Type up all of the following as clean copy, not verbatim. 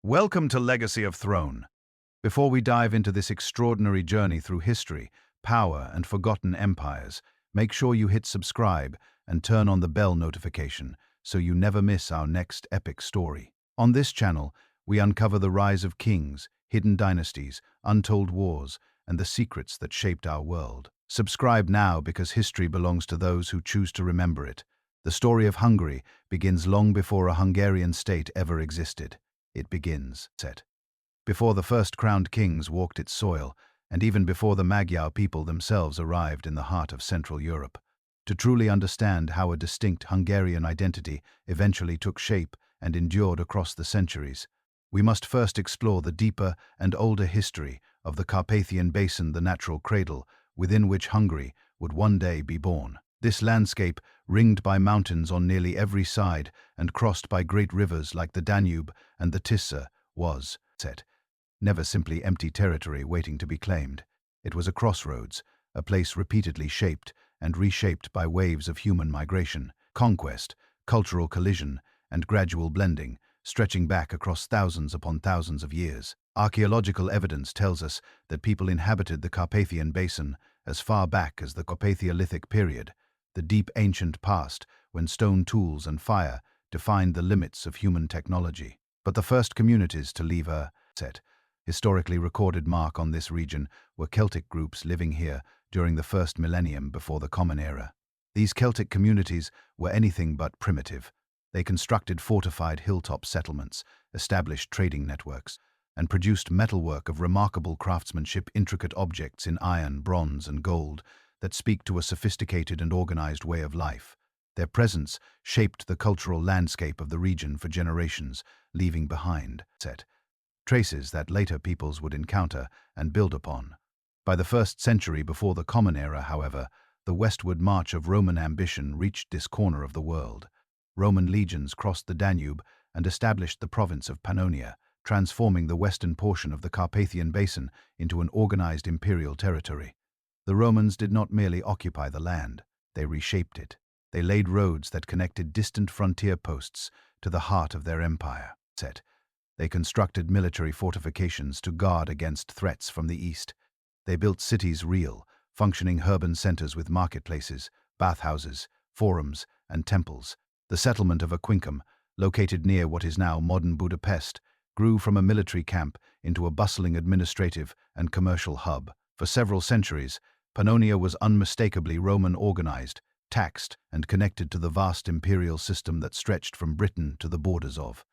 Welcome to Legacy of Throne. Before we dive into this extraordinary journey through history, power, and forgotten empires, make sure you hit subscribe and turn on the bell notification so you never miss our next epic story. On this channel, we uncover the rise of kings, hidden dynasties, untold wars, and the secrets that shaped our world. Subscribe now because history belongs to those who choose to remember it. The story of Hungary begins long before a Hungarian state ever existed. It begins, before the first crowned kings walked its soil, and even before the Magyar people themselves arrived in the heart of Central Europe. To truly understand how a distinct Hungarian identity eventually took shape and endured across the centuries, we must first explore the deeper and older history of the Carpathian Basin, the natural cradle within which Hungary would one day be born. This landscape, ringed by mountains on nearly every side and crossed by great rivers like the Danube and the Tisza, was, never simply empty territory waiting to be claimed. It was a crossroads, a place repeatedly shaped and reshaped by waves of human migration, conquest, cultural collision, and gradual blending, stretching back across thousands upon thousands of years. Archaeological evidence tells us that people inhabited the Carpathian Basin as far back as the Carpatholithic period, the deep ancient past when stone tools and fire defined the limits of human technology. But the first communities to leave a historically recorded mark on this region were Celtic groups living here during the first millennium before the Common Era. These Celtic communities were anything but primitive. They constructed fortified hilltop settlements, established trading networks, and produced metalwork of remarkable craftsmanship, intricate objects in iron, bronze, and gold that speak to a sophisticated and organized way of life. Their presence shaped the cultural landscape of the region for generations, leaving behind traces that later peoples would encounter and build upon. By the 1st century before the Common Era, however, the westward march of Roman ambition reached this corner of the world. Roman legions crossed the Danube and established the province of Pannonia, transforming the western portion of the Carpathian Basin into an organized imperial territory. The Romans did not merely occupy the land, they reshaped it. They laid roads that connected distant frontier posts to the heart of their empire. They constructed military fortifications to guard against threats from the east. They built cities, real, functioning urban centers with marketplaces, bathhouses, forums, and temples. The settlement of Aquincum, located near what is now modern Budapest, grew from a military camp into a bustling administrative and commercial hub. For several centuries, Pannonia was unmistakably Roman, organized, taxed, and connected to the vast imperial system that stretched from Britain to the borders of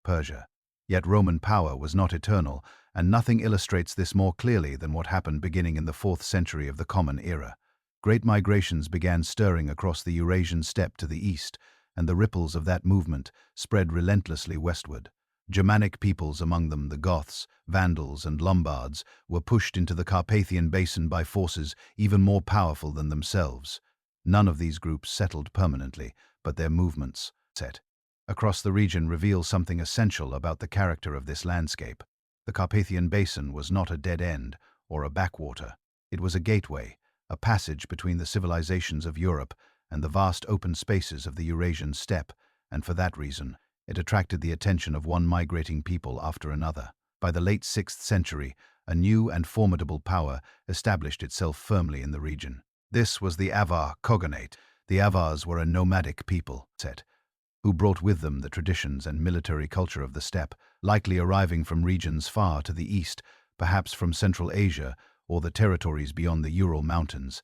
Persia. Yet Roman power was not eternal, and nothing illustrates this more clearly than what happened beginning in the 4th century of the Common Era. Great migrations began stirring across the Eurasian steppe to the east, and the ripples of that movement spread relentlessly westward. Germanic peoples, among them the Goths, Vandals, and Lombards, were pushed into the Carpathian Basin by forces even more powerful than themselves. None of these groups settled permanently, but their movements, across the region reveal something essential about the character of this landscape. The Carpathian Basin was not a dead end or a backwater. It was a gateway, a passage between the civilizations of Europe and the vast open spaces of the Eurasian steppe, and for that reason, it attracted the attention of one migrating people after another. By the late 6th century, a new and formidable power established itself firmly in the region. This was the Avar Cogonate. The Avars were a nomadic people, who brought with them the traditions and military culture of the steppe, likely arriving from regions far to the east, perhaps from Central Asia or the territories beyond the Ural Mountains.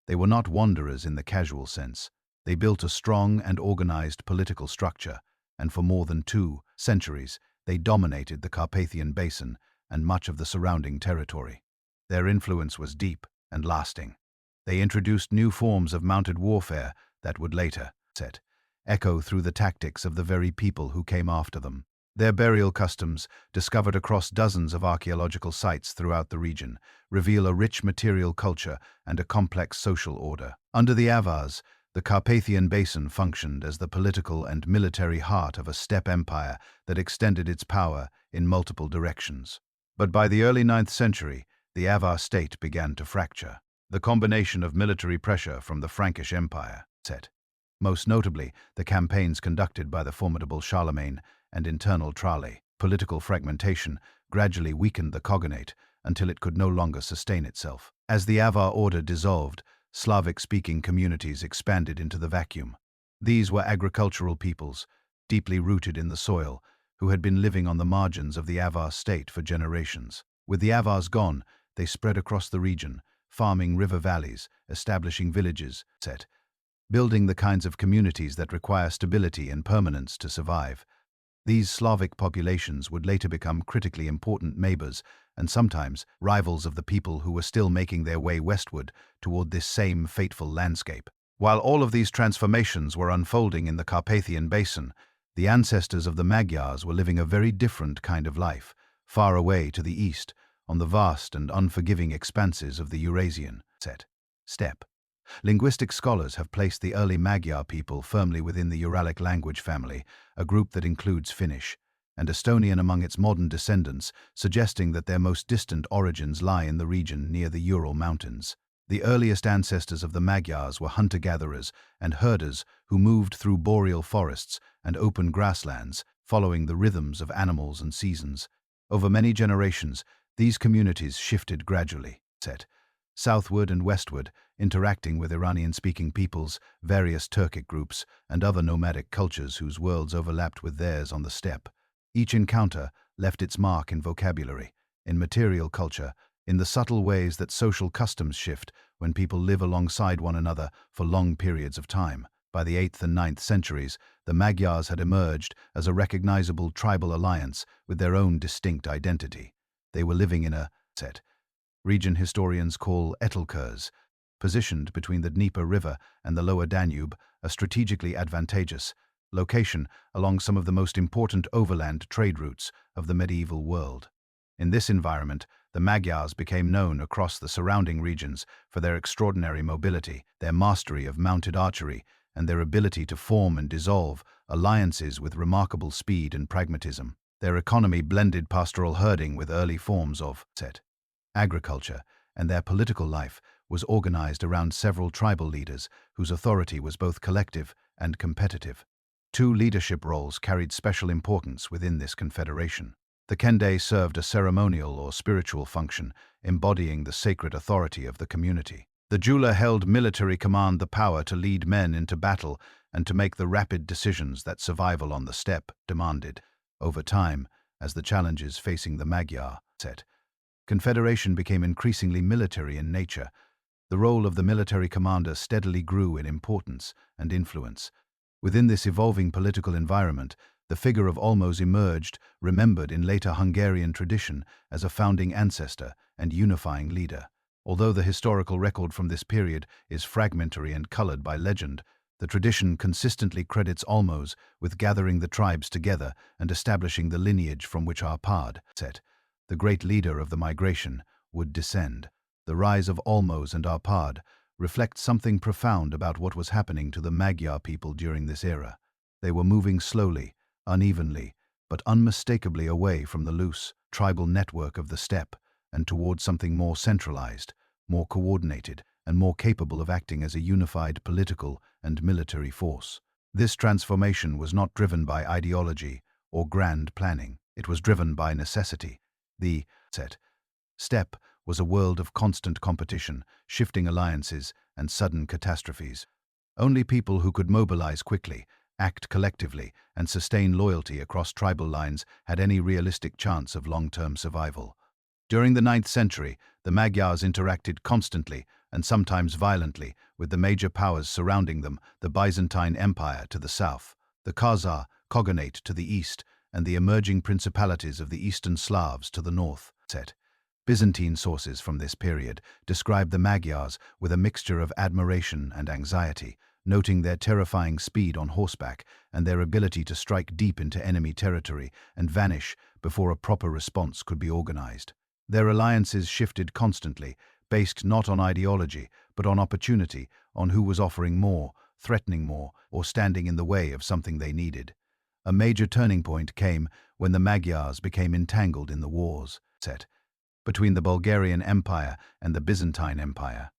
They were not wanderers in the casual sense. They built a strong and organized political structure, and for more than 2 centuries, they dominated the Carpathian Basin and much of the surrounding territory. Their influence was deep and lasting. They introduced new forms of mounted warfare that would later echo through the tactics of the very people who came after them. Their burial customs, discovered across dozens of archaeological sites throughout the region, reveal a rich material culture and a complex social order. Under the Avars, the Carpathian Basin functioned as the political and military heart of a steppe empire that extended its power in multiple directions. But by the early 9th century, the Avar state began to fracture. The combination of military pressure from the Frankish Empire, most notably the campaigns conducted by the formidable Charlemagne and internal Tralee, Political fragmentation gradually weakened the Khaganate until it could no longer sustain itself. As the Avar order dissolved, Slavic-speaking communities expanded into the vacuum. These were agricultural peoples, deeply rooted in the soil, who had been living on the margins of the Avar state for generations. With the Avars gone, they spread across the region, farming river valleys, establishing villages, etc., building the kinds of communities that require stability and permanence to survive. These Slavic populations would later become critically important neighbors and sometimes rivals of the people who were still making their way westward toward this same fateful landscape. While all of these transformations were unfolding in the Carpathian Basin, the ancestors of the Magyars were living a very different kind of life, far away to the east, on the vast and unforgiving expanses of the Eurasian steppe. Linguistic scholars have placed the early Magyar people firmly within the Uralic language family, a group that includes Finnish and Estonian among its modern descendants, suggesting that their most distant origins lie in the region near the Ural Mountains. The earliest ancestors of the Magyars were hunter-gatherers and herders who moved through boreal forests and open grasslands, following the rhythms of animals and seasons. Over many generations, these communities shifted gradually, southward and westward, interacting with Iranian-speaking peoples, various Turkic groups, and other nomadic cultures whose worlds overlapped with theirs on the steppe. Each encounter left its mark in vocabulary, in material culture, in the subtle ways that social customs shift when people live alongside one another for long periods of time. By the 8th and 9th centuries, the Magyars had emerged as a recognizable tribal alliance with their own distinct identity. They were living in a region historians call Etelkurs, positioned between the Dnieper River and the lower Danube, a strategically advantageous location along some of the most important overland trade routes of the medieval world. In this environment, the Magyars became known across the surrounding regions for their extraordinary mobility, their mastery of mounted archery, and their ability to form and dissolve alliances with remarkable speed and pragmatism. Their economy blended pastoral herding with early forms of agriculture, and their political life was organized around several tribal leaders whose authority was both collective and competitive. Two leadership roles carried special importance within this confederation. The Kende served a ceremonial or spiritual function, embodying the sacred authority of the community. The Jula held military command, the power to lead men into battle and to make the rapid decisions that survival on the steppe demanded. Over time, as the challenges facing the Magyar confederation became increasingly military in nature, the role of the military commander steadily grew in importance and influence. Within this evolving political environment, the figure of Olmos emerged, remembered in later Hungarian tradition as a founding ancestor and unifying leader. Although the historical record from this period is fragmentary and colored by legend, the tradition consistently credits Olmos with gathering the tribes together and establishing the lineage from which Árpád, the great leader of the migration, would descend. The rise of Olmos and Árpád reflects something profound about what was happening to the Magyar people during this era. They were moving slowly, unevenly, but unmistakably away from the loose, tribal network of the steppe and towards something more centralized, more coordinated, and more capable of acting as a unified political and military force. This transformation was not driven by ideology or grand planning. It was driven by necessity. The steppe was a world of constant competition, shifting alliances, and sudden catastrophes. Only people who could mobilize quickly, act collectively, and sustain loyalty across tribal lines had any realistic chance of long-term survival. During the 9th century, the Magyars interacted constantly and sometimes violently with the major powers surrounding them, the Byzantine Empire to the south, the Khazar Khaganate to the east, and the emerging principalities of the Eastern Slavs to the north. Byzantine sources from this period describe the Magyars with a mixture of admiration and anxiety, noting their terrifying speed on horseback and their ability to strike deep into enemy territory and vanish before a proper response could be organized. Their alliances shifted constantly, based not on ideology, but on opportunity, on who was offering more, threatening more, or standing in the way of something they needed. A major turning point came when the Magyars became entangled in the wars between the Bulgarian Empire and the Byzantine Empire.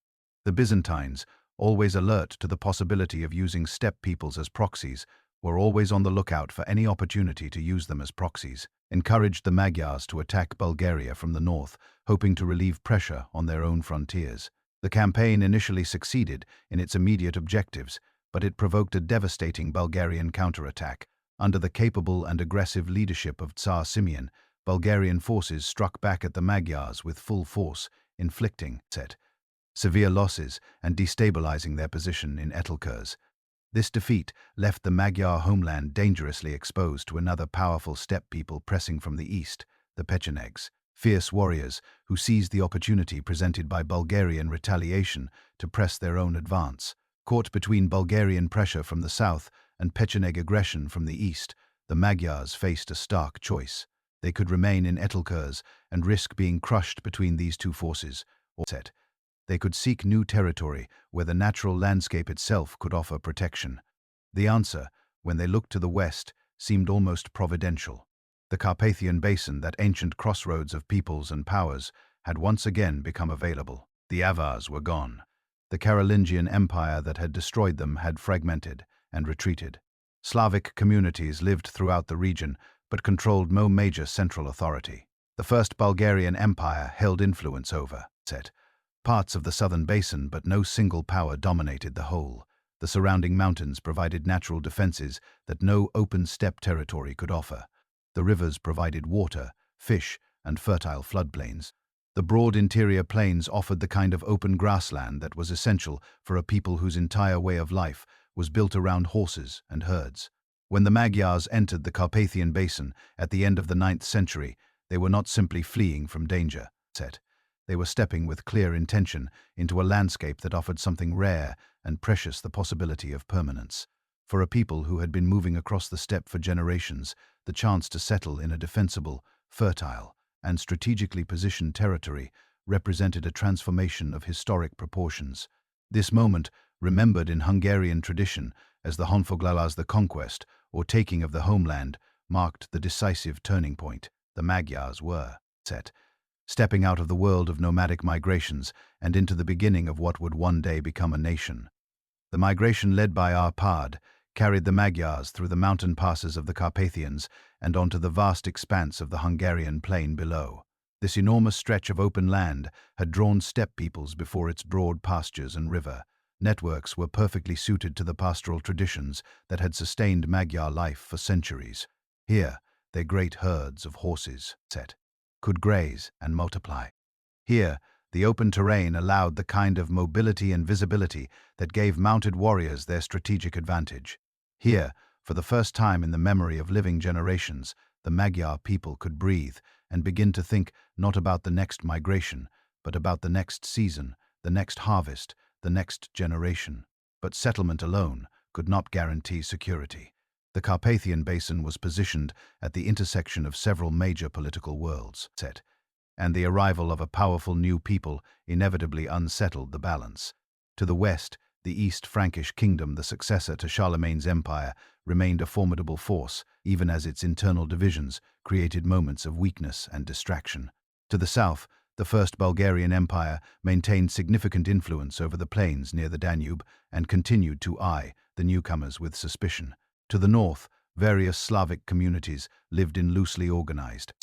The Byzantines, always alert to the possibility of using steppe peoples as proxies, were always on the lookout for any opportunity to use them as proxies. encouraged the Magyars to attack Bulgaria from the north, hoping to relieve pressure on their own frontiers. The campaign initially succeeded in its immediate objectives, but it provoked a devastating Bulgarian counterattack. Under the capable and aggressive leadership of Tsar Simeon, Bulgarian forces struck back at the Magyars with full force, inflicting severe losses and destabilizing their position in Etelkurs. This defeat left the Magyar homeland dangerously exposed to another powerful steppe people pressing from the east, the Pechenegs, fierce warriors who seized the opportunity presented by Bulgarian retaliation to press their own advance. Caught between Bulgarian pressure from the south and Pecheneg aggression from the east, the Magyars faced a stark choice. They could remain in Etelkurs and risk being crushed between these two forces, or they could seek new territory where the natural landscape itself could offer protection. The answer, when they looked to the west, seemed almost providential. The Carpathian Basin, that ancient crossroads of peoples and powers, had once again become available. The Avars were gone. The Carolingian Empire that had destroyed them had fragmented and retreated. Slavic communities lived throughout the region, but controlled no major central authority. The First Bulgarian Empire held influence over parts of the southern basin, but no single power dominated the whole. The surrounding mountains provided natural defenses that no open steppe territory could offer. The rivers provided water, fish, and fertile floodplains. The broad interior plains offered the kind of open grassland that was essential for a people whose entire way of life was built around horses and herds. When the Magyars entered the Carpathian Basin at the end of the 9th century, they were not simply fleeing from danger. They were stepping with clear intention into a landscape that offered something rare and precious, the possibility of permanence. For a people who had been moving across the steppe for generations, the chance to settle in a defensible, fertile, and strategically positioned territory represented a transformation of historic proportions. This moment, remembered in Hungarian tradition as the Honfoglalás, the Conquest, or taking of the homeland, marked the decisive turning point. The Magyars were stepping out of the world of nomadic migrations and into the beginning of what would one day become a nation. The migration led by Árpád carried the Magyars through the mountain passes of the Carpathians and onto the vast expanse of the Hungarian plain below. This enormous stretch of open land had drawn steppe peoples before its broad pastures and river. Networks were perfectly suited to the pastoral traditions that had sustained Magyar life for centuries. Here, their great herds of horses could graze and multiply. Here, the open terrain allowed the kind of mobility and visibility that gave mounted warriors their strategic advantage. Here, for the first time in the memory of living generations, the Magyar people could breathe and begin to think not about the next migration, but about the next season, the next harvest, the next generation. But settlement alone could not guarantee security. The Carpathian Basin was positioned at the intersection of several major political worlds, and the arrival of a powerful new people inevitably unsettled the balance. To the west, the East Frankish kingdom, the successor to Charlemagne's empire, remained a formidable force, even as its internal divisions created moments of weakness and distraction. To the south, the First Bulgarian Empire maintained significant influence over the plains near the Danube and continued to eye the newcomers with suspicion. To the north, various Slavic communities lived in loosely organized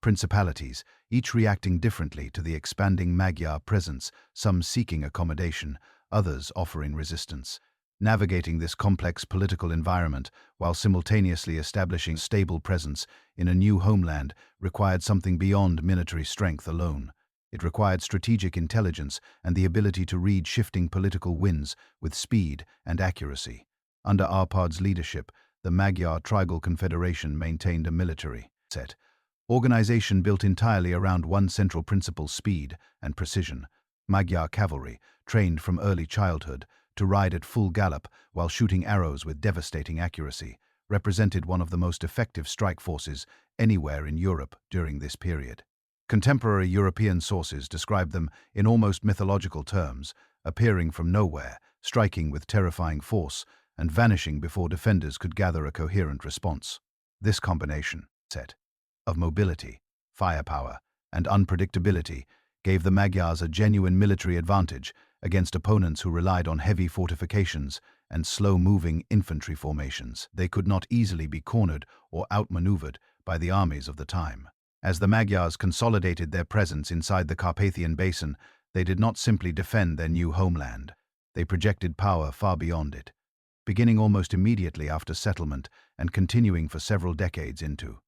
principalities, each reacting differently to the expanding Magyar presence, some seeking accommodation, others offering resistance. Navigating this complex political environment while simultaneously establishing stable presence in a new homeland required something beyond military strength alone. It required strategic intelligence and the ability to read shifting political winds with speed and accuracy. Under Árpád's leadership, the Magyar Tribal Confederation maintained a military organization built entirely around one central principle: speed and precision. Magyar cavalry, trained from early childhood to ride at full gallop while shooting arrows with devastating accuracy, represented one of the most effective strike forces anywhere in Europe during this period. Contemporary European sources describe them in almost mythological terms, appearing from nowhere, striking with terrifying force, and vanishing before defenders could gather a coherent response. This combination of mobility, firepower, and unpredictability gave the Magyars a genuine military advantage against opponents who relied on heavy fortifications and slow-moving infantry formations. They could not easily be cornered or outmaneuvered by the armies of the time. As the Magyars consolidated their presence inside the Carpathian Basin, they did not simply defend their new homeland. They projected power far beyond it, beginning almost immediately after settlement and continuing for several decades into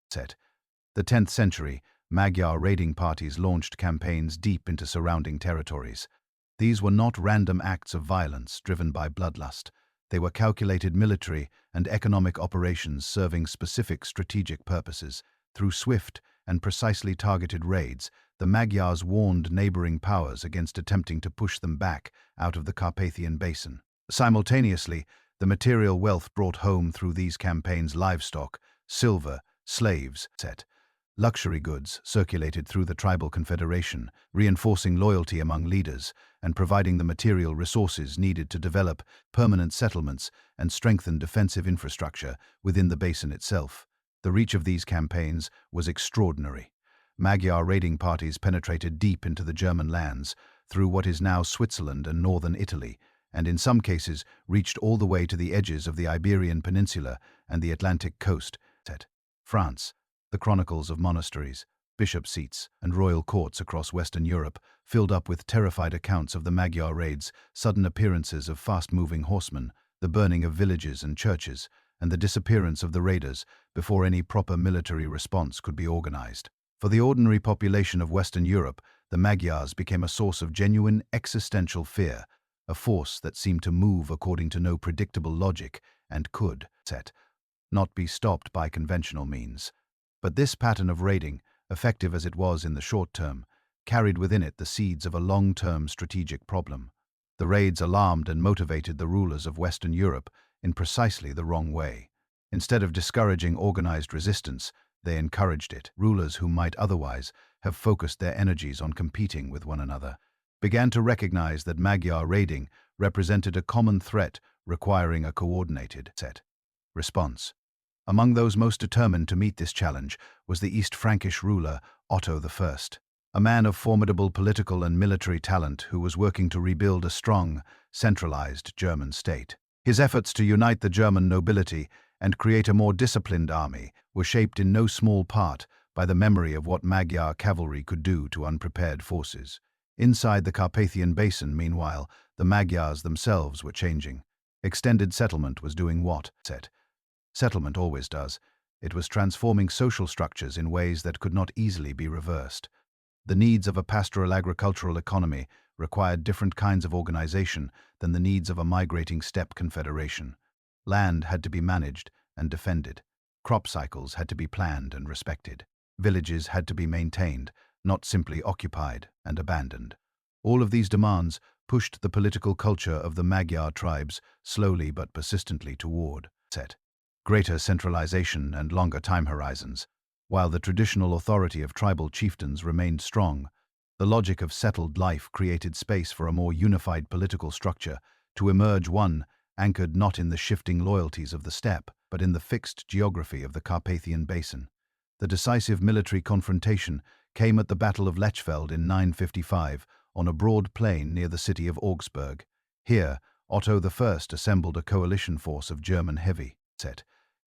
the 10th century. Magyar raiding parties launched campaigns deep into surrounding territories. These were not random acts of violence driven by bloodlust. They were calculated military and economic operations serving specific strategic purposes. Through swift and precisely targeted raids, the Magyars warned neighboring powers against attempting to push them back out of the Carpathian Basin. Simultaneously, the material wealth brought home through these campaigns, livestock, silver, slaves, luxury goods circulated through the tribal confederation, reinforcing loyalty among leaders and providing the material resources needed to develop permanent settlements and strengthen defensive infrastructure within the basin itself. The reach of these campaigns was extraordinary. Magyar raiding parties penetrated deep into the German lands through what is now Switzerland and northern Italy, and in some cases reached all the way to the edges of the Iberian Peninsula and the Atlantic coast. France. The chronicles of monasteries, bishop seats, and royal courts across Western Europe filled up with terrified accounts of the Magyar raids, sudden appearances of fast-moving horsemen, the burning of villages and churches, and the disappearance of the raiders before any proper military response could be organized. For the ordinary population of Western Europe, the Magyars became a source of genuine existential fear, a force that seemed to move according to no predictable logic and could, not be stopped by conventional means. But this pattern of raiding, effective as it was in the short term, carried within it the seeds of a long-term strategic problem. The raids alarmed and motivated the rulers of Western Europe in precisely the wrong way. Instead of discouraging organized resistance, they encouraged it. Rulers who might otherwise have focused their energies on competing with one another began to recognize that Magyar raiding represented a common threat requiring a coordinated response. Among those most determined to meet this challenge was the East Frankish ruler Otto I, a man of formidable political and military talent who was working to rebuild a strong, centralized German state. His efforts to unite the German nobility and create a more disciplined army were shaped in no small part by the memory of what Magyar cavalry could do to unprepared forces. Inside the Carpathian Basin, meanwhile, the Magyars themselves were changing. Extended settlement was doing what? Settlement always does. It was transforming social structures in ways that could not easily be reversed. The needs of a pastoral agricultural economy required different kinds of organization than the needs of a migrating steppe confederation. Land had to be managed and defended. Crop cycles had to be planned and respected. Villages had to be maintained, not simply occupied and abandoned. All of these demands pushed the political culture of the Magyar tribes slowly but persistently toward greater centralization and longer time horizons. While the traditional authority of tribal chieftains remained strong, the logic of settled life created space for a more unified political structure to emerge, one anchored not in the shifting loyalties of the steppe, but in the fixed geography of the Carpathian Basin. The decisive military confrontation came at the Battle of Lechfeld in 955 on a broad plain near the city of Augsburg. Here, Otto I assembled a coalition force of German heavy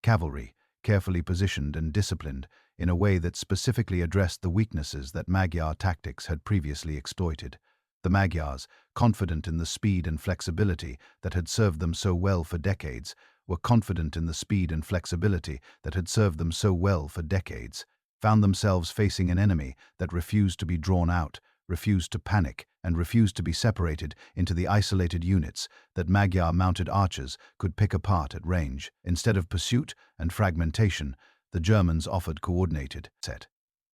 cavalry, carefully positioned and disciplined in a way that specifically addressed the weaknesses that Magyar tactics had previously exploited. The Magyars, confident in the speed and flexibility that had served them so well for decades, found themselves facing an enemy that refused to be drawn out, refused to panic, and refused to be separated into the isolated units that Magyar mounted archers could pick apart at range. Instead of pursuit and fragmentation, the Germans offered coordinated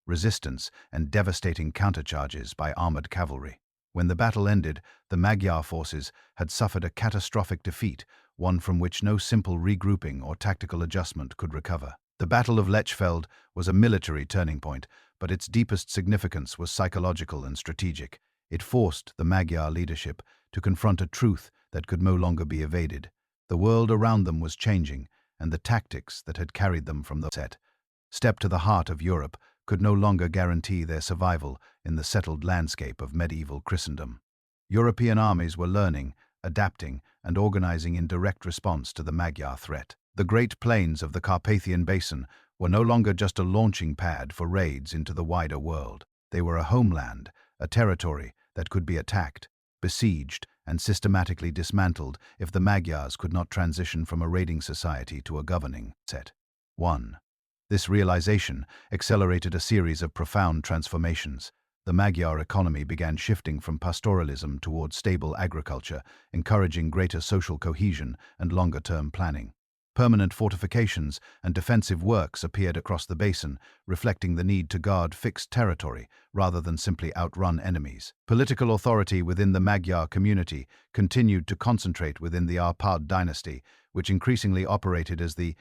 resistance and devastating countercharges by armored cavalry. When the battle ended, the Magyar forces had suffered a catastrophic defeat, one from which no simple regrouping or tactical adjustment could recover. The Battle of Lechfeld was a military turning point, but its deepest significance was psychological and strategic. It forced the Magyar leadership to confront a truth that could no longer be evaded. The world around them was changing, and the tactics that had carried them from the steppe to the heart of Europe could no longer guarantee their survival in the settled landscape of medieval Christendom. European armies were learning, adapting, and organizing in direct response to the Magyar threat. The Great Plains of the Carpathian Basin were no longer just a launching pad for raids into the wider world. They were a homeland, a territory that could be attacked, besieged, and systematically dismantled if the Magyars could not transition from a raiding society to a governing set. 1. This realization accelerated a series of profound transformations. The Magyar economy began shifting from pastoralism towards stable agriculture, encouraging greater social cohesion and longer-term planning. Permanent fortifications and defensive works appeared across the basin, reflecting the need to guard fixed territory rather than simply outrun enemies. Political authority within the Magyar community continued to concentrate within the Árpád dynasty, which increasingly operated as the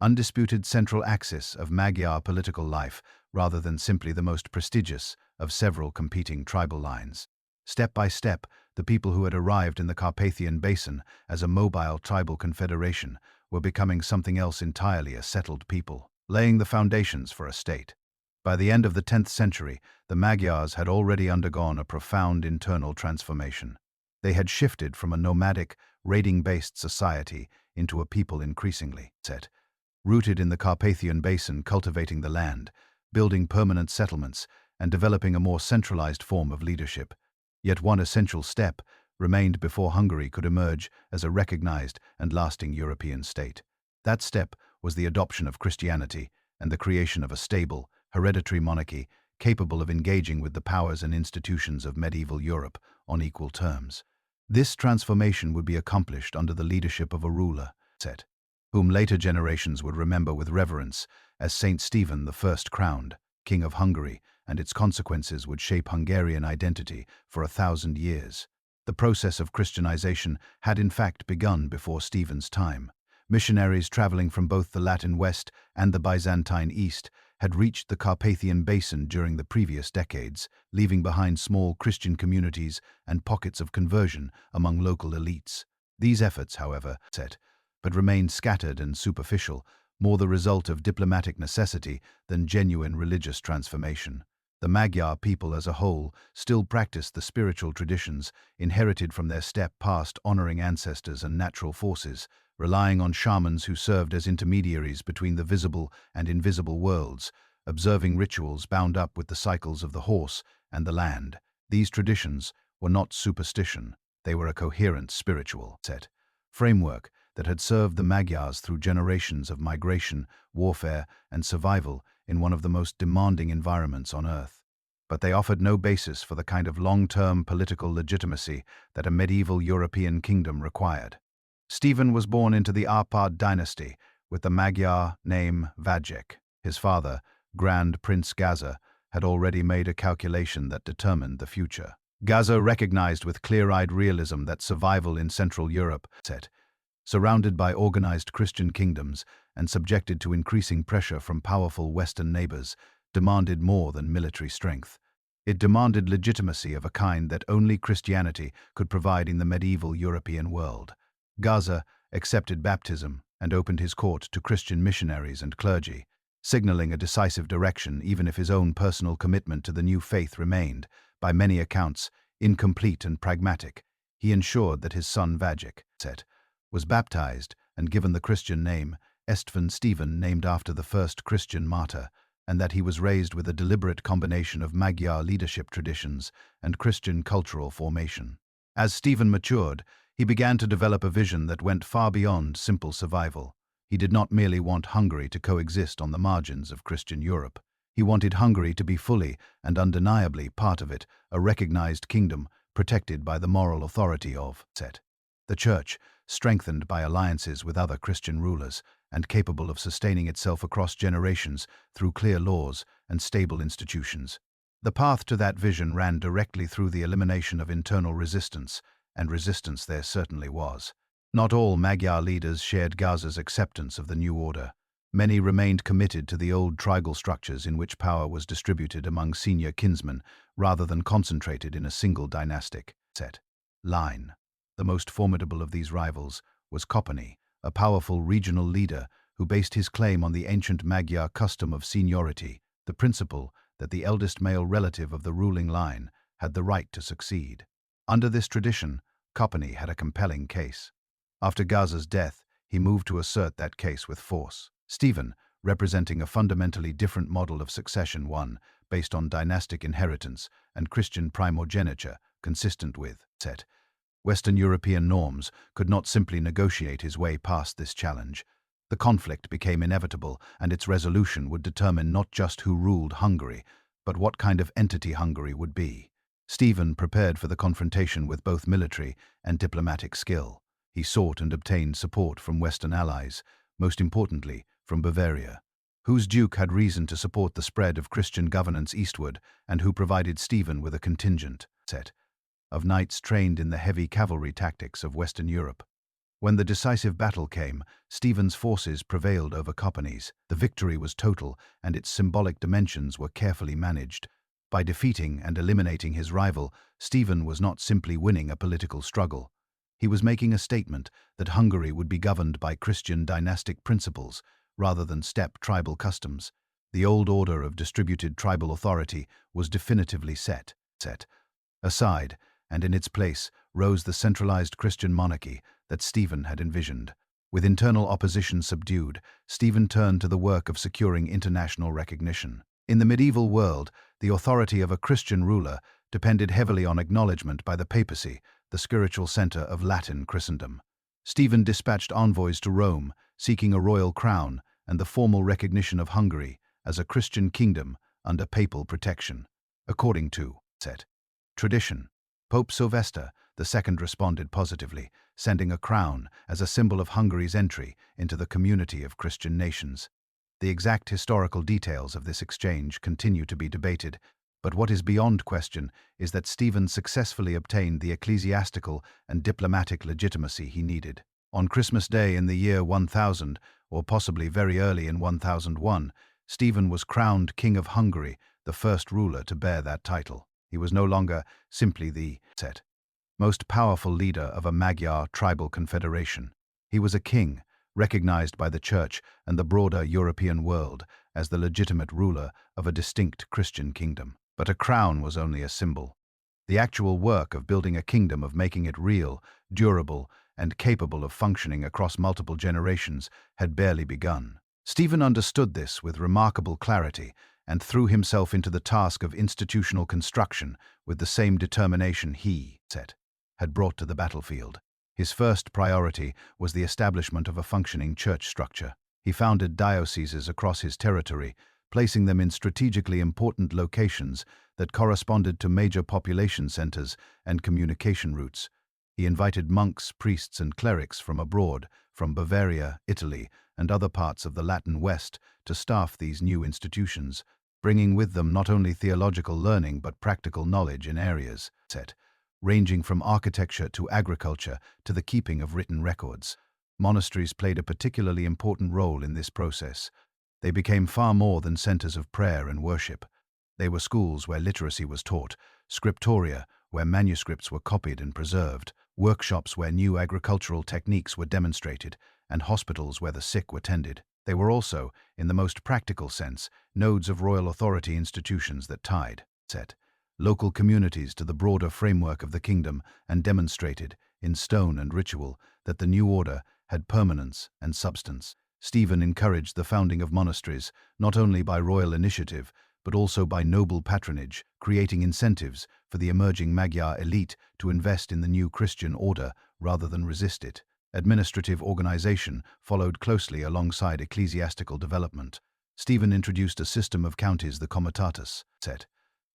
undisputed central axis of Magyar political life rather than simply the most prestigious of several competing tribal lines. Step by step, the people who had arrived in the Carpathian Basin as a mobile tribal confederation were becoming something else entirely: a settled people, laying the foundations for a state. By the end of the 10th century, the Magyars had already undergone a profound internal transformation. They had shifted from a nomadic, raiding-based society into a people increasingly rooted in the Carpathian Basin, cultivating the land, building permanent settlements, and developing a more centralized form of leadership. Yet one essential step remained before Hungary could emerge as a recognized and lasting European state. That step was the adoption of Christianity and the creation of a stable, hereditary monarchy capable of engaging with the powers and institutions of medieval Europe on equal terms. This transformation would be accomplished under the leadership of a ruler, whom later generations would remember with reverence as Saint Stephen the First crowned, King of Hungary, and its consequences would shape Hungarian identity for 1,000 years. The process of Christianization had in fact begun before Stephen's time. Missionaries traveling from both the Latin West and the Byzantine East had reached the Carpathian Basin during the previous decades, leaving behind small Christian communities and pockets of conversion among local elites. These efforts, however, but remained scattered and superficial, more the result of diplomatic necessity than genuine religious transformation. The Magyar people as a whole still practiced the spiritual traditions inherited from their steppe past, honoring ancestors and natural forces, relying on shamans who served as intermediaries between the visible and invisible worlds, observing rituals bound up with the cycles of the horse and the land. These traditions were not superstition, they were a coherent spiritual framework that had served the Magyars through generations of migration, warfare, and survival in one of the most demanding environments on Earth. But they offered no basis for the kind of long-term political legitimacy that a medieval European kingdom required. Stephen was born into the Árpád dynasty with the Magyar name Vajek. His father, Grand Prince Gaza, had already made a calculation that determined the future. Gaza recognized with clear-eyed realism that survival in Central Europe, surrounded by organized Christian kingdoms and subjected to increasing pressure from powerful Western neighbors, demanded more than military strength. It demanded legitimacy of a kind that only Christianity could provide in the medieval European world. Gaza accepted baptism and opened his court to Christian missionaries and clergy, signaling a decisive direction even if his own personal commitment to the new faith remained, by many accounts, incomplete and pragmatic. He ensured that his son Vajek was baptized and given the Christian name Stephen, named after the first Christian martyr, and that he was raised with a deliberate combination of Magyar leadership traditions and Christian cultural formation. As Stephen matured, he began to develop a vision that went far beyond simple survival. He did not merely want Hungary to coexist on the margins of Christian Europe. He wanted Hungary to be fully and undeniably part of it, a recognized kingdom protected by the moral authority of the Church, strengthened by alliances with other Christian rulers, and capable of sustaining itself across generations through clear laws and stable institutions. The path to that vision ran directly through the elimination of internal resistance, and resistance there certainly was. Not all Magyar leaders shared Gaza's acceptance of the new order. Many remained committed to the old tribal structures in which power was distributed among senior kinsmen rather than concentrated in a single dynastic line. The most formidable of these rivals was Corvinus, a powerful regional leader who based his claim on the ancient Magyar custom of seniority, the principle that the eldest male relative of the ruling line had the right to succeed. Under this tradition, Corvinus had a compelling case. After Gaza's death, he moved to assert that case with force. Stephen, representing a fundamentally different model of succession, one based on dynastic inheritance and Christian primogeniture, consistent with set Western European norms, could not simply negotiate his way past this challenge. The conflict became inevitable, and its resolution would determine not just who ruled Hungary, but what kind of entity Hungary would be. Stephen prepared for the confrontation with both military and diplomatic skill. He sought and obtained support from Western allies, most importantly from Bavaria, whose duke had reason to support the spread of Christian governance eastward and who provided Stephen with a contingent set of knights trained in the heavy cavalry tactics of Western Europe. When the decisive battle came, Stephen's forces prevailed over Carpathian. The victory was total, and its symbolic dimensions were carefully managed. By defeating and eliminating his rival, Stephen was not simply winning a political struggle. He was making a statement that Hungary would be governed by Christian dynastic principles rather than steppe tribal customs. The old order of distributed tribal authority was definitively set aside, and in its place rose the centralized Christian monarchy that Stephen had envisioned. With internal opposition subdued, Stephen turned to the work of securing international recognition. In the medieval world, the authority of a Christian ruler depended heavily on acknowledgement by the papacy, the spiritual center of Latin Christendom. Stephen dispatched envoys to Rome, seeking a royal crown and the formal recognition of Hungary as a Christian kingdom under papal protection. According to tradition, Pope Sylvester II responded positively, sending a crown as a symbol of Hungary's entry into the community of Christian nations. The exact historical details of this exchange continue to be debated, but what is beyond question is that Stephen successfully obtained the ecclesiastical and diplomatic legitimacy he needed. On Christmas Day in the year 1000, or possibly very early in 1001, Stephen was crowned King of Hungary, the first ruler to bear that title. He was no longer simply the most powerful leader of a Magyar tribal confederation. He was a king, recognized by the Church and the broader European world as the legitimate ruler of a distinct Christian kingdom. But a crown was only a symbol. The actual work of building a kingdom, of making it real, durable, and capable of functioning across multiple generations, had barely begun. Stephen understood this with remarkable clarity and threw himself into the task of institutional construction with the same determination he had brought to the battlefield. His first priority was the establishment of a functioning church structure. He founded dioceses across his territory, placing them in strategically important locations that corresponded to major population centers and communication routes. He invited monks, priests, and clerics from abroad, from Bavaria, Italy, and other parts of the Latin West, to staff these new institutions, bringing with them not only theological learning but practical knowledge in areas ranging from architecture to agriculture to the keeping of written records. Monasteries played a particularly important role in this process. They became far more than centers of prayer and worship. They were schools where literacy was taught, scriptoria where manuscripts were copied and preserved, workshops where new agricultural techniques were demonstrated, and hospitals where the sick were tended. They were also, in the most practical sense, nodes of royal authority institutions that tied local communities to the broader framework of the kingdom and demonstrated, in stone and ritual, that the new order had permanence and substance. Stephen encouraged the founding of monasteries, not only by royal initiative, but also by noble patronage, creating incentives for the emerging Magyar elite to invest in the new Christian order rather than resist it. Administrative organization followed closely alongside ecclesiastical development. Stephen introduced a system of counties, the comitatus,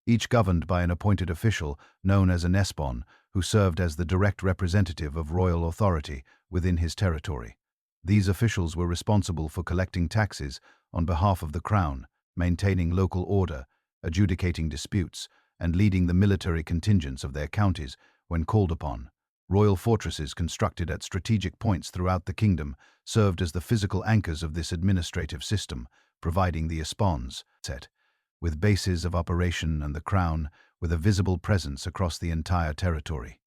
each governed by an appointed official known as an espon, who served as the direct representative of royal authority within his territory. These officials were responsible for collecting taxes on behalf of the crown, maintaining local order, adjudicating disputes, and leading the military contingents of their counties when called upon. Royal fortresses constructed at strategic points throughout the kingdom served as the physical anchors of this administrative system, providing the espons, with bases of operation and the crown with a visible presence across the entire territory.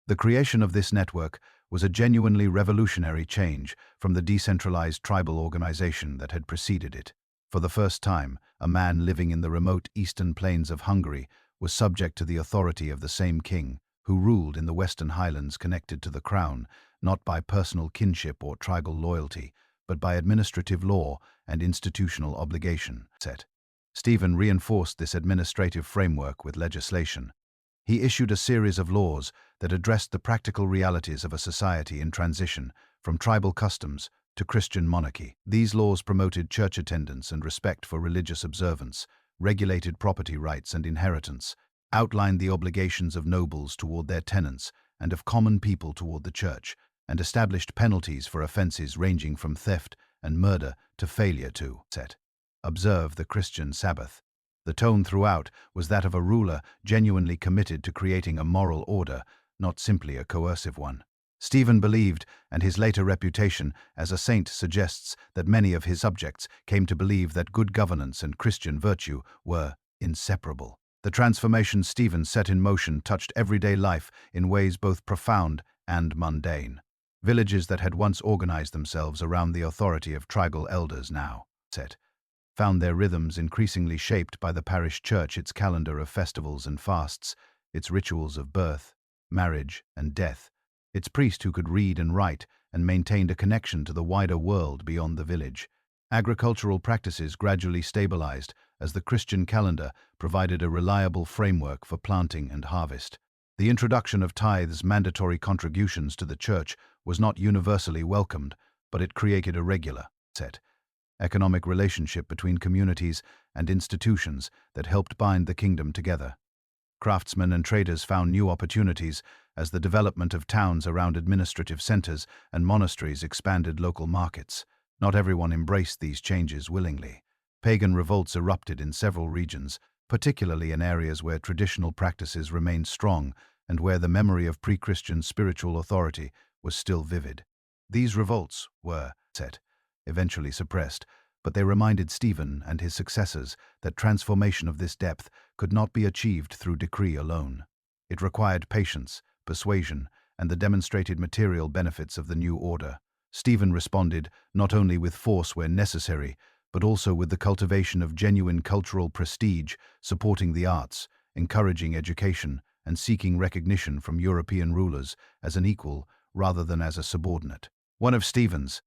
The creation of this network was a genuinely revolutionary change from the decentralized tribal organization that had preceded it. For the first time, a man living in the remote eastern plains of Hungary was subject to the authority of the same king, who ruled in the western highlands, connected to the crown, not by personal kinship or tribal loyalty, but by administrative law and institutional obligation set. Stephen reinforced this administrative framework with legislation. He issued a series of laws that addressed the practical realities of a society in transition from tribal customs to Christian monarchy. These laws promoted church attendance and respect for religious observance, regulated property rights and inheritance, outlined the obligations of nobles toward their tenants and of common people toward the church, and established penalties for offenses ranging from theft and murder to failure to observe the Christian Sabbath. The tone throughout was that of a ruler genuinely committed to creating a moral order, not simply a coercive one. Stephen believed, and his later reputation as a saint suggests that many of his subjects came to believe that good governance and Christian virtue were inseparable. The transformation Stephen set in motion touched everyday life in ways both profound and mundane. Villages that had once organized themselves around the authority of tribal elders now found their rhythms increasingly shaped by the parish church, its calendar of festivals and fasts, its rituals of birth, marriage, and death, its priest who could read and write and maintained a connection to the wider world beyond the village. Agricultural practices gradually stabilized as the Christian calendar provided a reliable framework for planting and harvest. The introduction of tithes, mandatory contributions to the church, was not universally welcomed, but it created a regular, economic relationship between communities and institutions that helped bind the kingdom together. Craftsmen and traders found new opportunities as the development of towns around administrative centers and monasteries expanded local markets. Not everyone embraced these changes willingly. Pagan revolts erupted in several regions, particularly in areas where traditional practices remained strong and where the memory of pre-Christian spiritual authority was still vivid. These revolts were eventually suppressed, but they reminded Stephen and his successors that transformation of this depth could not be achieved through decree alone. It required patience, persuasion, and the demonstrated material benefits of the new order. Stephen responded not only with force where necessary, but also with the cultivation of genuine cultural prestige, supporting the arts, encouraging education, and seeking recognition from European rulers as an equal rather than as a subordinate. One of Stephen's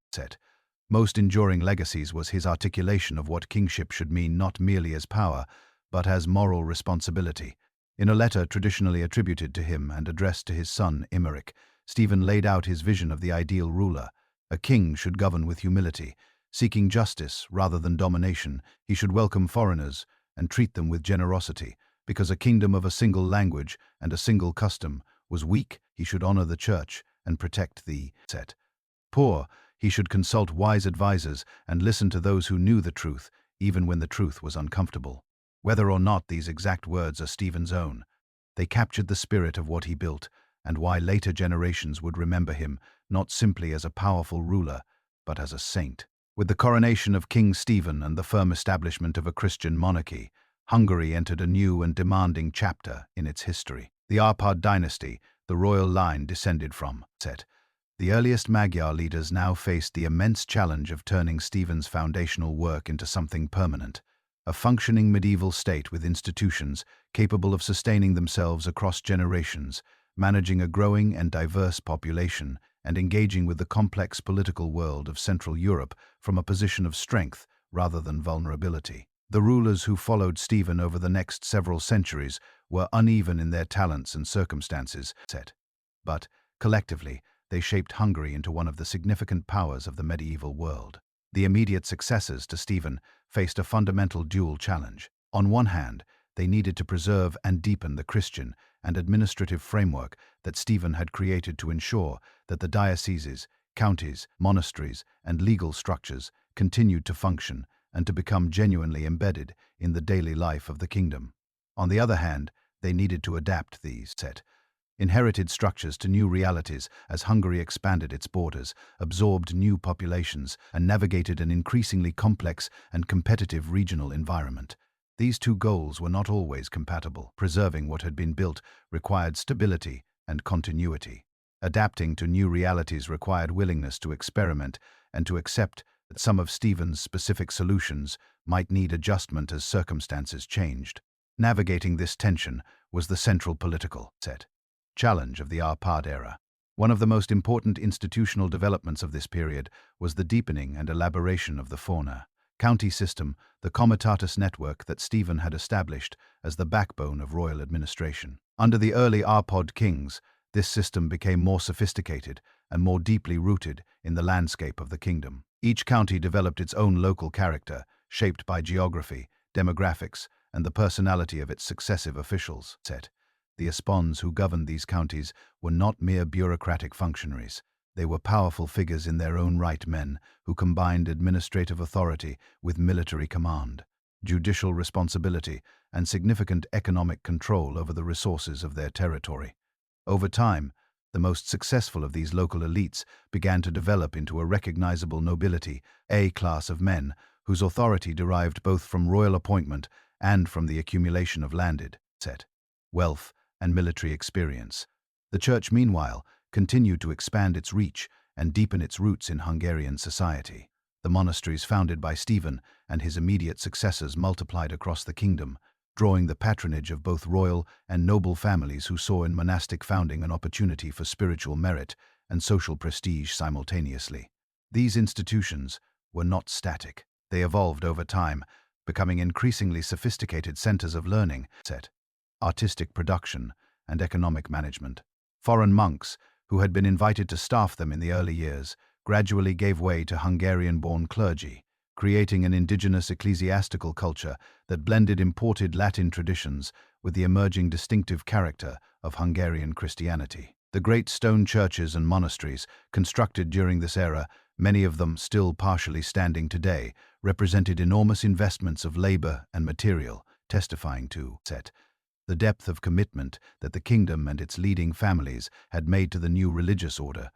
most enduring legacies was his articulation of what kingship should mean not merely as power, but as moral responsibility. In a letter traditionally attributed to him and addressed to his son Imeric, Stephen laid out his vision of the ideal ruler. A king should govern with humility, seeking justice rather than domination. He should welcome foreigners and treat them with generosity. Because a kingdom of a single language and a single custom was weak, he should honor the church and protect the poor. He should consult wise advisors and listen to those who knew the truth, even when the truth was uncomfortable. Whether or not these exact words are Stephen's own, they captured the spirit of what he built and why later generations would remember him not simply as a powerful ruler, but as a saint. With the coronation of King Stephen and the firm establishment of a Christian monarchy, Hungary entered a new and demanding chapter in its history. The Árpád dynasty, the royal line descended from the earliest Magyar leaders, now faced the immense challenge of turning Stephen's foundational work into something permanent, a functioning medieval state with institutions capable of sustaining themselves across generations, managing a growing and diverse population, and engaging with the complex political world of Central Europe from a position of strength rather than vulnerability. The rulers who followed Stephen over the next several centuries were uneven in their talents and circumstances, but, collectively, they shaped Hungary into one of the significant powers of the medieval world. The immediate successors to Stephen faced a fundamental dual challenge. On one hand, they needed to preserve and deepen the Christian and administrative framework that Stephen had created to ensure that the dioceses, counties, monasteries, and legal structures continued to function and to become genuinely embedded in the daily life of the kingdom. On the other hand, they needed to adapt these inherited structures to new realities as Hungary expanded its borders, absorbed new populations, and navigated an increasingly complex and competitive regional environment. These two goals were not always compatible. Preserving what had been built required stability and continuity. Adapting to new realities required willingness to experiment and to accept that some of Stephen's specific solutions might need adjustment as circumstances changed. Navigating this tension was the central political challenge of the Árpád era. One of the most important institutional developments of this period was the deepening and elaboration of the fauna. county system, the comitatus network that Stephen had established as the backbone of royal administration. Under the early Árpád kings, this system became more sophisticated and more deeply rooted in the landscape of the kingdom. Each county developed its own local character, shaped by geography, demographics, and the personality of its successive officials. The espons who governed these counties were not mere bureaucratic functionaries. They were powerful figures in their own right, men who combined administrative authority with military command, judicial responsibility, and significant economic control over the resources of their territory. Over time, the most successful of these local elites began to develop into a recognizable nobility, a class of men whose authority derived both from royal appointment and from the accumulation of landed wealth and military experience. The church, meanwhile, continued to expand its reach and deepen its roots in Hungarian society. The monasteries founded by Stephen and his immediate successors multiplied across the kingdom, drawing the patronage of both royal and noble families who saw in monastic founding an opportunity for spiritual merit and social prestige simultaneously. These institutions were not static. They evolved over time, becoming increasingly sophisticated centers of learning, artistic production, and economic management. Foreign monks, who had been invited to staff them in the early years, gradually gave way to Hungarian-born clergy, creating an indigenous ecclesiastical culture that blended imported Latin traditions with the emerging distinctive character of Hungarian Christianity. The great stone churches and monasteries constructed during this era, many of them still partially standing today, represented enormous investments of labor and material, testifying to the depth of commitment that the kingdom and its leading families had made to the new religious order.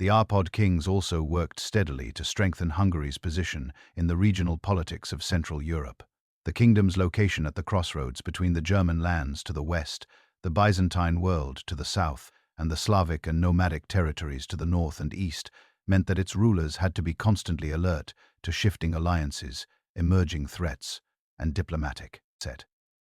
The Árpád kings also worked steadily to strengthen Hungary's position in the regional politics of Central Europe. The kingdom's location at the crossroads between the German lands to the west, the Byzantine world to the south, and the Slavic and nomadic territories to the north and east, meant that its rulers had to be constantly alert to shifting alliances, emerging threats, and diplomatic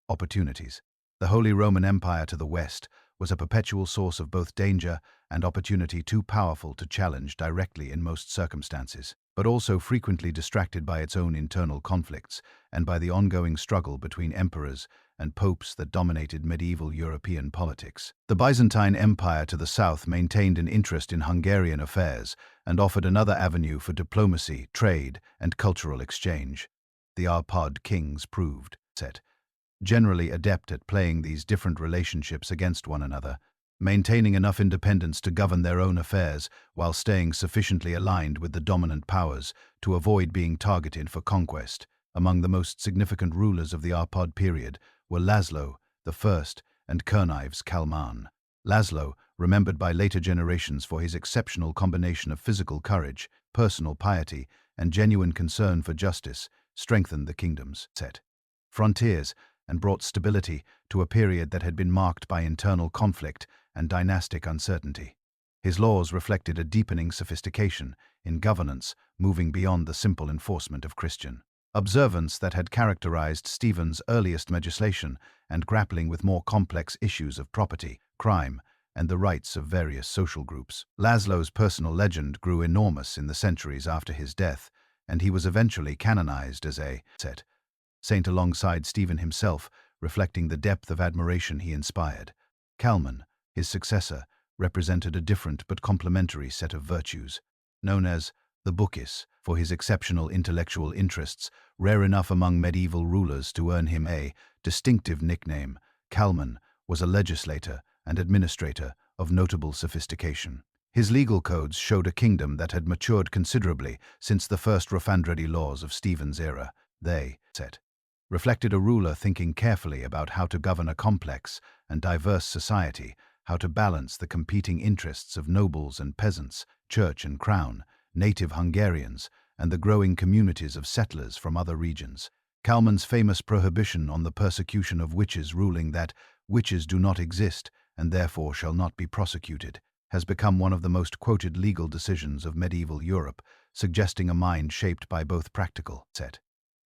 opportunities. The Holy Roman Empire to the west was a perpetual source of both danger and opportunity, too powerful to challenge directly in most circumstances, but also frequently distracted by its own internal conflicts and by the ongoing struggle between emperors and popes that dominated medieval European politics. The Byzantine Empire to the south maintained an interest in Hungarian affairs and offered another avenue for diplomacy, trade, and cultural exchange. The Árpád kings proved generally adept at playing these different relationships against one another, maintaining enough independence to govern their own affairs while staying sufficiently aligned with the dominant powers to avoid being targeted for conquest. Among the most significant rulers of the Árpád period were László I and Kerniv's Kálmán. László, remembered by later generations for his exceptional combination of physical courage, personal piety, and genuine concern for justice, strengthened the kingdom's frontiers and brought stability to a period that had been marked by internal conflict and dynastic uncertainty. His laws reflected a deepening sophistication in governance, moving beyond the simple enforcement of Christian observance that had characterized Stephen's earliest legislation and grappling with more complex issues of property, crime, and the rights of various social groups. László's personal legend grew enormous in the centuries after his death, and he was eventually canonized as a saint alongside Stephen himself, reflecting the depth of admiration he inspired. Kálmán, his successor, represented a different but complementary set of virtues. Known as the Bukis for his exceptional intellectual interests, rare enough among medieval rulers to earn him a distinctive nickname, Kálmán was a legislator and administrator of notable sophistication. His legal codes showed a kingdom that had matured considerably since the first Rafandredi laws of Stephen's era. They reflected a ruler thinking carefully about how to govern a complex and diverse society, how to balance the competing interests of nobles and peasants, church and crown, native Hungarians, and the growing communities of settlers from other regions. Kálmán's famous prohibition on the persecution of witches, ruling that witches do not exist and therefore shall not be prosecuted, has become one of the most quoted legal decisions of medieval Europe, suggesting a mind shaped by both practical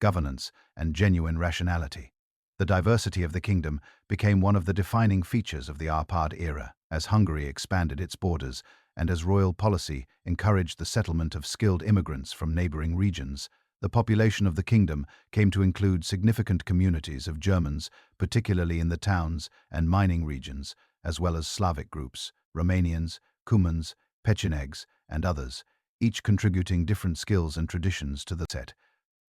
governance and genuine rationality. The diversity of the kingdom became one of the defining features of the Árpád era, as Hungary expanded its borders and as royal policy encouraged the settlement of skilled immigrants from neighboring regions. The population of the kingdom came to include significant communities of Germans, particularly in the towns and mining regions, as well as Slavic groups, Romanians, Cumans, Pechenegs, and others, each contributing different skills and traditions to the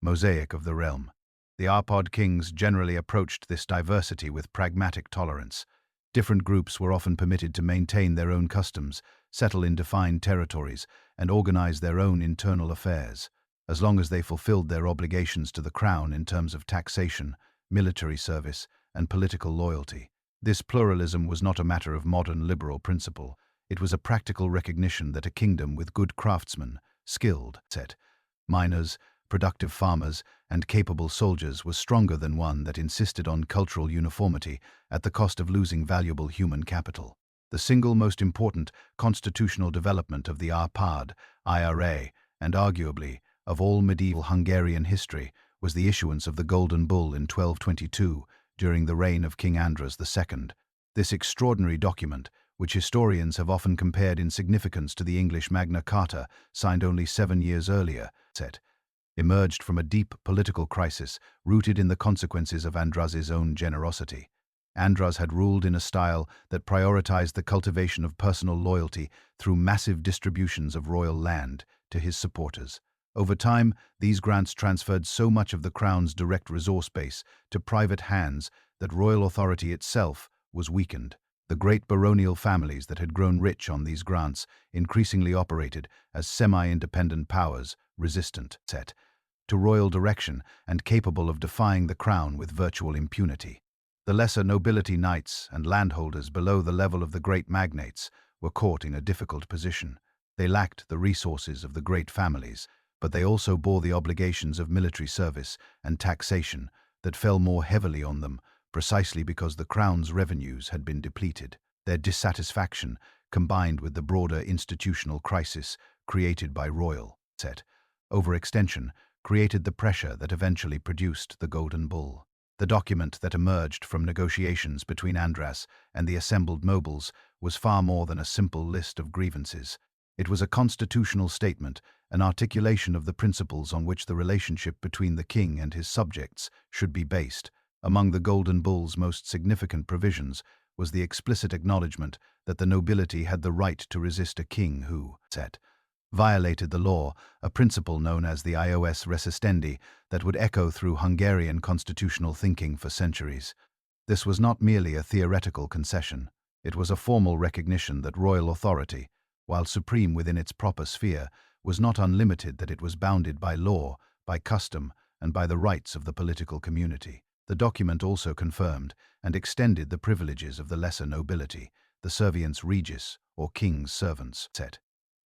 mosaic of the realm. The Árpád kings generally approached this diversity with pragmatic tolerance. Different groups were often permitted to maintain their own customs, settle in defined territories, and organize their own internal affairs, as long as they fulfilled their obligations to the crown in terms of taxation, military service, and political loyalty. This pluralism was not a matter of modern liberal principle. It was a practical recognition that a kingdom with good craftsmen, skilled miners, productive farmers, and capable soldiers was stronger than one that insisted on cultural uniformity at the cost of losing valuable human capital. The single most important constitutional development of the Árpád IRA, and arguably of all medieval Hungarian history, was the issuance of the Golden Bull in 1222 during the reign of King Andras II. This extraordinary document, which historians have often compared in significance to the English Magna Carta, signed only 7 years earlier, emerged from a deep political crisis rooted in the consequences of Andras's own generosity. Andras had ruled in a style that prioritized the cultivation of personal loyalty through massive distributions of royal land to his supporters. Over time, these grants transferred so much of the crown's direct resource base to private hands that royal authority itself was weakened. The great baronial families that had grown rich on these grants increasingly operated as semi-independent powers, resistant to royal direction and capable of defying the crown with virtual impunity. The lesser nobility knights and landholders below the level of the great magnates were caught in a difficult position. They lacked the resources of the great families, but they also bore the obligations of military service and taxation that fell more heavily on them precisely because the crown's revenues had been depleted. Their dissatisfaction, combined with the broader institutional crisis created by royal overextension, created the pressure that eventually produced the Golden Bull. The document that emerged from negotiations between Andras and the assembled nobles was far more than a simple list of grievances. It was a constitutional statement, an articulation of the principles on which the relationship between the king and his subjects should be based. Among the Golden Bull's most significant provisions was the explicit acknowledgement that the nobility had the right to resist a king who violated the law, a principle known as the ius resistendi that would echo through Hungarian constitutional thinking for centuries. This was not merely a theoretical concession. It was a formal recognition that royal authority, while supreme within its proper sphere, was not unlimited, that it was bounded by law, by custom, and by the rights of the political community. The document also confirmed and extended the privileges of the lesser nobility, the serviens regis, or king's servants,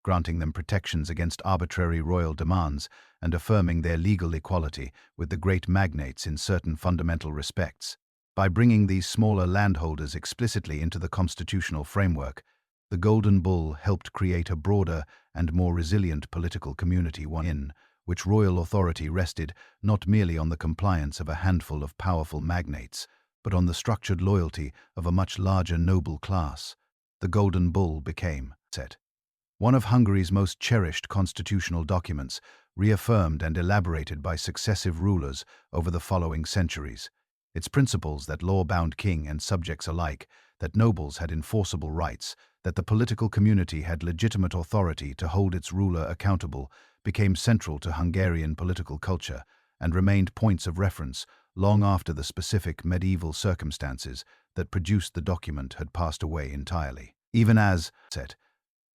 granting them protections against arbitrary royal demands and affirming their legal equality with the great magnates in certain fundamental respects. By bringing these smaller landholders explicitly into the constitutional framework, the Golden Bull helped create a broader and more resilient political community, one in which royal authority rested not merely on the compliance of a handful of powerful magnates, but on the structured loyalty of a much larger noble class. The Golden Bull became one of Hungary's most cherished constitutional documents, reaffirmed and elaborated by successive rulers over the following centuries. Its principles that law bound king and subjects alike, that nobles had enforceable rights, that the political community had legitimate authority to hold its ruler accountable, became central to Hungarian political culture and remained points of reference long after the specific medieval circumstances that produced the document had passed away entirely. Even as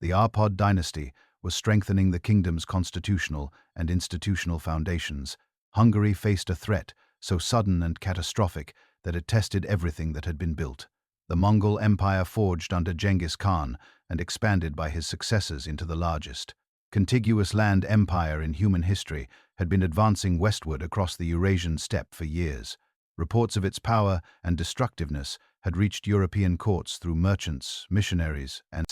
the Árpád dynasty was strengthening the kingdom's constitutional and institutional foundations, Hungary faced a threat so sudden and catastrophic that it tested everything that had been built. The Mongol Empire, forged under Genghis Khan and expanded by his successors into the largest contiguous land empire in human history, had been advancing westward across the Eurasian steppe for years. Reports of its power and destructiveness had reached European courts through merchants, missionaries, and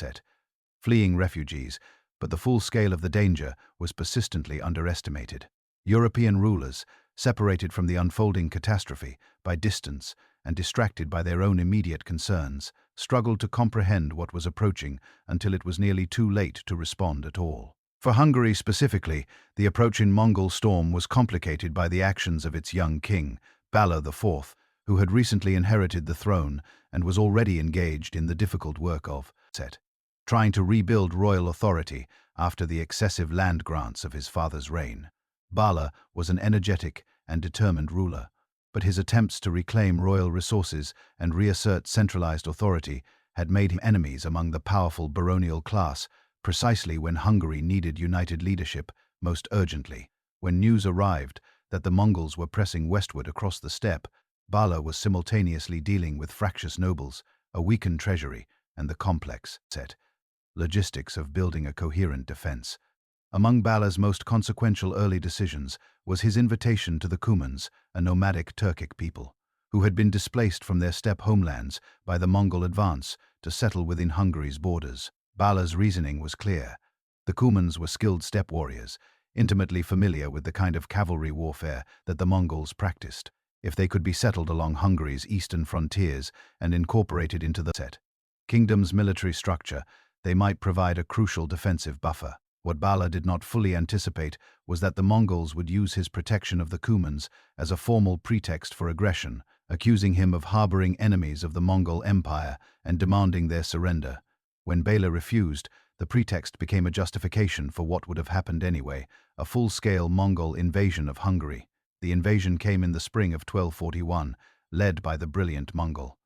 fleeing refugees, but the full scale of the danger was persistently underestimated. European rulers, separated from the unfolding catastrophe by distance and distracted by their own immediate concerns, struggled to comprehend what was approaching until it was nearly too late to respond at all. For Hungary specifically, the approaching Mongol storm was complicated by the actions of its young king, Bala IV, who had recently inherited the throne and was already engaged in the difficult work of trying to rebuild royal authority after the excessive land grants of his father's reign. Bala was an energetic and determined ruler, but his attempts to reclaim royal resources and reassert centralized authority had made him enemies among the powerful baronial class, precisely when Hungary needed united leadership most urgently. When news arrived that the Mongols were pressing westward across the steppe, Bala was simultaneously dealing with fractious nobles, a weakened treasury, and the complex logistics of building a coherent defense. Among Bala's most consequential early decisions was his invitation to the Cumans, a nomadic Turkic people, who had been displaced from their steppe homelands by the Mongol advance to settle within Hungary's borders. Bala's reasoning was clear. The Cumans were skilled steppe warriors, intimately familiar with the kind of cavalry warfare that the Mongols practiced. If they could be settled along Hungary's eastern frontiers and incorporated into the kingdom's military structure, they might provide a crucial defensive buffer. What Bala did not fully anticipate was that the Mongols would use his protection of the Cumans as a formal pretext for aggression, accusing him of harboring enemies of the Mongol Empire and demanding their surrender. When Bala refused, the pretext became a justification for what would have happened anyway, a full-scale Mongol invasion of Hungary. The invasion came in the spring of 1241, led by the brilliant Mongol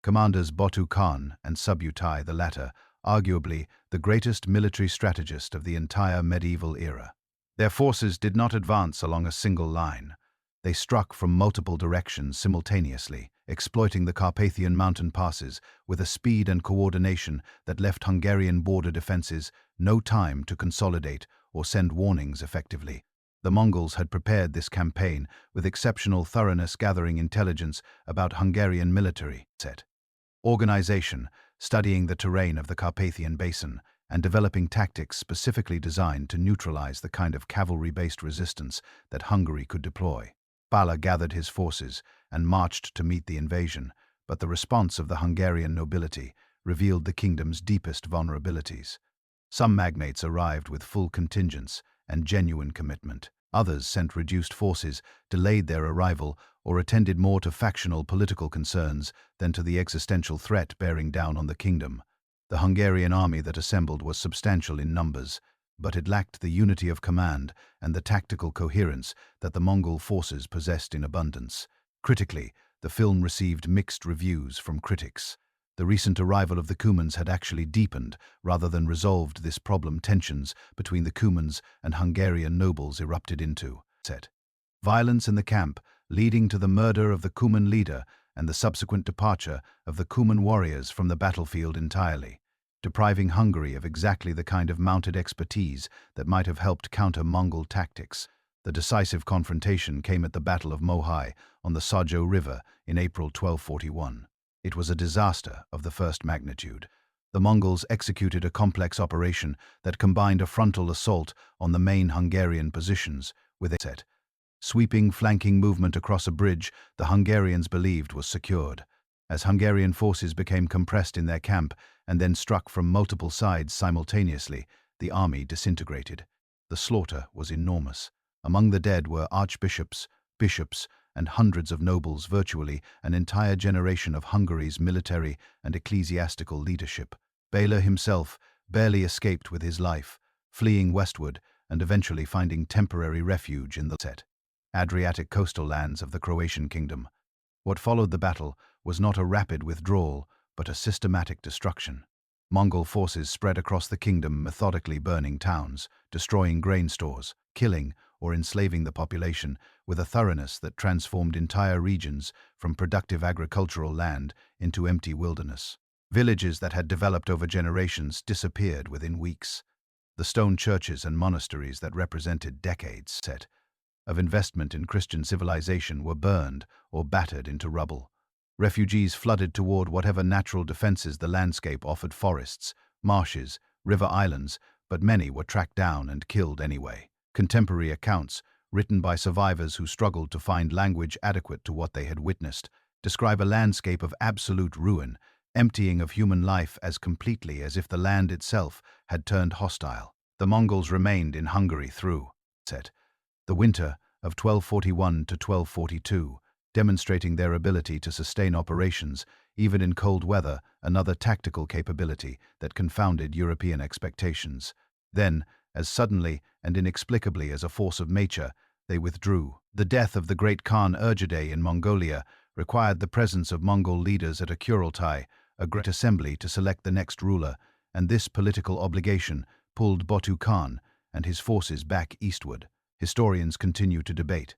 commanders Batu Khan and Subutai, the latter, arguably the greatest military strategist of the entire medieval era. Their forces did not advance along a single line. They struck from multiple directions simultaneously, exploiting the Carpathian mountain passes with a speed and coordination that left Hungarian border defenses no time to consolidate or send warnings effectively. The Mongols had prepared this campaign with exceptional thoroughness, gathering intelligence about Hungarian military organization, studying the terrain of the Carpathian Basin, and developing tactics specifically designed to neutralize the kind of cavalry-based resistance that Hungary could deploy. Bala gathered his forces and marched to meet the invasion, but the response of the Hungarian nobility revealed the kingdom's deepest vulnerabilities. Some magnates arrived with full contingents and genuine commitment. Others sent reduced forces, delayed their arrival, or attended more to factional political concerns than to the existential threat bearing down on the kingdom. The Hungarian army that assembled was substantial in numbers, but it lacked the unity of command and the tactical coherence that the Mongol forces possessed in abundance. Critically, the film received mixed reviews from critics. The recent arrival of the Cumans had actually deepened, rather than resolved, this problem. Tensions between the Cumans and Hungarian nobles erupted into violence in the camp, leading to the murder of the Cuman leader and the subsequent departure of the Cuman warriors from the battlefield entirely, depriving Hungary of exactly the kind of mounted expertise that might have helped counter Mongol tactics. The decisive confrontation came at the Battle of Mohai on the Sajo River in April 1241. It was a disaster of the first magnitude. The Mongols executed a complex operation that combined a frontal assault on the main Hungarian positions with a sweeping flanking movement across a bridge the Hungarians believed was secured. As Hungarian forces became compressed in their camp and then struck from multiple sides simultaneously, the army disintegrated. The slaughter was enormous. Among the dead were archbishops, bishops, and hundreds of nobles, virtually an entire generation of Hungary's military and ecclesiastical leadership. Bela himself barely escaped with his life, fleeing westward and eventually finding temporary refuge in the Adriatic coastal lands of the Croatian kingdom. What followed the battle was not a rapid withdrawal, but a systematic destruction. Mongol forces spread across the kingdom, methodically burning towns, destroying grain stores, killing or enslaving the population with a thoroughness that transformed entire regions from productive agricultural land into empty wilderness. Villages that had developed over generations disappeared within weeks. The stone churches and monasteries that represented decades of investment in Christian civilization were burned or battered into rubble. Refugees flooded toward whatever natural defenses the landscape offered: forests, marshes, river islands, but many were tracked down and killed anyway. Contemporary accounts, written by survivors who struggled to find language adequate to what they had witnessed, describe a landscape of absolute ruin, emptying of human life as completely as if the land itself had turned hostile. The Mongols remained in Hungary through the winter of 1241 to 1242, demonstrating their ability to sustain operations even in cold weather, another tactical capability that confounded European expectations. Then, as suddenly and inexplicably as a force of nature, they withdrew. The death of the great Khan Urgedei in Mongolia required the presence of Mongol leaders at a Kurultai, a great assembly to select the next ruler, and this political obligation pulled Batu Khan and his forces back eastward. Historians continue to debate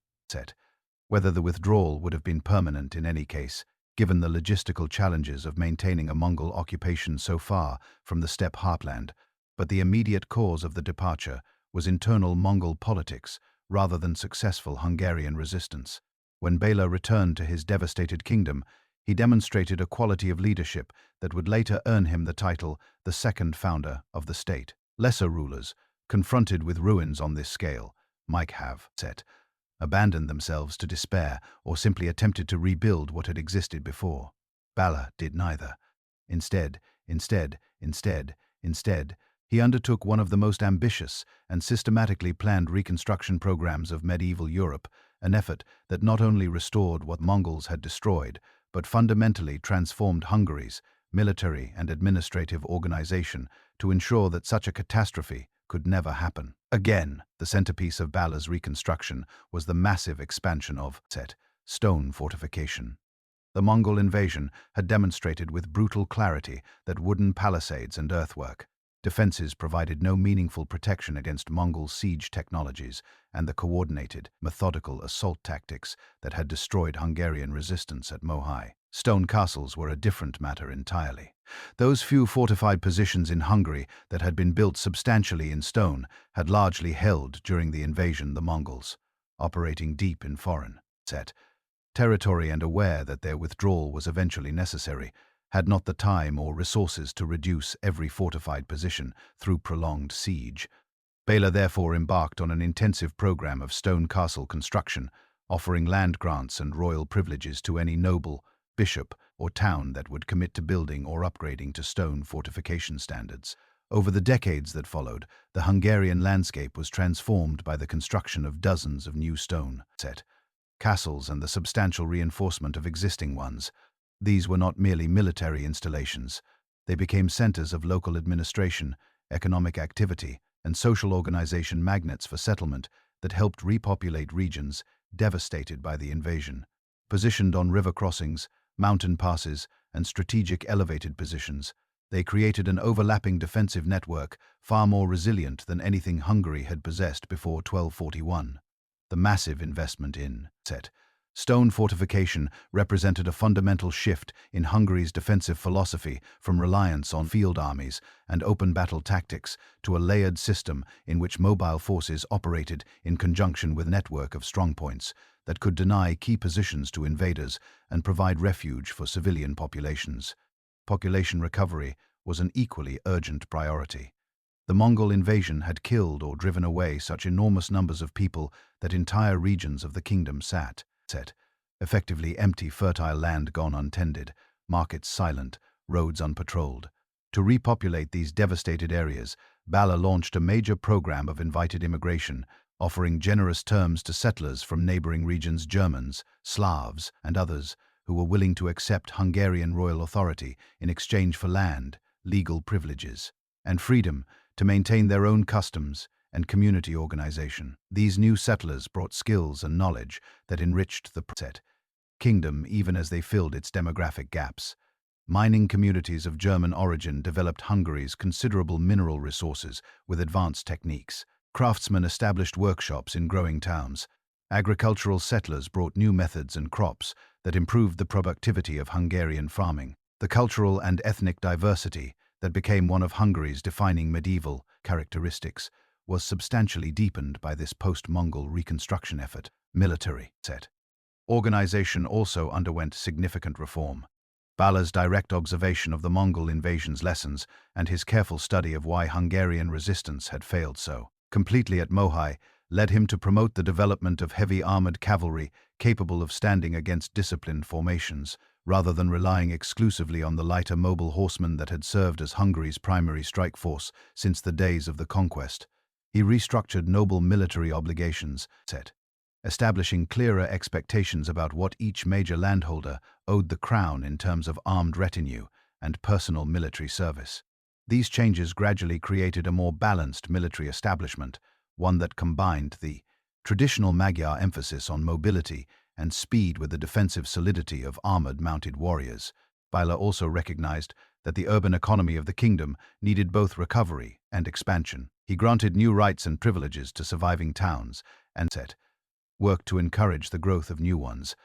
whether the withdrawal would have been permanent in any case, given the logistical challenges of maintaining a Mongol occupation so far from the steppe heartland, but the immediate cause of the departure was internal Mongol politics rather than successful Hungarian resistance. When Bela returned to his devastated kingdom, he demonstrated a quality of leadership that would later earn him the title the second founder of the state. Lesser rulers, confronted with ruins on this scale, might have abandoned themselves to despair or simply attempted to rebuild what had existed before. Bela did neither. Instead, he undertook one of the most ambitious and systematically planned reconstruction programs of medieval Europe, an effort that not only restored what Mongols had destroyed, but fundamentally transformed Hungary's military and administrative organization to ensure that such a catastrophe could never happen again. The centerpiece of Bela's reconstruction was the massive expansion of stone fortification. The Mongol invasion had demonstrated with brutal clarity that wooden palisades and earthwork defenses provided no meaningful protection against Mongol siege technologies and the coordinated, methodical assault tactics that had destroyed Hungarian resistance at Mohyj. Stone castles were a different matter entirely. Those few fortified positions in Hungary that had been built substantially in stone had largely held during the invasion the Mongols, operating deep in foreign territory and aware that their withdrawal was eventually necessary, had not the time or resources to reduce every fortified position through prolonged siege. Bela therefore embarked on an intensive program of stone castle construction, offering land grants and royal privileges to any noble, bishop, or town that would commit to building or upgrading to stone fortification standards. Over the decades that followed, the Hungarian landscape was transformed by the construction of dozens of new stone castles and the substantial reinforcement of existing ones. These were not merely military installations. They became centers of local administration, economic activity, and social organization magnets for settlement that helped repopulate regions devastated by the invasion. Positioned on river crossings, mountain passes, and strategic elevated positions, they created an overlapping defensive network far more resilient than anything Hungary had possessed before 1241. The massive investment in stone fortification represented a fundamental shift in Hungary's defensive philosophy from reliance on field armies and open battle tactics to a layered system in which mobile forces operated in conjunction with a network of strongpoints that could deny key positions to invaders and provide refuge for civilian populations. Population recovery was an equally urgent priority. The Mongol invasion had killed or driven away such enormous numbers of people that entire regions of the kingdom sat effectively empty, fertile land gone untended, markets silent, roads unpatrolled. To repopulate these devastated areas, Bela launched a major program of invited immigration, offering generous terms to settlers from neighboring regions, Germans, Slavs, and others who were willing to accept Hungarian royal authority in exchange for land, legal privileges, and freedom to maintain their own customs and community organization. These new settlers brought skills and knowledge that enriched the kingdom even as they filled its demographic gaps. Mining communities of German origin developed Hungary's considerable mineral resources with advanced techniques. Craftsmen established workshops in growing towns. Agricultural settlers brought new methods and crops that improved the productivity of Hungarian farming. The cultural and ethnic diversity that became one of Hungary's defining medieval characteristics was substantially deepened by this post-Mongol reconstruction effort. Military organization also underwent significant reform. Bela's direct observation of the Mongol invasion's lessons and his careful study of why Hungarian resistance had failed so completely at Mohyj led him to promote the development of heavy armored cavalry capable of standing against disciplined formations, Rather than relying exclusively on the lighter mobile horsemen that had served as Hungary's primary strike force since the days of the conquest, he restructured noble military obligations, establishing clearer expectations about what each major landholder owed the crown in terms of armed retinue and personal military service. These changes gradually created a more balanced military establishment, one that combined the traditional Magyar emphasis on mobility and speed with the defensive solidity of armored mounted warriors. Bila also recognized that the urban economy of the kingdom needed both recovery and expansion. He granted new rights and privileges to surviving towns and worked to encourage the growth of new ones,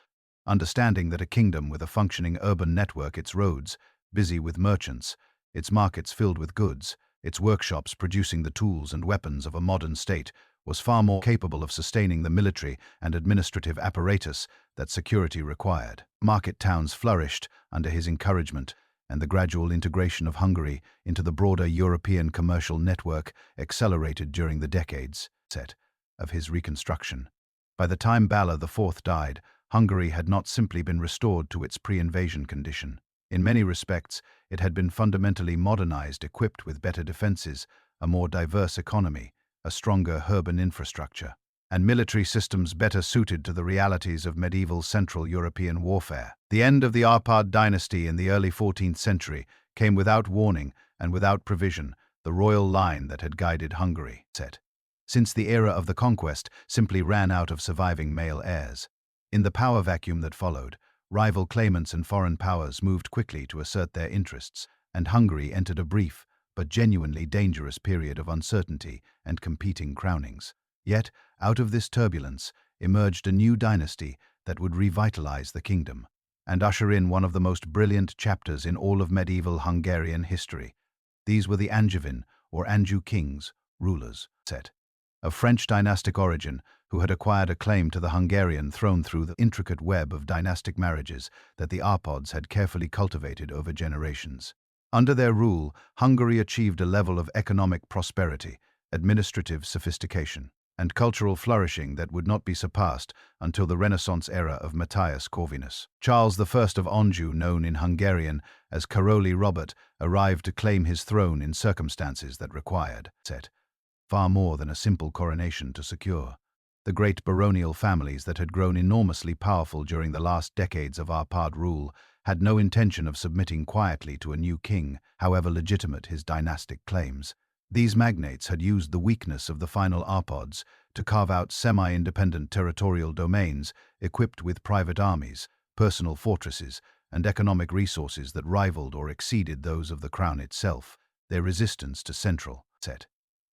understanding that a kingdom with a functioning urban network, its roads busy with merchants, its markets filled with goods, its workshops producing the tools and weapons of a modern state, was far more capable of sustaining the military and administrative apparatus that security required. Market towns flourished under his encouragement, and the gradual integration of Hungary into the broader European commercial network accelerated during the decades of his reconstruction. By the time Bela IV died, Hungary had not simply been restored to its pre-invasion condition. In many respects, it had been fundamentally modernized, equipped with better defenses, a more diverse economy, a stronger urban infrastructure, and military systems better suited to the realities of medieval Central European warfare. The end of the Árpád dynasty in the early 14th century came without warning and without provision, the royal line that had guided Hungary, since the era of the conquest simply ran out of surviving male heirs. In the power vacuum that followed, rival claimants and foreign powers moved quickly to assert their interests, and Hungary entered a brief but genuinely dangerous period of uncertainty and competing crownings. Yet, out of this turbulence emerged a new dynasty that would revitalize the kingdom and usher in one of the most brilliant chapters in all of medieval Hungarian history. These were the Angevin, or Anjou kings, rulers, of French dynastic origin, who had acquired a claim to the Hungarian throne through the intricate web of dynastic marriages that the Árpáds had carefully cultivated over generations. Under their rule, Hungary achieved a level of economic prosperity, administrative sophistication, and cultural flourishing that would not be surpassed until the Renaissance era of Matthias Corvinus. Charles I of Anjou, known in Hungarian as Károly Robert, arrived to claim his throne in circumstances that required far more than a simple coronation to secure. The great baronial families that had grown enormously powerful during the last decades of Árpád rule had no intention of submitting quietly to a new king, however legitimate his dynastic claims. These magnates had used the weakness of the final Árpáds to carve out semi-independent territorial domains equipped with private armies, personal fortresses, and economic resources that rivaled or exceeded those of the crown itself. Their resistance to central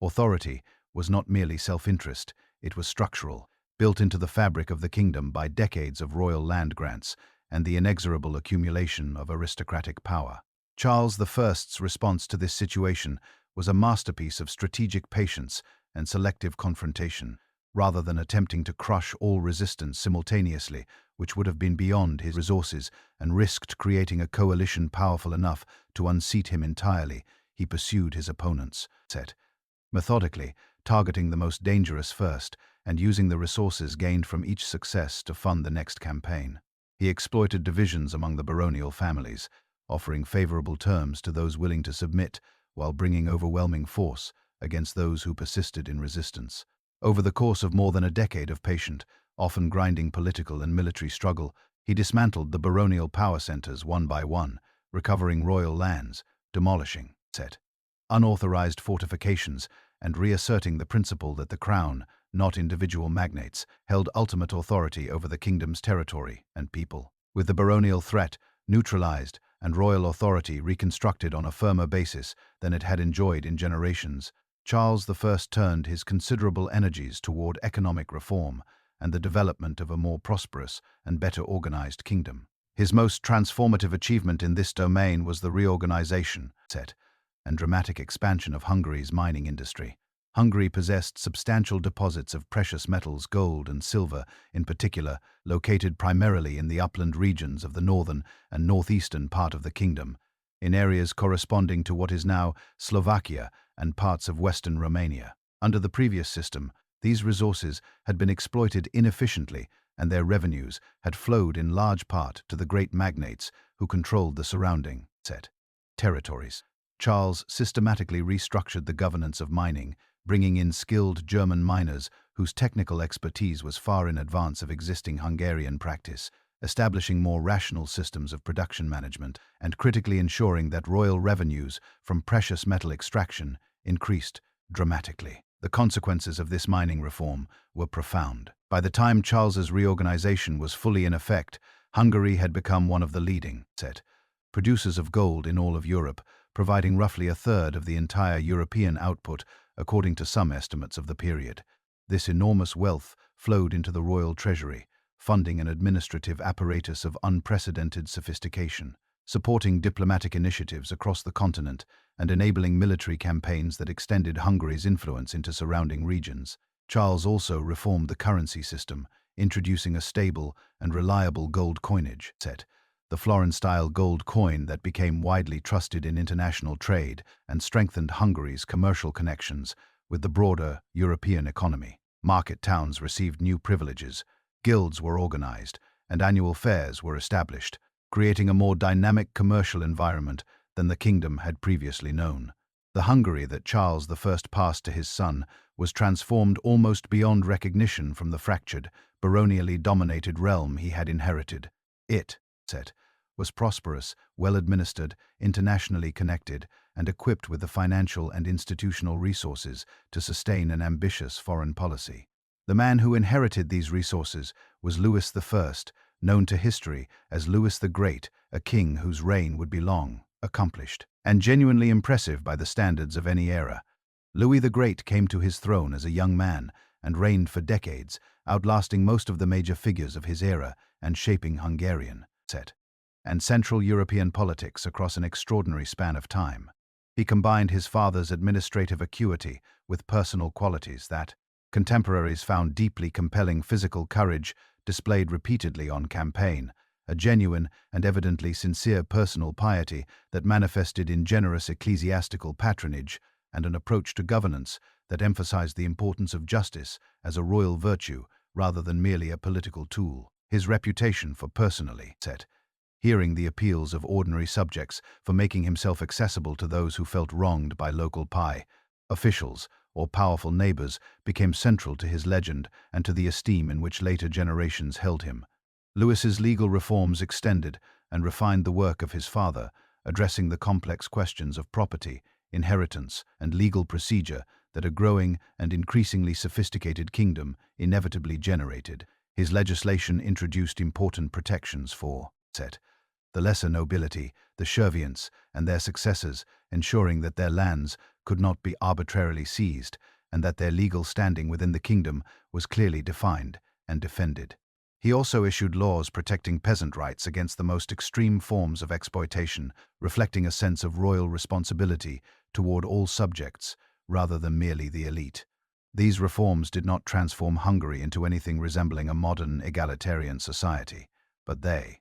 authority was not merely self-interest, it was structural, built into the fabric of the kingdom by decades of royal land grants and the inexorable accumulation of aristocratic power. Charles I's response to this situation was a masterpiece of strategic patience and selective confrontation, rather than attempting to crush all resistance simultaneously, which would have been beyond his resources and risked creating a coalition powerful enough to unseat him entirely. He pursued his opponents, methodically, targeting the most dangerous first and using the resources gained from each success to fund the next campaign. He exploited divisions among the baronial families, offering favorable terms to those willing to submit while bringing overwhelming force against those who persisted in resistance. Over the course of more than a decade of patient, often grinding political and military struggle, he dismantled the baronial power centers one by one, recovering royal lands, demolishing unauthorized fortifications, and reasserting the principle that the crown, not individual magnates, held ultimate authority over the kingdom's territory and people. With the baronial threat neutralized and royal authority reconstructed on a firmer basis than it had enjoyed in generations, Charles I turned his considerable energies toward economic reform and the development of a more prosperous and better organized kingdom. His most transformative achievement in this domain was the reorganization and dramatic expansion of Hungary's mining industry. Hungary possessed substantial deposits of precious metals, gold and silver in particular, located primarily in the upland regions of the northern and northeastern part of the kingdom, in areas corresponding to what is now Slovakia and parts of western Romania. Under the previous system, these resources had been exploited inefficiently and their revenues had flowed in large part to the great magnates who controlled the surrounding territories. Charles systematically restructured the governance of mining, bringing in skilled German miners whose technical expertise was far in advance of existing Hungarian practice, establishing more rational systems of production management and critically ensuring that royal revenues from precious metal extraction increased dramatically. The consequences of this mining reform were profound. By the time Charles's reorganization was fully in effect, Hungary had become one of the leading producers of gold in all of Europe, providing roughly a third of the entire European output, according to some estimates of the period. This enormous wealth flowed into the royal treasury, funding an administrative apparatus of unprecedented sophistication, supporting diplomatic initiatives across the continent, and enabling military campaigns that extended Hungary's influence into surrounding regions. Charles also reformed the currency system, introducing a stable and reliable gold coinage, the florin-style gold coin that became widely trusted in international trade and strengthened Hungary's commercial connections with the broader European economy. Market towns received new privileges, guilds were organized, and annual fairs were established, creating a more dynamic commercial environment than the kingdom had previously known. The Hungary that Charles I passed to his son was transformed almost beyond recognition from the fractured, baronially dominated realm he had inherited. It was prosperous, well-administered, internationally connected, and equipped with the financial and institutional resources to sustain an ambitious foreign policy. The man who inherited these resources was Louis I, known to history as Louis the Great, a king whose reign would be long, accomplished, and genuinely impressive by the standards of any era. Louis the Great came to his throne as a young man and reigned for decades, outlasting most of the major figures of his era and shaping Hungarian and Central European politics across an extraordinary span of time. He combined his father's administrative acuity with personal qualities that contemporaries found deeply compelling: physical courage displayed repeatedly on campaign, a genuine and evidently sincere personal piety that manifested in generous ecclesiastical patronage, and an approach to governance that emphasized the importance of justice as a royal virtue rather than merely a political tool. His reputation for personally hearing the appeals of ordinary subjects, for making himself accessible to those who felt wronged by local officials or powerful neighbors, became central to his legend and to the esteem in which later generations held him. Louis's legal reforms extended and refined the work of his father, addressing the complex questions of property, inheritance, and legal procedure that a growing and increasingly sophisticated kingdom inevitably generated. His legislation introduced important protections for the lesser nobility, the Servients, and their successors, ensuring that their lands could not be arbitrarily seized and that their legal standing within the kingdom was clearly defined and defended. He also issued laws protecting peasant rights against the most extreme forms of exploitation, reflecting a sense of royal responsibility toward all subjects rather than merely the elite. These reforms did not transform Hungary into anything resembling a modern egalitarian society, but they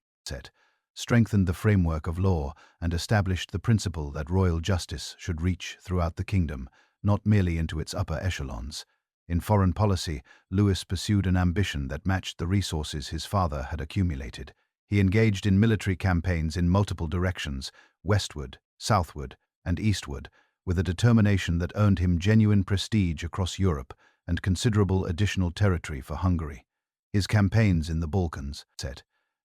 strengthened the framework of law and established the principle that royal justice should reach throughout the kingdom, not merely into its upper echelons. In foreign policy, Louis pursued an ambition that matched the resources his father had accumulated. He engaged in military campaigns in multiple directions, westward, southward, and eastward, with a determination that earned him genuine prestige across Europe and considerable additional territory for Hungary. His campaigns in the Balkans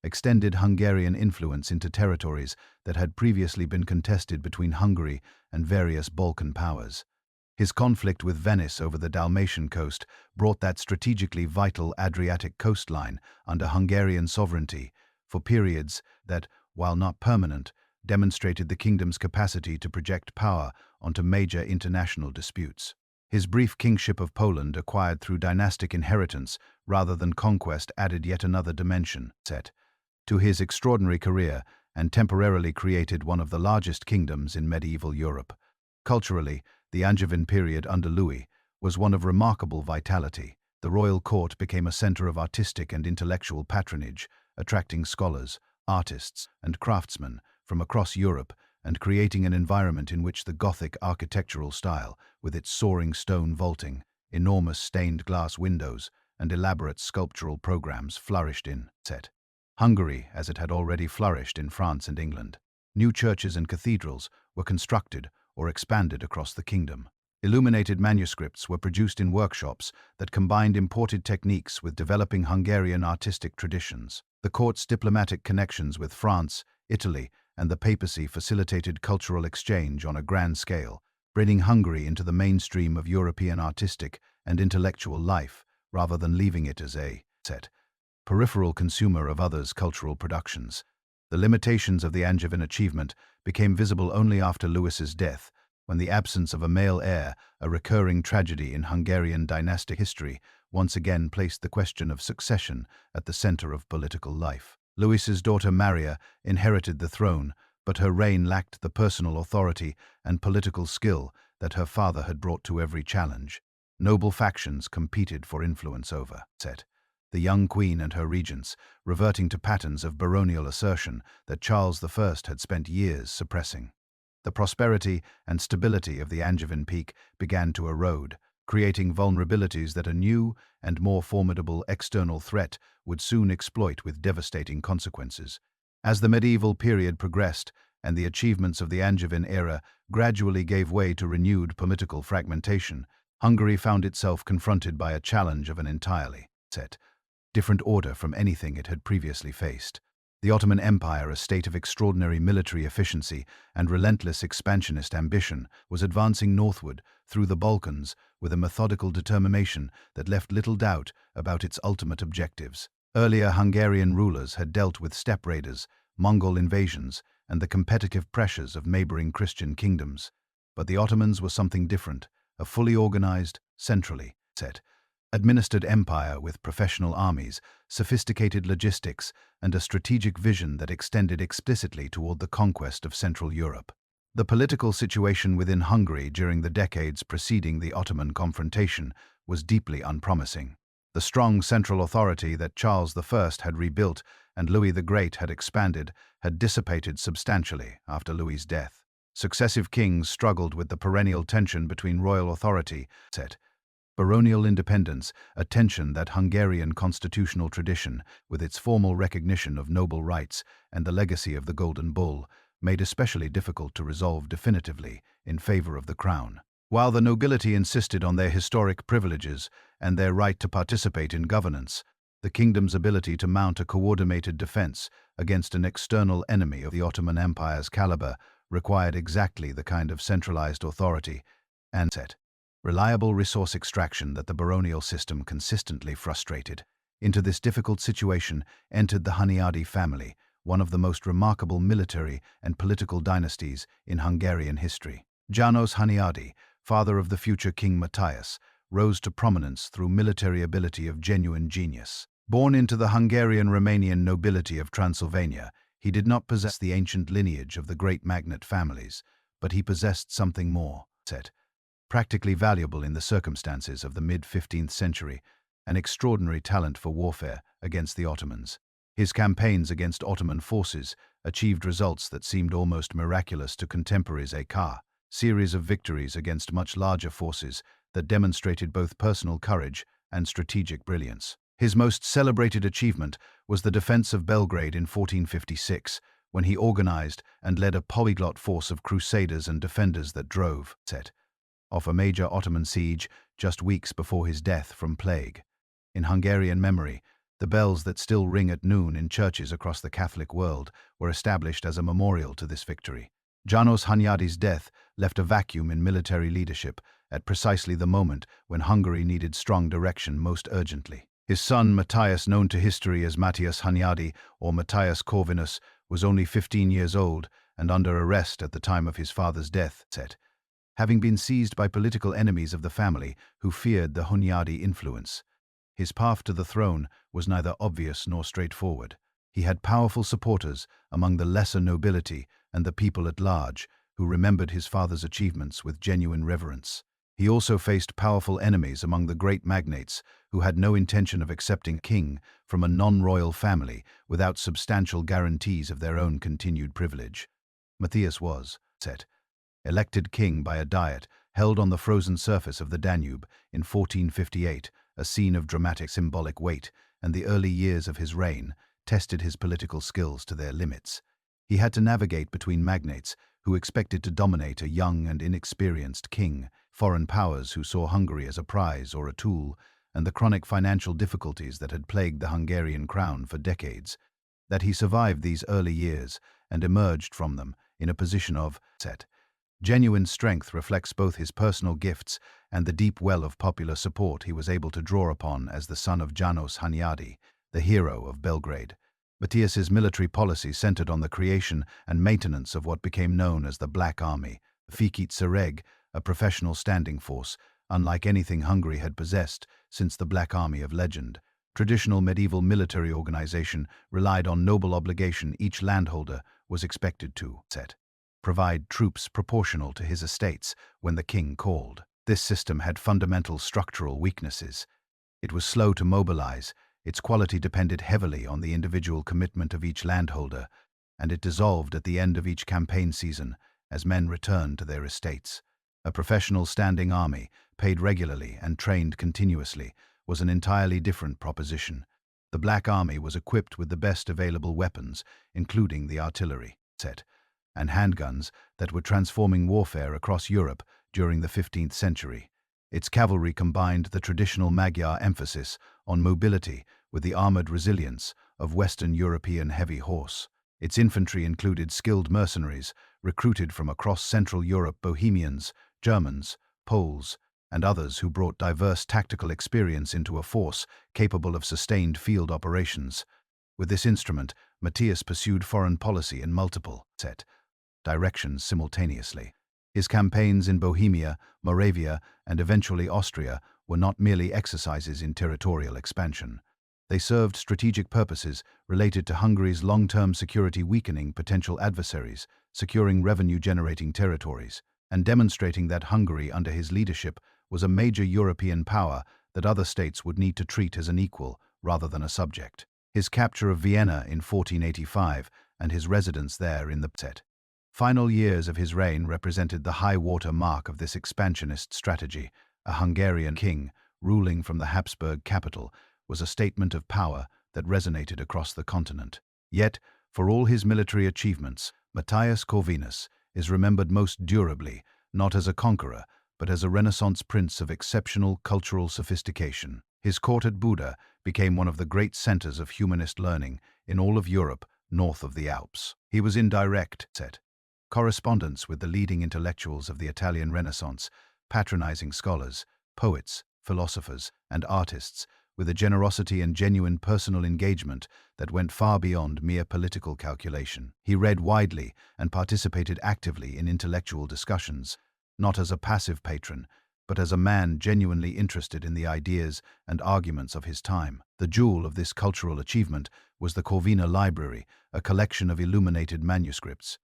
extended Hungarian influence into territories that had previously been contested between Hungary and various Balkan powers. His conflict with Venice over the Dalmatian coast brought that strategically vital Adriatic coastline under Hungarian sovereignty for periods that, while not permanent, demonstrated the kingdom's capacity to project power onto major international disputes. His brief kingship of Poland, acquired through dynastic inheritance rather than conquest, added yet another dimension to his extraordinary career and temporarily created one of the largest kingdoms in medieval Europe. Culturally, the Angevin period under Louis was one of remarkable vitality. The royal court became a center of artistic and intellectual patronage, attracting scholars, artists, and craftsmen from across Europe and creating an environment in which the Gothic architectural style, with its soaring stone vaulting, enormous stained glass windows, and elaborate sculptural programs flourished in Hungary, as it had already flourished in France and England. New churches and cathedrals were constructed or expanded across the kingdom. Illuminated manuscripts were produced in workshops that combined imported techniques with developing Hungarian artistic traditions. The court's diplomatic connections with France, Italy, and the papacy facilitated cultural exchange on a grand scale, bringing Hungary into the mainstream of European artistic and intellectual life, rather than leaving it as a peripheral consumer of others' cultural productions. The limitations of the Angevin achievement became visible only after Louis's death, when the absence of a male heir, a recurring tragedy in Hungarian dynastic history, once again placed the question of succession at the center of political life. Louis's daughter Maria inherited the throne, but her reign lacked the personal authority and political skill that her father had brought to every challenge. Noble factions competed for influence over the young queen and her regents, reverting to patterns of baronial assertion that Charles I had spent years suppressing. The prosperity and stability of the Angevin peak began to erode, creating vulnerabilities that a new and more formidable external threat would soon exploit with devastating consequences. As the medieval period progressed and the achievements of the Angevin era gradually gave way to renewed political fragmentation, Hungary found itself confronted by a challenge of an entirely different order from anything it had previously faced. The Ottoman Empire, a state of extraordinary military efficiency and relentless expansionist ambition, was advancing northward through the Balkans with a methodical determination that left little doubt about its ultimate objectives. Earlier Hungarian rulers had dealt with steppe raiders, Mongol invasions, and the competitive pressures of neighboring Christian kingdoms. But the Ottomans were something different, a fully organized, centrally administered empire with professional armies, sophisticated logistics, and a strategic vision that extended explicitly toward the conquest of Central Europe. The political situation within Hungary during the decades preceding the Ottoman confrontation was deeply unpromising. The strong central authority that Charles I had rebuilt and Louis the Great had expanded had dissipated substantially after Louis's death. Successive kings struggled with the perennial tension between royal authority and baronial independence, a tension that Hungarian constitutional tradition, with its formal recognition of noble rights and the legacy of the Golden Bull, made especially difficult to resolve definitively in favor of the crown. While the nobility insisted on their historic privileges and their right to participate in governance, the kingdom's ability to mount a coordinated defense against an external enemy of the Ottoman Empire's caliber required exactly the kind of centralized authority and reliable resource extraction that the baronial system consistently frustrated. Into this difficult situation entered the Hunyadi family, one of the most remarkable military and political dynasties in Hungarian history. János Hunyadi, father of the future King Matthias, rose to prominence through military ability of genuine genius. Born into the Hungarian-Romanian nobility of Transylvania, he did not possess the ancient lineage of the great magnate families, but he possessed something more, practically valuable in the circumstances of the mid-15th century, an extraordinary talent for warfare against the Ottomans. His campaigns against Ottoman forces achieved results that seemed almost miraculous to contemporaries. A series of victories against much larger forces that demonstrated both personal courage and strategic brilliance. His most celebrated achievement was the defense of Belgrade in 1456, when he organized and led a polyglot force of crusaders and defenders that drove off a major Ottoman siege just weeks before his death from plague. In Hungarian memory, the bells that still ring at noon in churches across the Catholic world were established as a memorial to this victory. János Hunyadi's death left a vacuum in military leadership at precisely the moment when Hungary needed strong direction most urgently. His son Matthias, known to history as Matthias Hunyadi or Matthias Corvinus, was only 15 years old and under arrest at the time of his father's death, having been seized by political enemies of the family who feared the Hunyadi influence. His path to the throne was neither obvious nor straightforward. He had powerful supporters among the lesser nobility and the people at large, who remembered his father's achievements with genuine reverence. He also faced powerful enemies among the great magnates who had no intention of accepting king from a non-royal family without substantial guarantees of their own continued privilege. Matthias was elected king by a diet held on the frozen surface of the Danube in 1458 a scene of dramatic symbolic weight, and the early years of his reign tested his political skills to their limits. He had to navigate between magnates who expected to dominate a young and inexperienced king, foreign powers who saw Hungary as a prize or a tool, and the chronic financial difficulties that had plagued the Hungarian crown for decades. That he survived these early years and emerged from them in a position of genuine strength reflects both his personal gifts and the deep well of popular support he was able to draw upon as the son of János Hunyadi, the hero of Belgrade. Matthias's military policy centered on the creation and maintenance of what became known as the Black Army, Fikit Sereg, a professional standing force, unlike anything Hungary had possessed since the Black Army of legend. Traditional medieval military organization relied on noble obligation. Each landholder was expected to provide troops proportional to his estates when the king called. This system had fundamental structural weaknesses. It was slow to mobilize, its quality depended heavily on the individual commitment of each landholder, and it dissolved at the end of each campaign season as men returned to their estates. A professional standing army, paid regularly and trained continuously, was an entirely different proposition. The Black Army was equipped with the best available weapons, including the artillery and handguns that were transforming warfare across Europe during the 15th century. Its cavalry combined the traditional Magyar emphasis on mobility with the armored resilience of Western European heavy horse. Its infantry included skilled mercenaries recruited from across Central Europe, Bohemians, Germans, Poles, and others who brought diverse tactical experience into a force capable of sustained field operations. With this instrument, Matthias pursued foreign policy in multiple directions simultaneously. His campaigns in Bohemia, Moravia, and eventually Austria were not merely exercises in territorial expansion. They served strategic purposes related to Hungary's long-term security, weakening potential adversaries, securing revenue-generating territories, and demonstrating that Hungary under his leadership was a major European power that other states would need to treat as an equal rather than a subject. His capture of Vienna in 1485 and his residence there in the final years of his reign represented the high-water mark of this expansionist strategy. A Hungarian king, ruling from the Habsburg capital, was a statement of power that resonated across the continent. Yet, for all his military achievements, Matthias Corvinus is remembered most durably, not as a conqueror, but as a Renaissance prince of exceptional cultural sophistication. His court at Buda became one of the great centers of humanist learning in all of Europe north of the Alps. He was in direct correspondence with the leading intellectuals of the Italian Renaissance, patronizing scholars, poets, philosophers, and artists with a generosity and genuine personal engagement that went far beyond mere political calculation. He read widely and participated actively in intellectual discussions, not as a passive patron, but as a man genuinely interested in the ideas and arguments of his time. The jewel of this cultural achievement was the Corvina Library, a collection of illuminated manuscripts,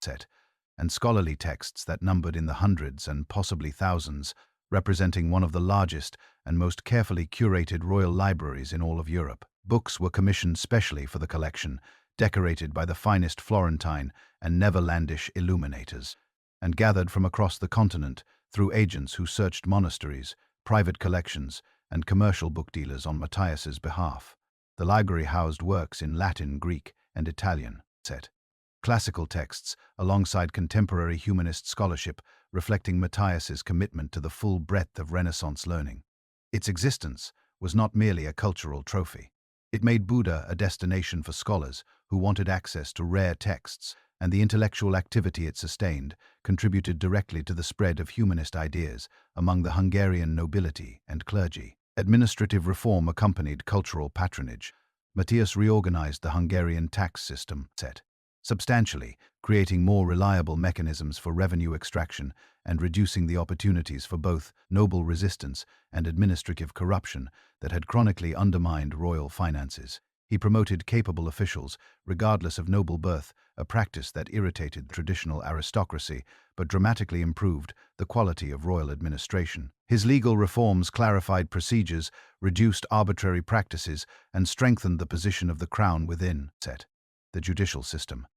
and scholarly texts that numbered in the hundreds and possibly thousands, representing one of the largest and most carefully curated royal libraries in all of Europe. Books were commissioned specially for the collection, decorated by the finest Florentine and Netherlandish illuminators, and gathered from across the continent through agents who searched monasteries, private collections, and commercial book dealers on Matthias's behalf. The library housed works in Latin, Greek, and Italian, classical texts, alongside contemporary humanist scholarship, reflecting Matthias's commitment to the full breadth of Renaissance learning. Its existence was not merely a cultural trophy. It made Buda a destination for scholars who wanted access to rare texts, and the intellectual activity it sustained contributed directly to the spread of humanist ideas among the Hungarian nobility and clergy. Administrative reform accompanied cultural patronage. Matthias reorganized the Hungarian tax system, substantially, creating more reliable mechanisms for revenue extraction and reducing the opportunities for both noble resistance and administrative corruption that had chronically undermined royal finances. He promoted capable officials, regardless of noble birth, a practice that irritated traditional aristocracy but dramatically improved the quality of royal administration. His legal reforms clarified procedures, reduced arbitrary practices, and strengthened the position of the crown within the judicial system.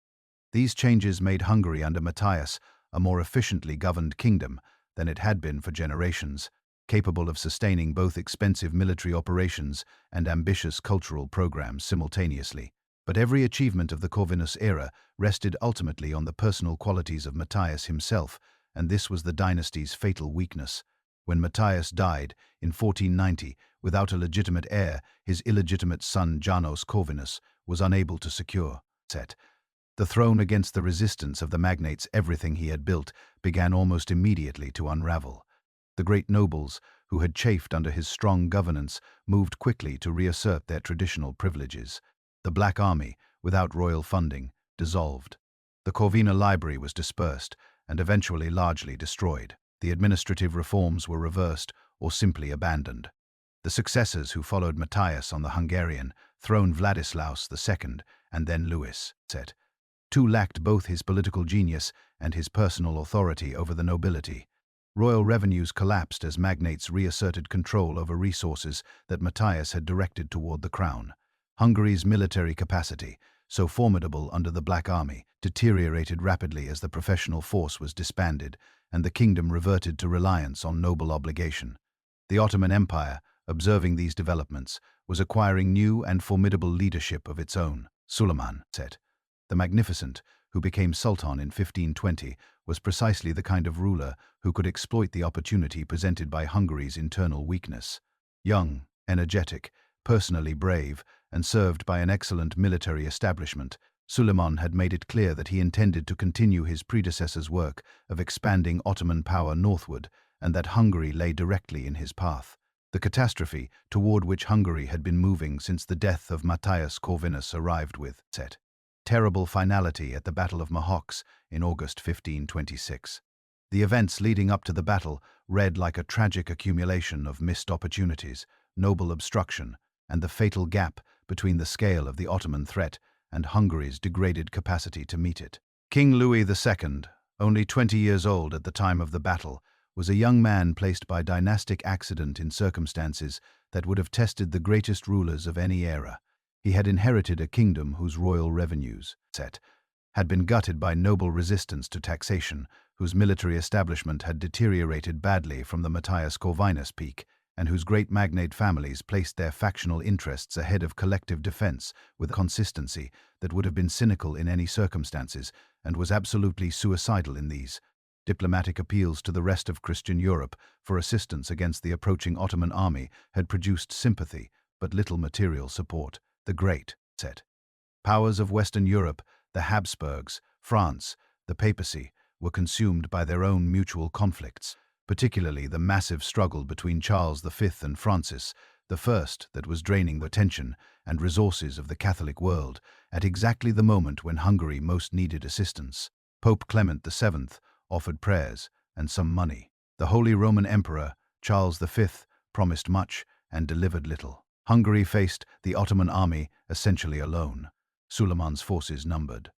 These changes made Hungary under Matthias a more efficiently governed kingdom than it had been for generations. capable of sustaining both expensive military operations and ambitious cultural programs simultaneously. But every achievement of the Corvinus era rested ultimately on the personal qualities of Matthias himself, and this was the dynasty's fatal weakness. When Matthias died in 1490 without a legitimate heir, his illegitimate son Janos Corvinus was unable to secure the throne. Against the resistance of the magnates, everything he had built began almost immediately to unravel. The great nobles, who had chafed under his strong governance, moved quickly to reassert their traditional privileges. The Black Army, without royal funding, dissolved. The Corvina library was dispersed and eventually largely destroyed. The administrative reforms were reversed or simply abandoned. The successors who followed Matthias on the Hungarian throne, Vladislaus II and then Louis II, lacked both his political genius and his personal authority over the nobility. Royal revenues collapsed as magnates reasserted control over resources that Matthias had directed toward the crown. Hungary's military capacity, so formidable under the Black Army, deteriorated rapidly as the professional force was disbanded and the kingdom reverted to reliance on noble obligation. The Ottoman Empire, observing these developments, was acquiring new and formidable leadership of its own. Suleiman the Magnificent, who became Sultan in 1520, was precisely the kind of ruler who could exploit the opportunity presented by Hungary's internal weakness. Young, energetic, personally brave, and served by an excellent military establishment, Suleiman had made it clear that he intended to continue his predecessor's work of expanding Ottoman power northward, and that Hungary lay directly in his path. The catastrophe toward which Hungary had been moving since the death of Matthias Corvinus arrived with terrible finality at the Battle of Mohocs in August 1526. The events leading up to the battle read like a tragic accumulation of missed opportunities, noble obstruction, and the fatal gap between the scale of the Ottoman threat and Hungary's degraded capacity to meet it. King Louis II, only 20 years old at the time of the battle, was a young man placed by dynastic accident in circumstances that would have tested the greatest rulers of any era. He had inherited a kingdom whose royal revenues had been gutted by noble resistance to taxation, whose military establishment had deteriorated badly from the Matthias Corvinus peak, and whose great magnate families placed their factional interests ahead of collective defense with a consistency that would have been cynical in any circumstances and was absolutely suicidal in these. Diplomatic appeals to the rest of Christian Europe for assistance against the approaching Ottoman army had produced sympathy but little material support. The great powers of Western Europe, the Habsburgs, France, the papacy, were consumed by their own mutual conflicts, particularly the massive struggle between Charles V and Francis I that was draining the attention and resources of the Catholic world at exactly the moment when Hungary most needed assistance. Pope Clement VII offered prayers and some money. The Holy Roman Emperor, Charles V, promised much and delivered little. Hungary faced the Ottoman army essentially alone. Suleiman's forces numbered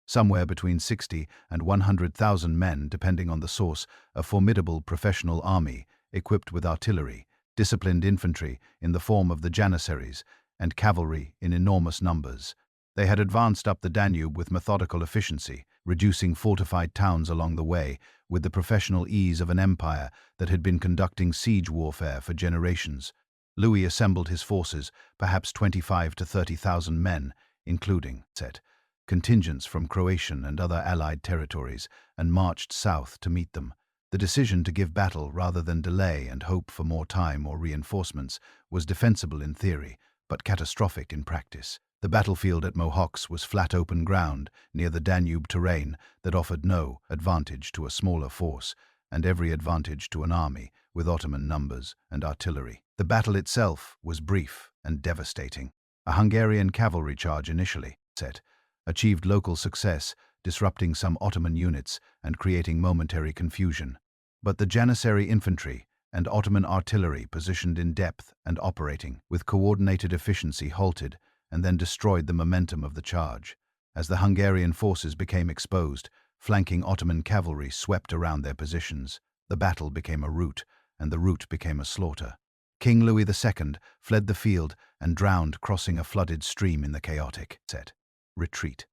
somewhere between 60 and 100,000 men, depending on the source, a formidable professional army equipped with artillery, disciplined infantry in the form of the Janissaries, and cavalry in enormous numbers. They had advanced up the Danube with methodical efficiency, reducing fortified towns along the way with the professional ease of an empire that had been conducting siege warfare for generations. Louis assembled his forces, perhaps 25 to 30,000 men, including contingents from Croatian and other allied territories, and marched south to meet them. The decision to give battle rather than delay and hope for more time or reinforcements was defensible in theory, but catastrophic in practice. The battlefield at Mohocs was flat open ground near the Danube terrain that offered no advantage to a smaller force, and every advantage to an army with Ottoman numbers and artillery. The battle itself was brief and devastating. A Hungarian cavalry charge initially achieved local success, disrupting some Ottoman units and creating momentary confusion. But the Janissary infantry and Ottoman artillery, positioned in depth and operating with coordinated efficiency, halted and then destroyed the momentum of the charge. As the Hungarian forces became exposed, flanking Ottoman cavalry swept around their positions. The battle became a rout, and the rout became a slaughter. King Louis II fled the field and drowned crossing a flooded stream in the chaotic retreat.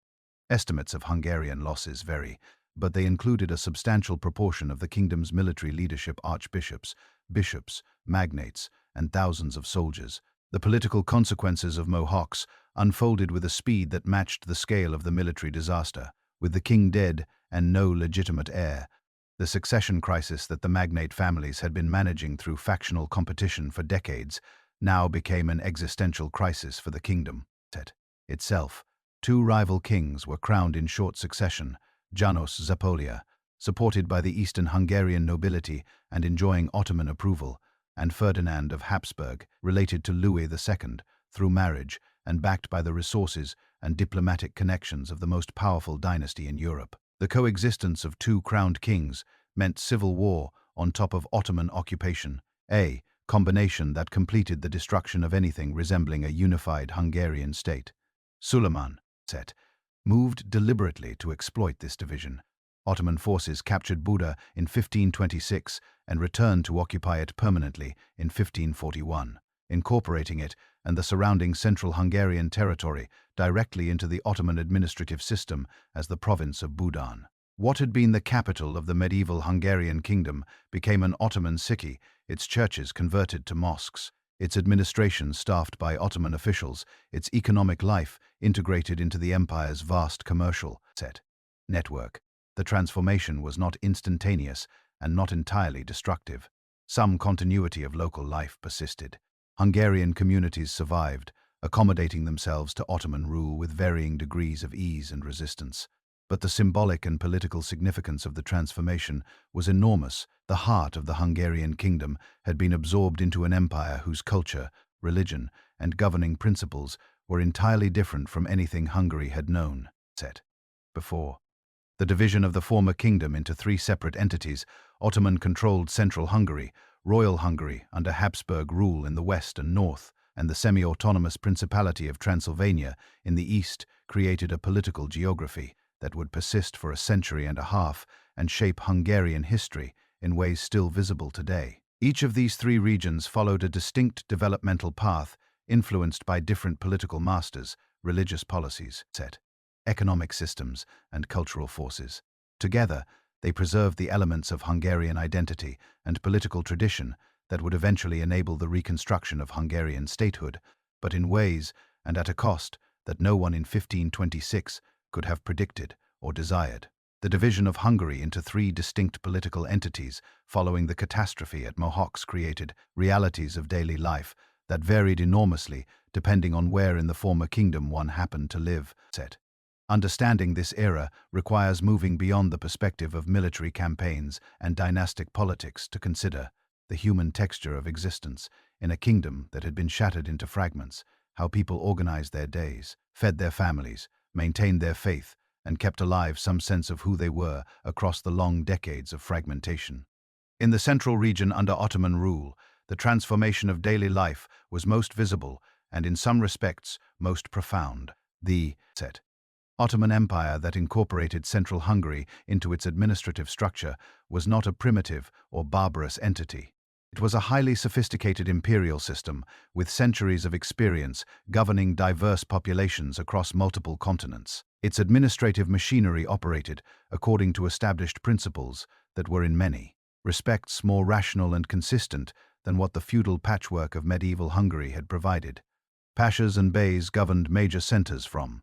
Estimates of Hungarian losses vary, but they included a substantial proportion of the kingdom's military leadership: archbishops, bishops, magnates, and thousands of soldiers. The political consequences of Mohawks unfolded with a speed that matched the scale of the military disaster. With the king dead and no legitimate heir, the succession crisis that the magnate families had been managing through factional competition for decades now became an existential crisis for the kingdom itself. Two rival kings were crowned in short succession: János Zápolya, supported by the Eastern Hungarian nobility and enjoying Ottoman approval, and Ferdinand of Habsburg, related to Louis II through marriage and backed by the resources and diplomatic connections of the most powerful dynasty in Europe. The coexistence of two crowned kings meant civil war on top of Ottoman occupation, a combination that completed the destruction of anything resembling a unified Hungarian state. Suleiman moved deliberately to exploit this division. Ottoman forces captured Buda in 1526 and returned to occupy it permanently in 1541, incorporating it and the surrounding central Hungarian territory directly into the Ottoman administrative system as the province of Budan. What had been the capital of the medieval Hungarian kingdom became an Ottoman city, its churches converted to mosques, its administration staffed by Ottoman officials, its economic life integrated into the empire's vast commercial network. The transformation was not instantaneous and not entirely destructive. Some continuity of local life persisted. Hungarian communities survived, accommodating themselves to Ottoman rule with varying degrees of ease and resistance. But the symbolic and political significance of the transformation was enormous. The heart of the Hungarian kingdom had been absorbed into an empire whose culture, religion, and governing principles were entirely different from anything Hungary had known before. The division of the former kingdom into three separate entities: Ottoman-controlled Central Hungary, Royal Hungary under Habsburg rule in the west and north, and the semi-autonomous Principality of Transylvania in the east, created a political geography that would persist for a century and a half and shape Hungarian history in ways still visible today. Each of these three regions followed a distinct developmental path, influenced by different political masters, religious policies, economic systems, and cultural forces. Together, they preserved the elements of Hungarian identity and political tradition that would eventually enable the reconstruction of Hungarian statehood, but in ways and at a cost that no one in 1526 could have predicted or desired. The division of Hungary into three distinct political entities following the catastrophe at Mohawks created realities of daily life that varied enormously depending on where in the former kingdom one happened to live. Understanding this era requires moving beyond the perspective of military campaigns and dynastic politics to consider the human texture of existence in a kingdom that had been shattered into fragments, how people organized their days, fed their families, maintained their faith, and kept alive some sense of who they were across the long decades of fragmentation. In the central region under Ottoman rule, the transformation of daily life was most visible and, in some respects, most profound. The Ottoman Empire that incorporated Central Hungary into its administrative structure was not a primitive or barbarous entity. It was a highly sophisticated imperial system with centuries of experience governing diverse populations across multiple continents. Its administrative machinery operated according to established principles that were in many respects more rational and consistent than what the feudal patchwork of medieval Hungary had provided. Pashas and beys governed major centers from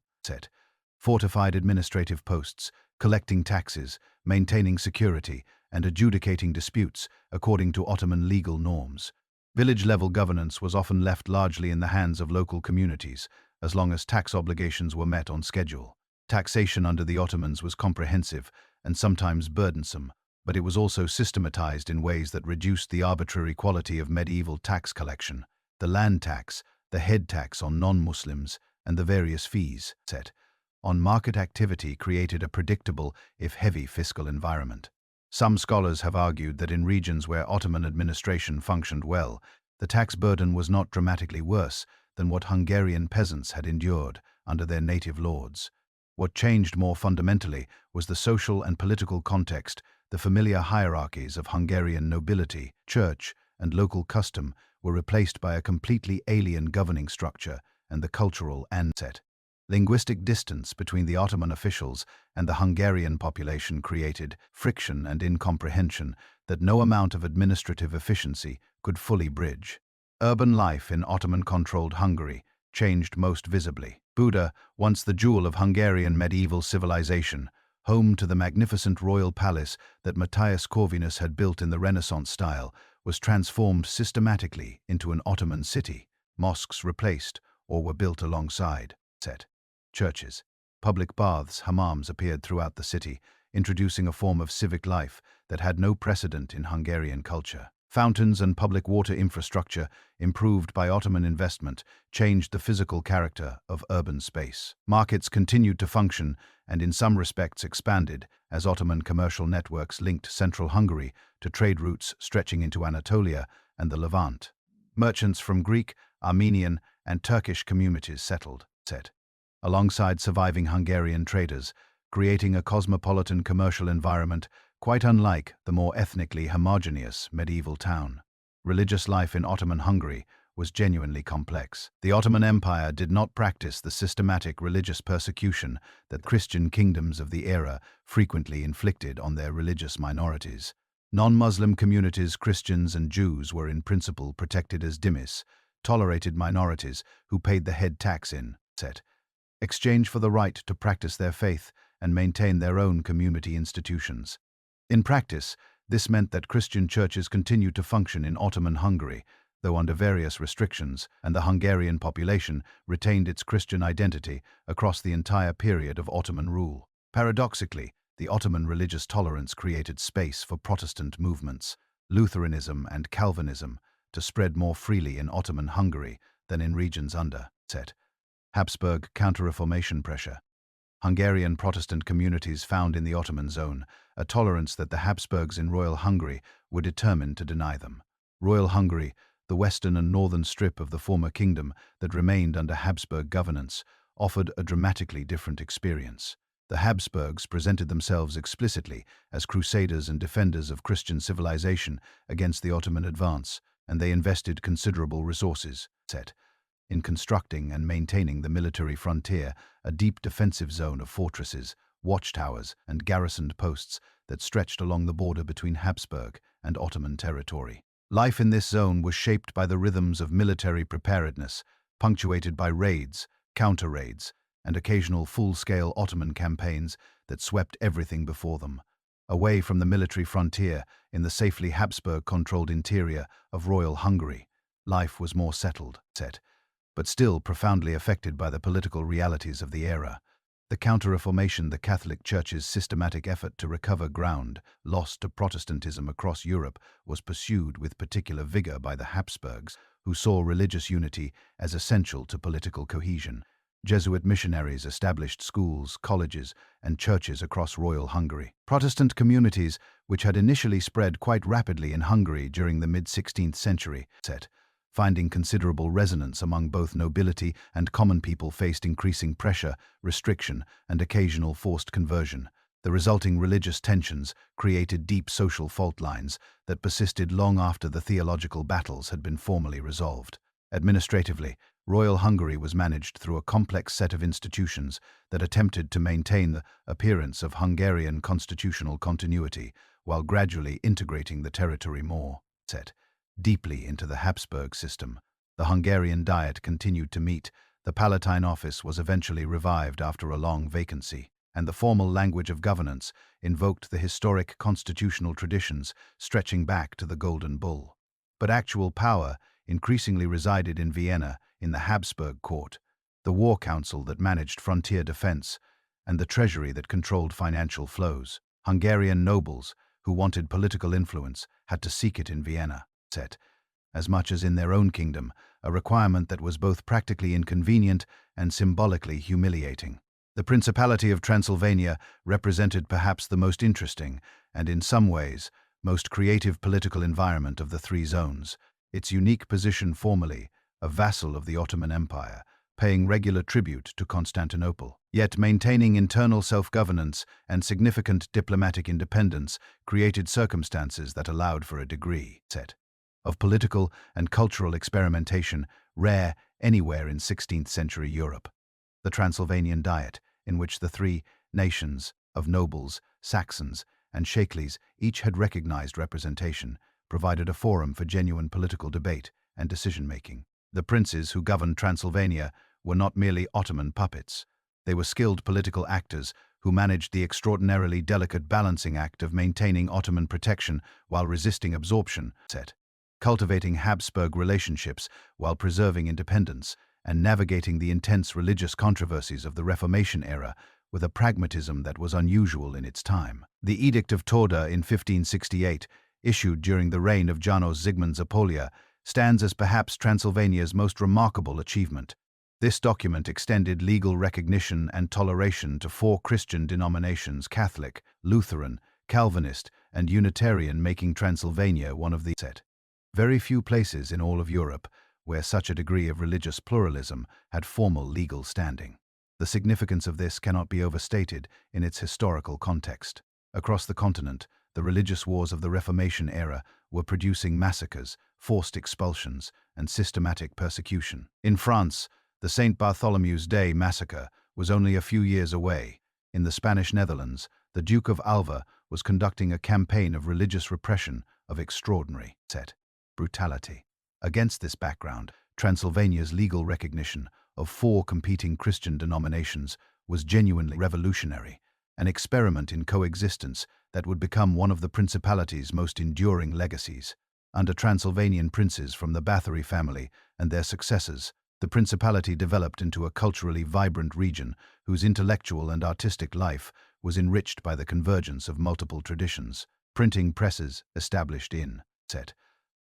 fortified administrative posts, collecting taxes, maintaining security, and adjudicating disputes according to Ottoman legal norms. Village-level governance was often left largely in the hands of local communities, as long as tax obligations were met on schedule. Taxation under the Ottomans was comprehensive and sometimes burdensome, but it was also systematized in ways that reduced the arbitrary quality of medieval tax collection. The land tax, the head tax on non-Muslims, and the various fees set on market activity created a predictable, if heavy, fiscal environment. Some scholars have argued that in regions where Ottoman administration functioned well, the tax burden was not dramatically worse than what Hungarian peasants had endured under their native lords. What changed more fundamentally was the social and political context. The familiar hierarchies of Hungarian nobility, church, and local custom were replaced by a completely alien governing structure and the cultural and Linguistic distance between the Ottoman officials and the Hungarian population created friction and incomprehension that no amount of administrative efficiency could fully bridge. Urban life in Ottoman-controlled Hungary changed most visibly. Buda, once the jewel of Hungarian medieval civilization, home to the magnificent royal palace that Matthias Corvinus had built in the Renaissance style, was transformed systematically into an Ottoman city. Mosques replaced or were built alongside churches. Public baths, hammams, appeared throughout the city, introducing a form of civic life that had no precedent in Hungarian culture. Fountains and public water infrastructure, improved by Ottoman investment, changed the physical character of urban space. Markets continued to function and in some respects expanded as Ottoman commercial networks linked central Hungary to trade routes stretching into Anatolia and the Levant. Merchants from Greek, Armenian, and Turkish communities settled alongside surviving Hungarian traders, creating a cosmopolitan commercial environment quite unlike the more ethnically homogeneous medieval town. Religious life in Ottoman Hungary was genuinely complex. The Ottoman Empire did not practice the systematic religious persecution that Christian kingdoms of the era frequently inflicted on their religious minorities. Non-Muslim communities, Christians and Jews, were in principle protected as dhimmis, tolerated minorities who paid the head tax in exchange for the right to practice their faith and maintain their own community institutions. In practice, this meant that Christian churches continued to function in Ottoman Hungary, though under various restrictions, and the Hungarian population retained its Christian identity across the entire period of Ottoman rule. Paradoxically, the Ottoman religious tolerance created space for Protestant movements, Lutheranism and Calvinism, to spread more freely in Ottoman Hungary than in regions under Habsburg counter-reformation pressure. Hungarian Protestant communities found in the Ottoman zone a tolerance that the Habsburgs in Royal Hungary were determined to deny them. Royal Hungary, the western and northern strip of the former kingdom that remained under Habsburg governance, offered a dramatically different experience. The Habsburgs presented themselves explicitly as crusaders and defenders of Christian civilization against the Ottoman advance, and they invested considerable resources in constructing and maintaining the military frontier, a deep defensive zone of fortresses, watchtowers, and garrisoned posts that stretched along the border between Habsburg and Ottoman territory. Life in this zone was shaped by the rhythms of military preparedness, punctuated by raids, counter-raids, and occasional full-scale Ottoman campaigns that swept everything before them. Away from the military frontier, in the safely Habsburg-controlled interior of Royal Hungary, life was more settled, but still profoundly affected by the political realities of the era. The Counter-Reformation, the Catholic Church's systematic effort to recover ground lost to Protestantism across Europe, was pursued with particular vigor by the Habsburgs, who saw religious unity as essential to political cohesion. Jesuit missionaries established schools, colleges, and churches across Royal Hungary. Protestant communities, which had initially spread quite rapidly in Hungary during the mid-16th century, finding considerable resonance among both nobility and common people, faced increasing pressure, restriction, and occasional forced conversion. The resulting religious tensions created deep social fault lines that persisted long after the theological battles had been formally resolved. Administratively, Royal Hungary was managed through a complex set of institutions that attempted to maintain the appearance of Hungarian constitutional continuity while gradually integrating the territory more deeply into the Habsburg system. The Hungarian Diet continued to meet, the Palatine office was eventually revived after a long vacancy, and the formal language of governance invoked the historic constitutional traditions stretching back to the Golden Bull. But actual power increasingly resided in Vienna, in the Habsburg court, the war council that managed frontier defense, and the treasury that controlled financial flows. Hungarian nobles, who wanted political influence, had to seek it in Vienna, as much as in their own kingdom, a requirement that was both practically inconvenient and symbolically humiliating. The Principality of Transylvania represented perhaps the most interesting and, in some ways, most creative political environment of the three zones. Its unique position, formally a vassal of the Ottoman Empire, paying regular tribute to Constantinople, yet maintaining internal self-governance and significant diplomatic independence, created circumstances that allowed for a degree of political and cultural experimentation rare anywhere in 16th-century Europe. The Transylvanian Diet, in which the three nations of nobles, Saxons, and Shakleys each had recognized representation, provided a forum for genuine political debate and decision-making. The princes who governed Transylvania were not merely Ottoman puppets. They were skilled political actors who managed the extraordinarily delicate balancing act of maintaining Ottoman protection while resisting absorption, cultivating Habsburg relationships while preserving independence, and navigating the intense religious controversies of the Reformation era with a pragmatism that was unusual in its time. The Edict of Torda in 1568, issued during the reign of Janos Zygmunt Zapolya, stands as perhaps Transylvania's most remarkable achievement. This document extended legal recognition and toleration to 4 Christian denominations: Catholic, Lutheran, Calvinist, and Unitarian, making Transylvania one of the very few places in all of Europe where such a degree of religious pluralism had formal legal standing. The significance of this cannot be overstated in its historical context. Across the continent, the religious wars of the Reformation era were producing massacres, forced expulsions, and systematic persecution. In France, the St. Bartholomew's Day massacre was only a few years away. In the Spanish Netherlands, the Duke of Alva was conducting a campaign of religious repression of extraordinary brutality. Against this background, Transylvania's legal recognition of 4 competing Christian denominations was genuinely revolutionary, an experiment in coexistence that would become one of the principality's most enduring legacies. Under Transylvanian princes from the Bathory family and their successors, the principality developed into a culturally vibrant region whose intellectual and artistic life was enriched by the convergence of multiple traditions. Printing presses established in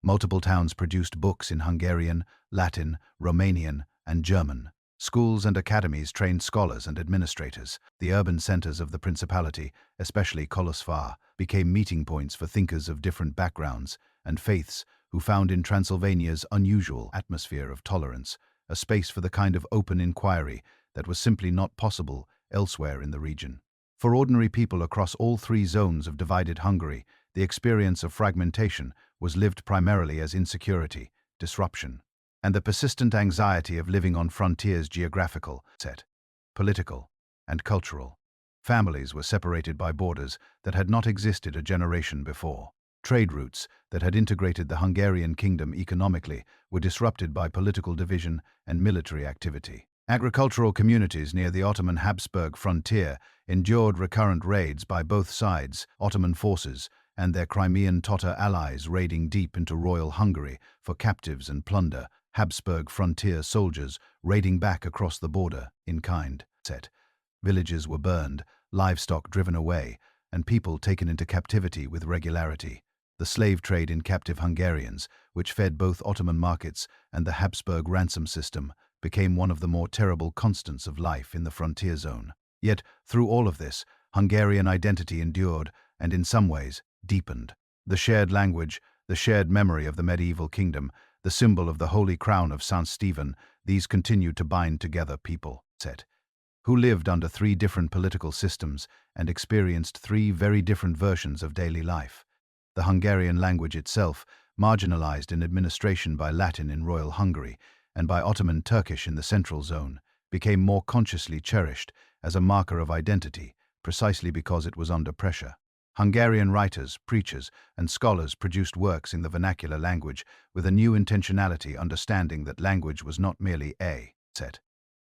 multiple towns produced books in Hungarian, Latin, Romanian, and German. Schools and academies trained scholars and administrators. The urban centers of the principality, especially Kolosvar, became meeting points for thinkers of different backgrounds and faiths who found in Transylvania's unusual atmosphere of tolerance a space for the kind of open inquiry that was simply not possible elsewhere in the region. For ordinary people across all 3 zones of divided Hungary, the experience of fragmentation was lived primarily as insecurity, disruption, and the persistent anxiety of living on frontiers: geographical, political, and cultural. Families were separated by borders that had not existed a generation before. Trade routes that had integrated the Hungarian kingdom economically were disrupted by political division and military activity. Agricultural communities near the Ottoman Habsburg frontier endured recurrent raids by both sides, Ottoman forces and their Crimean Tatar allies raiding deep into royal Hungary for captives and plunder, Habsburg frontier soldiers raiding back across the border in kind. Villages were burned, livestock driven away, and people taken into captivity with regularity. The slave trade in captive Hungarians, which fed both Ottoman markets and the Habsburg ransom system, became one of the more terrible constants of life in the frontier zone. Yet, through all of this, Hungarian identity endured and, in some ways, deepened. The shared language, the shared memory of the medieval kingdom, the symbol of the Holy Crown of St. Stephen, these continued to bind together people, who lived under 3 different political systems and experienced 3 very different versions of daily life. The Hungarian language itself, marginalized in administration by Latin in Royal Hungary and by Ottoman Turkish in the Central Zone, became more consciously cherished as a marker of identity, precisely because it was under pressure. Hungarian writers, preachers, and scholars produced works in the vernacular language with a new intentionality, understanding that language was not merely a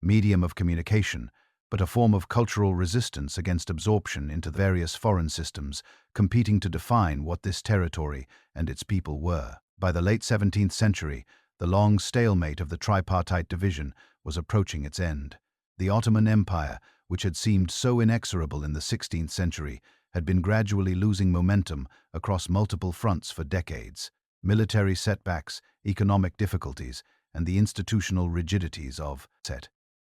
medium of communication, but a form of cultural resistance against absorption into the various foreign systems competing to define what this territory and its people were. By the late 17th century, the long stalemate of the tripartite division was approaching its end. The Ottoman Empire, which had seemed so inexorable in the 16th century, had been gradually losing momentum across multiple fronts for decades. Military setbacks, economic difficulties, and the institutional rigidities of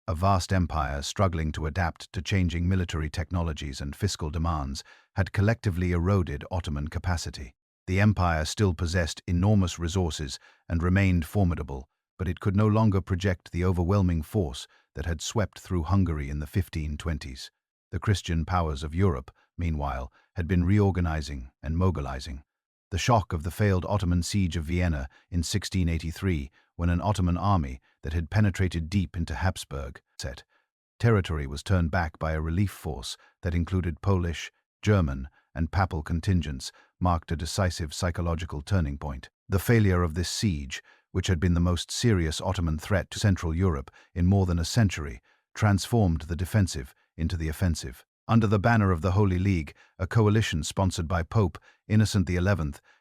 a vast empire struggling to adapt to changing military technologies and fiscal demands had collectively eroded Ottoman capacity. The empire still possessed enormous resources and remained formidable, but it could no longer project the overwhelming force that had swept through Hungary in the 1520s. The Christian powers of Europe, meanwhile, had been reorganizing and mobilizing. The shock of the failed Ottoman siege of Vienna in 1683, when an Ottoman army that had penetrated deep into Habsburg Territory was turned back by a relief force that included Polish, German, and Papal contingents, marked a decisive psychological turning point. The failure of this siege, which had been the most serious Ottoman threat to Central Europe in more than a century, transformed the defensive into the offensive. Under the banner of the Holy League, a coalition sponsored by Pope Innocent XI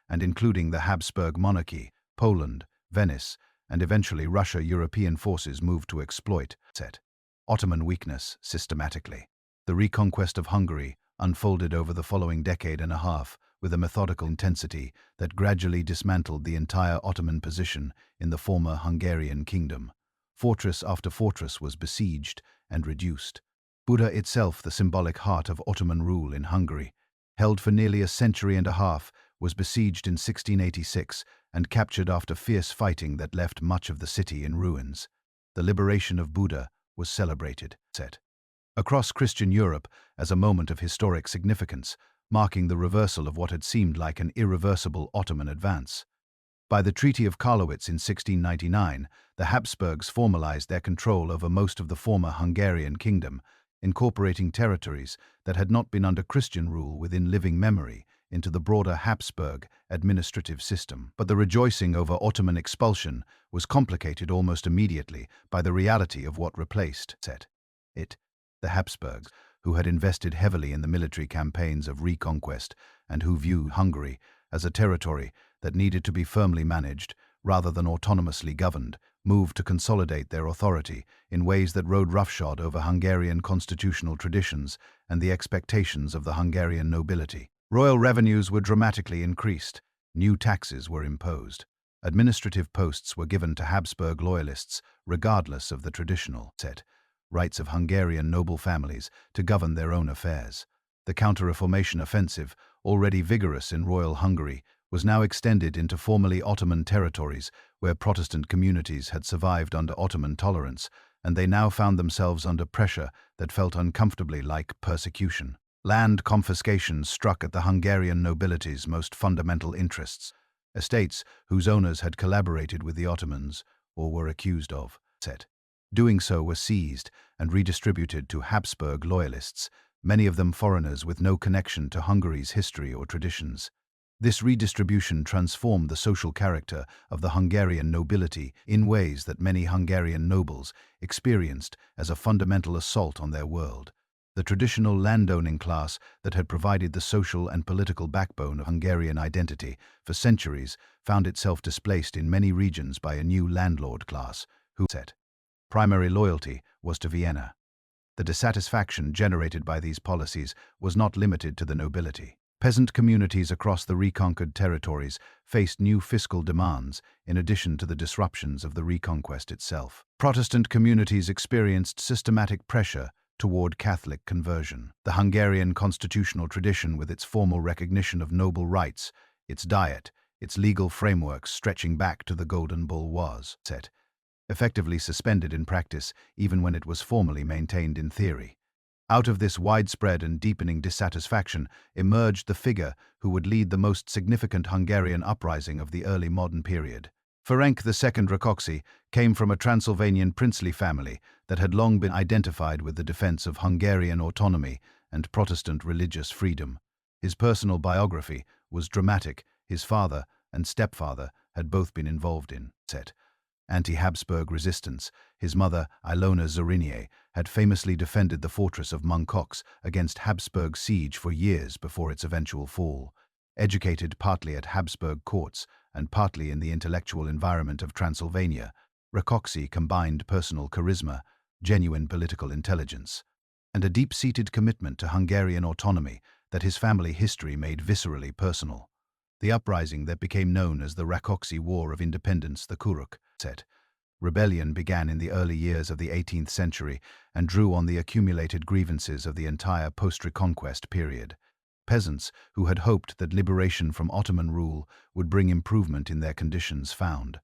and including the Habsburg monarchy, Poland, Venice, and eventually Russia, European forces moved to exploit Ottoman weakness systematically. The reconquest of Hungary unfolded over the following decade and a half with a methodical intensity that gradually dismantled the entire Ottoman position in the former Hungarian kingdom. Fortress after fortress was besieged and reduced. Buda itself, the symbolic heart of Ottoman rule in Hungary, held for nearly a century and a half, was besieged in 1686 and captured after fierce fighting that left much of the city in ruins. The liberation of Buda was celebrated across Christian Europe as a moment of historic significance, marking the reversal of what had seemed like an irreversible Ottoman advance. By the Treaty of Karlowitz in 1699, the Habsburgs formalized their control over most of the former Hungarian kingdom, incorporating territories that had not been under Christian rule within living memory into the broader Habsburg administrative system. But the rejoicing over Ottoman expulsion was complicated almost immediately by the reality of what replaced it. The Habsburgs, who had invested heavily in the military campaigns of reconquest and who viewed Hungary as a territory that needed to be firmly managed rather than autonomously governed, moved to consolidate their authority in ways that rode roughshod over Hungarian constitutional traditions and the expectations of the Hungarian nobility. Royal revenues were dramatically increased. New taxes were imposed. Administrative posts were given to Habsburg loyalists, regardless of the traditional rights of Hungarian noble families to govern their own affairs. The Counter-Reformation offensive, already vigorous in royal Hungary, was now extended into formerly Ottoman territories where Protestant communities had survived under Ottoman tolerance, and they now found themselves under pressure that felt uncomfortably like persecution. Land confiscation struck at the Hungarian nobility's most fundamental interests. Estates whose owners had collaborated with the Ottomans or were accused of doing so were seized and redistributed to Habsburg loyalists, many of them foreigners with no connection to Hungary's history or traditions. This redistribution transformed the social character of the Hungarian nobility in ways that many Hungarian nobles experienced as a fundamental assault on their world. The traditional landowning class that had provided the social and political backbone of Hungarian identity for centuries found itself displaced in many regions by a new landlord class, whose primary loyalty was to Vienna. The dissatisfaction generated by these policies was not limited to the nobility. Peasant communities across the reconquered territories faced new fiscal demands in addition to the disruptions of the reconquest itself. Protestant communities experienced systematic pressure toward Catholic conversion. The Hungarian constitutional tradition, with its formal recognition of noble rights, its diet, its legal frameworks stretching back to the Golden Bull, was effectively suspended in practice even when it was formally maintained in theory. Out of this widespread and deepening dissatisfaction emerged the figure who would lead the most significant Hungarian uprising of the early modern period. Ferenc II Rákóczi came from a Transylvanian princely family that had long been identified with the defense of Hungarian autonomy and Protestant religious freedom. His personal biography was dramatic. His father and stepfather had both been involved in anti-Habsburg resistance. His mother, Ilona Zorinie, had famously defended the fortress of Mongol against Habsburg siege for years before its eventual fall. Educated partly at Habsburg courts and partly in the intellectual environment of Transylvania, Rákóczi combined personal charisma, genuine political intelligence, and a deep-seated commitment to Hungarian autonomy that his family history made viscerally personal. The uprising that became known as the Rákóczi War of Independence, the Kuruk rebellion, began in the early years of the 18th century and drew on the accumulated grievances of the entire post-reconquest period. Peasants who had hoped that liberation from Ottoman rule would bring improvement in their conditions found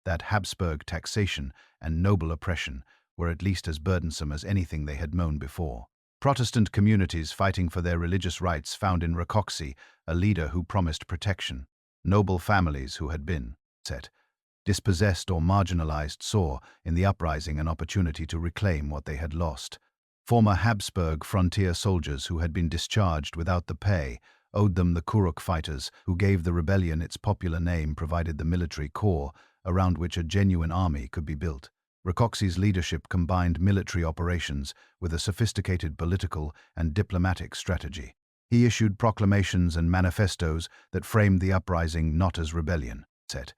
that Habsburg taxation and noble oppression were at least as burdensome as anything they had known before. Protestant communities fighting for their religious rights found in Rákóczi a leader who promised protection. Noble families who had been dispossessed or marginalized saw in the uprising an opportunity to reclaim what they had lost. Former Habsburg frontier soldiers who had been discharged without the pay owed them the Kuruk fighters, who gave the rebellion its popular name, provided the military core around which a genuine army could be built. Rákóczi's leadership combined military operations with a sophisticated political and diplomatic strategy. He issued proclamations and manifestos that framed the uprising not as rebellion, set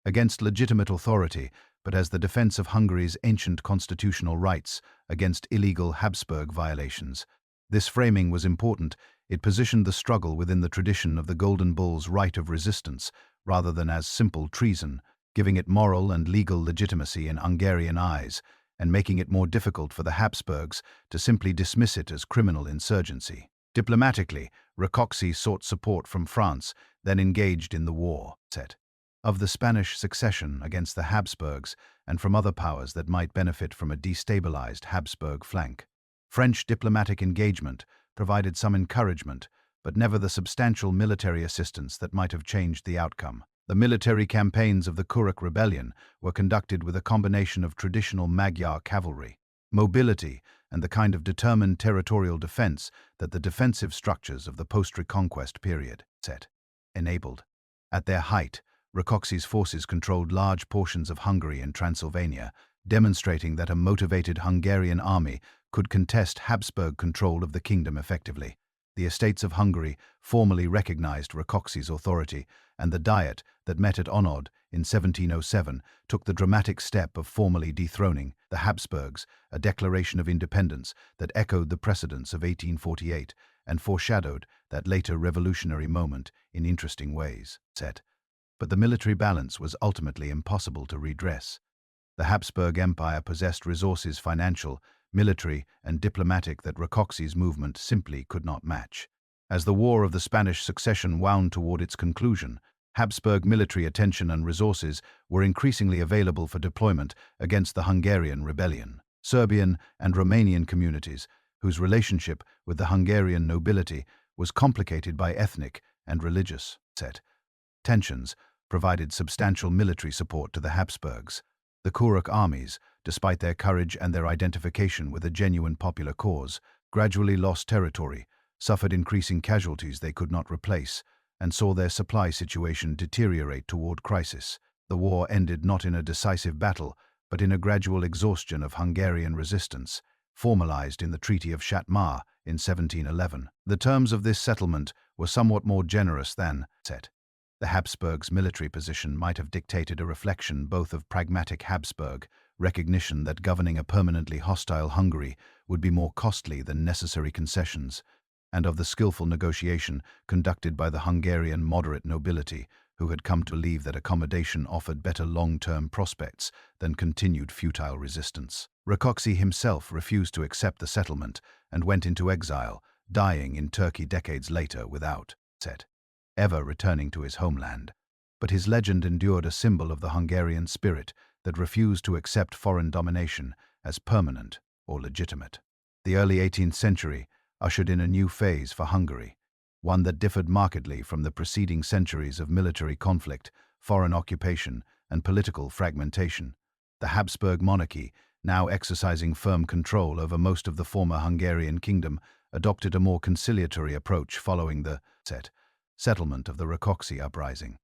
against legitimate authority, but as the defense of Hungary's ancient constitutional rights against illegal Habsburg violations. This framing was important. It positioned the struggle within the tradition of the Golden Bull's right of resistance, rather than as simple treason, giving it moral and legal legitimacy in Hungarian eyes, and making it more difficult for the Habsburgs to simply dismiss it as criminal insurgency. Diplomatically, Rákóczi sought support from France, then engaged in the war, of the Spanish succession against the Habsburgs and from other powers that might benefit from a destabilized Habsburg flank. French diplomatic engagement provided some encouragement, but never the substantial military assistance that might have changed the outcome. The military campaigns of the Kuruk rebellion were conducted with a combination of traditional Magyar cavalry, mobility, and the kind of determined territorial defense that the defensive structures of the post-Reconquest period enabled. At their height, Rákóczi's forces controlled large portions of Hungary and Transylvania, demonstrating that a motivated Hungarian army could contest Habsburg control of the kingdom effectively. The Estates of Hungary formally recognized Rákóczi's authority, and the Diet that met at Onod in 1707 took the dramatic step of formally dethroning the Habsburgs, a declaration of independence that echoed the precedents of 1848 and foreshadowed that later revolutionary moment in interesting ways. But the military balance was ultimately impossible to redress. The Habsburg Empire possessed resources, financial, military, and diplomatic, that Rákóczi's movement simply could not match. As the War of the Spanish Succession wound toward its conclusion, Habsburg military attention and resources were increasingly available for deployment against the Hungarian rebellion. Serbian and Romanian communities, whose relationship with the Hungarian nobility was complicated by ethnic and religious tensions, provided substantial military support to the Habsburgs. The Kuruk armies, despite their courage and their identification with a genuine popular cause, gradually lost territory, suffered increasing casualties they could not replace, and saw their supply situation deteriorate toward crisis. The war ended not in a decisive battle, but in a gradual exhaustion of Hungarian resistance, formalized in the Treaty of Shatmar in 1711. The terms of this settlement were somewhat more generous than the Habsburgs' military position might have dictated, a reflection both of pragmatic Habsburg recognition that governing a permanently hostile Hungary would be more costly than necessary concessions, and of the skillful negotiation conducted by the Hungarian moderate nobility, who had come to believe that accommodation offered better long-term prospects than continued futile resistance. Rákóczi himself refused to accept the settlement and went into exile, dying in Turkey decades later without ever returning to his homeland. But his legend endured, a symbol of the Hungarian spirit that refused to accept foreign domination as permanent or legitimate. The early 18th century ushered in a new phase for Hungary, one that differed markedly from the preceding centuries of military conflict, foreign occupation, and political fragmentation. The Habsburg monarchy, now exercising firm control over most of the former Hungarian kingdom, adopted a more conciliatory approach following the settlement of the Rákóczi uprising.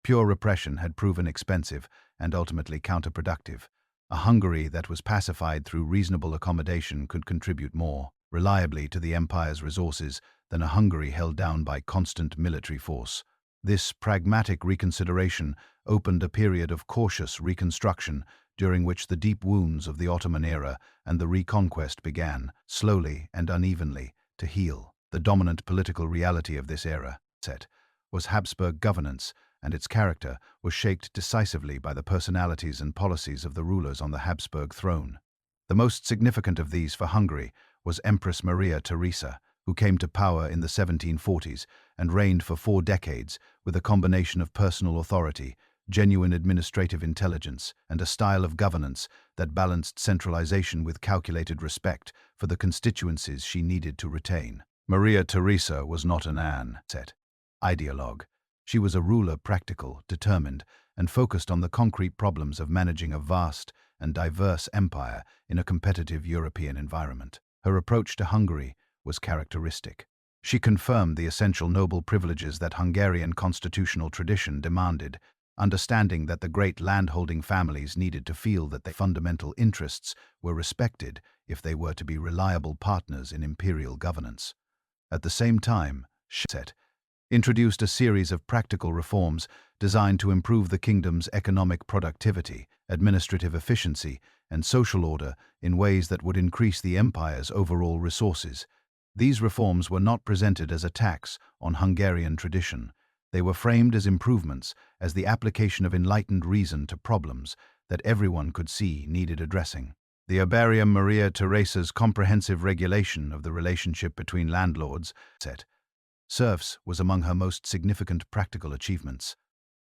Pure repression had proven expensive and ultimately counterproductive. A Hungary that was pacified through reasonable accommodation could contribute more reliably to the empire's resources than a Hungary held down by constant military force. This pragmatic reconsideration opened a period of cautious reconstruction, during which the deep wounds of the Ottoman era and the Reconquest began, slowly and unevenly, to heal. The dominant political reality of this era was Habsburg governance, and its character was shaped decisively by the personalities and policies of the rulers on the Habsburg throne. The most significant of these for Hungary was Empress Maria Theresa, who came to power in the 1740s and reigned for 4 decades with a combination of personal authority, genuine administrative intelligence, and a style of governance that balanced centralization with calculated respect for the constituencies she needed to retain. Maria Theresa was not an ideologue. She was a ruler, practical, determined, and focused on the concrete problems of managing a vast and diverse empire in a competitive European environment. Her approach to Hungary was characteristic. She confirmed the essential noble privileges that Hungarian constitutional tradition demanded, understanding that the great landholding families needed to feel that their fundamental interests were respected if they were to be reliable partners in imperial governance. At the same time, she introduced a series of practical reforms designed to improve the kingdom's economic productivity, administrative efficiency, and social order in ways that would increase the empire's overall resources. These reforms were not presented as attacks on Hungarian tradition. They were framed as improvements, as the application of enlightened reason to problems that everyone could see needed addressing. The Herbarium Maria Theresa's comprehensive regulation of the relationship between landlords, serfs, was among her most significant practical achievements.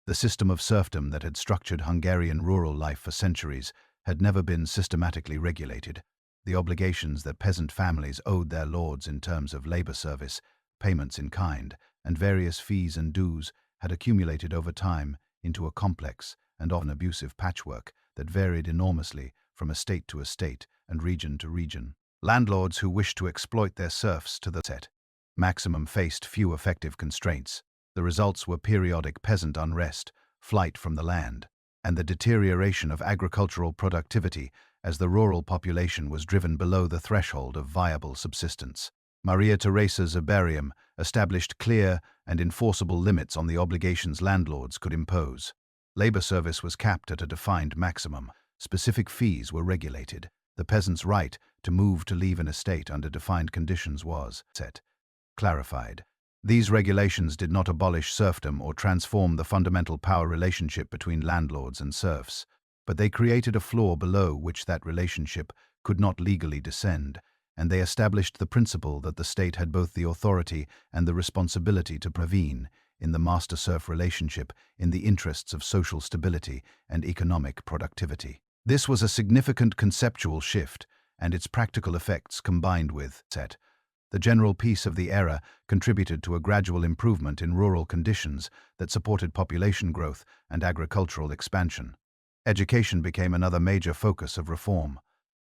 The system of serfdom that had structured Hungarian rural life for centuries had never been systematically regulated. The obligations that peasant families owed their lords in terms of labor service, payments in kind, and various fees and dues had accumulated over time into a complex and often abusive patchwork that varied enormously from estate to estate and region to region. Landlords who wished to exploit their serfs to the maximum faced few effective constraints. The results were periodic peasant unrest, flight from the land, and the deterioration of agricultural productivity as the rural population was driven below the threshold of viable subsistence. Maria Theresa's Herbarium established clear and enforceable limits on the obligations landlords could impose. Labor service was capped at a defined maximum. Specific fees were regulated. The peasant's right to move to leave an estate under defined conditions was clarified. These regulations did not abolish serfdom or transform the fundamental power relationship between landlords and serfs, but they created a floor below which that relationship could not legally descend, and they established the principle that the state had both the authority and the responsibility to intervene in the master-serf relationship in the interests of social stability and economic productivity. This was a significant conceptual shift, and its practical effects combined with the general peace of the era contributed to a gradual improvement in rural conditions that supported population growth and agricultural expansion. Education became another major focus of reform.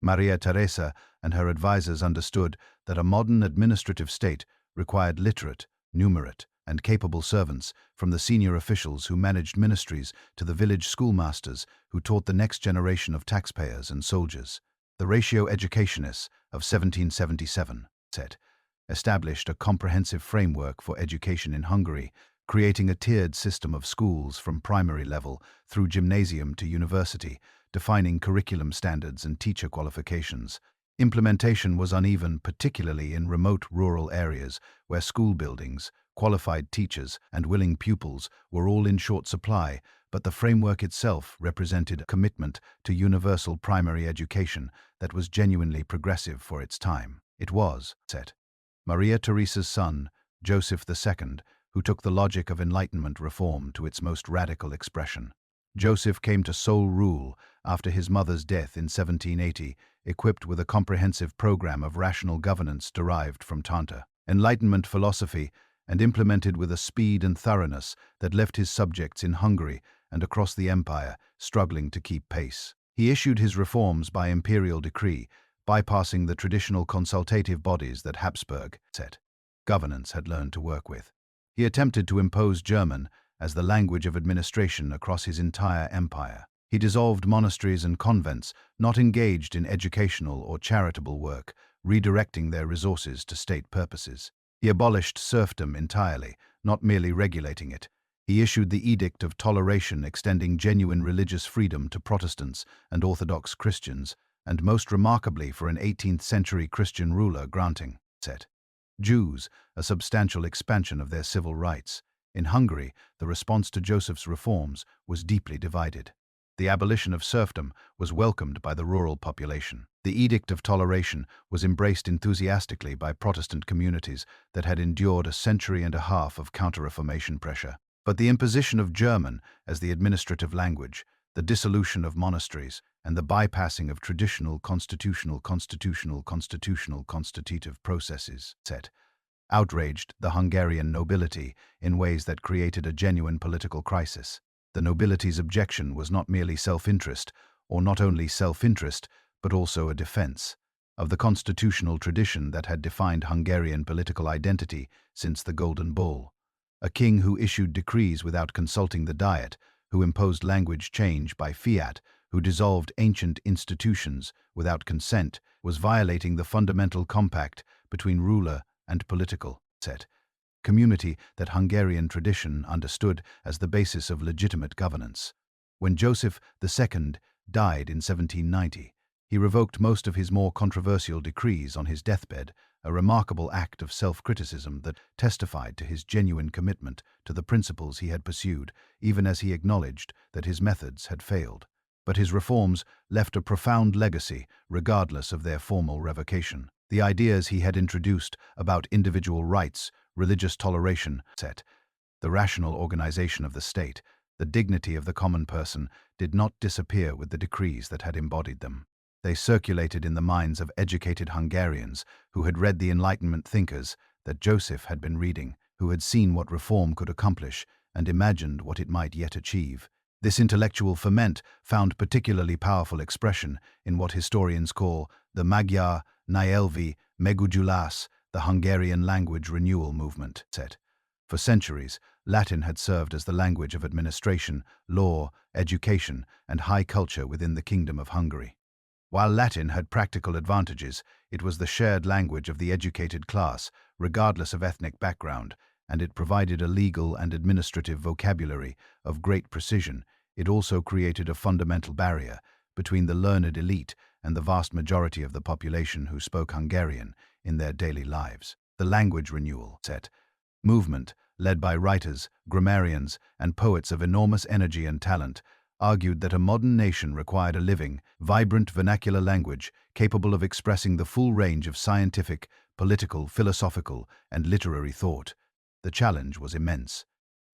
Maria Theresa and her advisors understood that a modern administrative state required literate, numerate, and capable servants, from the senior officials who managed ministries to the village schoolmasters who taught the next generation of taxpayers and soldiers. The Ratio Educationis of 1777 established a comprehensive framework for education in Hungary, creating a tiered system of schools from primary level through gymnasium to university, defining curriculum standards and teacher qualifications. Implementation was uneven, particularly in remote rural areas where school buildings, qualified teachers, and willing pupils were all in short supply, but the framework itself represented a commitment to universal primary education that was genuinely progressive for its time. It was Maria Theresa's son, Joseph II, who took the logic of Enlightenment reform to its most radical expression. Joseph came to sole rule after his mother's death in 1780, equipped with a comprehensive program of rational governance derived from Tanta Enlightenment philosophy and implemented with a speed and thoroughness that left his subjects in Hungary and across the empire struggling to keep pace. He issued his reforms by imperial decree, bypassing the traditional consultative bodies that Habsburg governance had learned to work with. He attempted to impose German as the language of administration across his entire empire. He dissolved monasteries and convents not engaged in educational or charitable work, redirecting their resources to state purposes. He abolished serfdom entirely, not merely regulating it. He issued the Edict of Toleration, extending genuine religious freedom to Protestants and Orthodox Christians, and most remarkably for an 18th-century Christian ruler granting Jews a substantial expansion of their civil rights. In Hungary, the response to Joseph's reforms was deeply divided. The abolition of serfdom was welcomed by the rural population. The Edict of Toleration was embraced enthusiastically by Protestant communities that had endured a century and a half of Counter-Reformation pressure. But the imposition of German as the administrative language, the dissolution of monasteries, and the bypassing of traditional constitutive processes outraged the Hungarian nobility in ways that created a genuine political crisis. The nobility's objection was not merely self-interest, or not only self-interest, but also a defense. of the constitutional tradition that had defined Hungarian political identity since the Golden Bull. A king who issued decrees without consulting the Diet, who imposed language change by fiat, who dissolved ancient institutions without consent, was violating the fundamental compact between ruler and political community that Hungarian tradition understood as the basis of legitimate governance. When Joseph II died in 1790, he revoked most of his more controversial decrees on his deathbed, a remarkable act of self-criticism that testified to his genuine commitment to the principles he had pursued, even as he acknowledged that his methods had failed. But his reforms left a profound legacy, regardless of their formal revocation. The ideas he had introduced about individual rights, religious toleration, the rational organization of the state, the dignity of the common person, did not disappear with the decrees that had embodied them. They circulated in the minds of educated Hungarians who had read the Enlightenment thinkers that Joseph had been reading, who had seen what reform could accomplish and imagined what it might yet achieve. This intellectual ferment found particularly powerful expression in what historians call the Magyar nyelvi megújulás, the Hungarian language renewal movement. For centuries, Latin had served as the language of administration, law, education, and high culture within the Kingdom of Hungary. While Latin had practical advantages, it was the shared language of the educated class, regardless of ethnic background, and it provided a legal and administrative vocabulary of great precision. It also created a fundamental barrier between the learned elite and the vast majority of the population who spoke Hungarian in their daily lives. The language renewal movement, led by writers, grammarians, and poets of enormous energy and talent, argued that a modern nation required a living, vibrant vernacular language capable of expressing the full range of scientific, political, philosophical, and literary thought. The challenge was immense.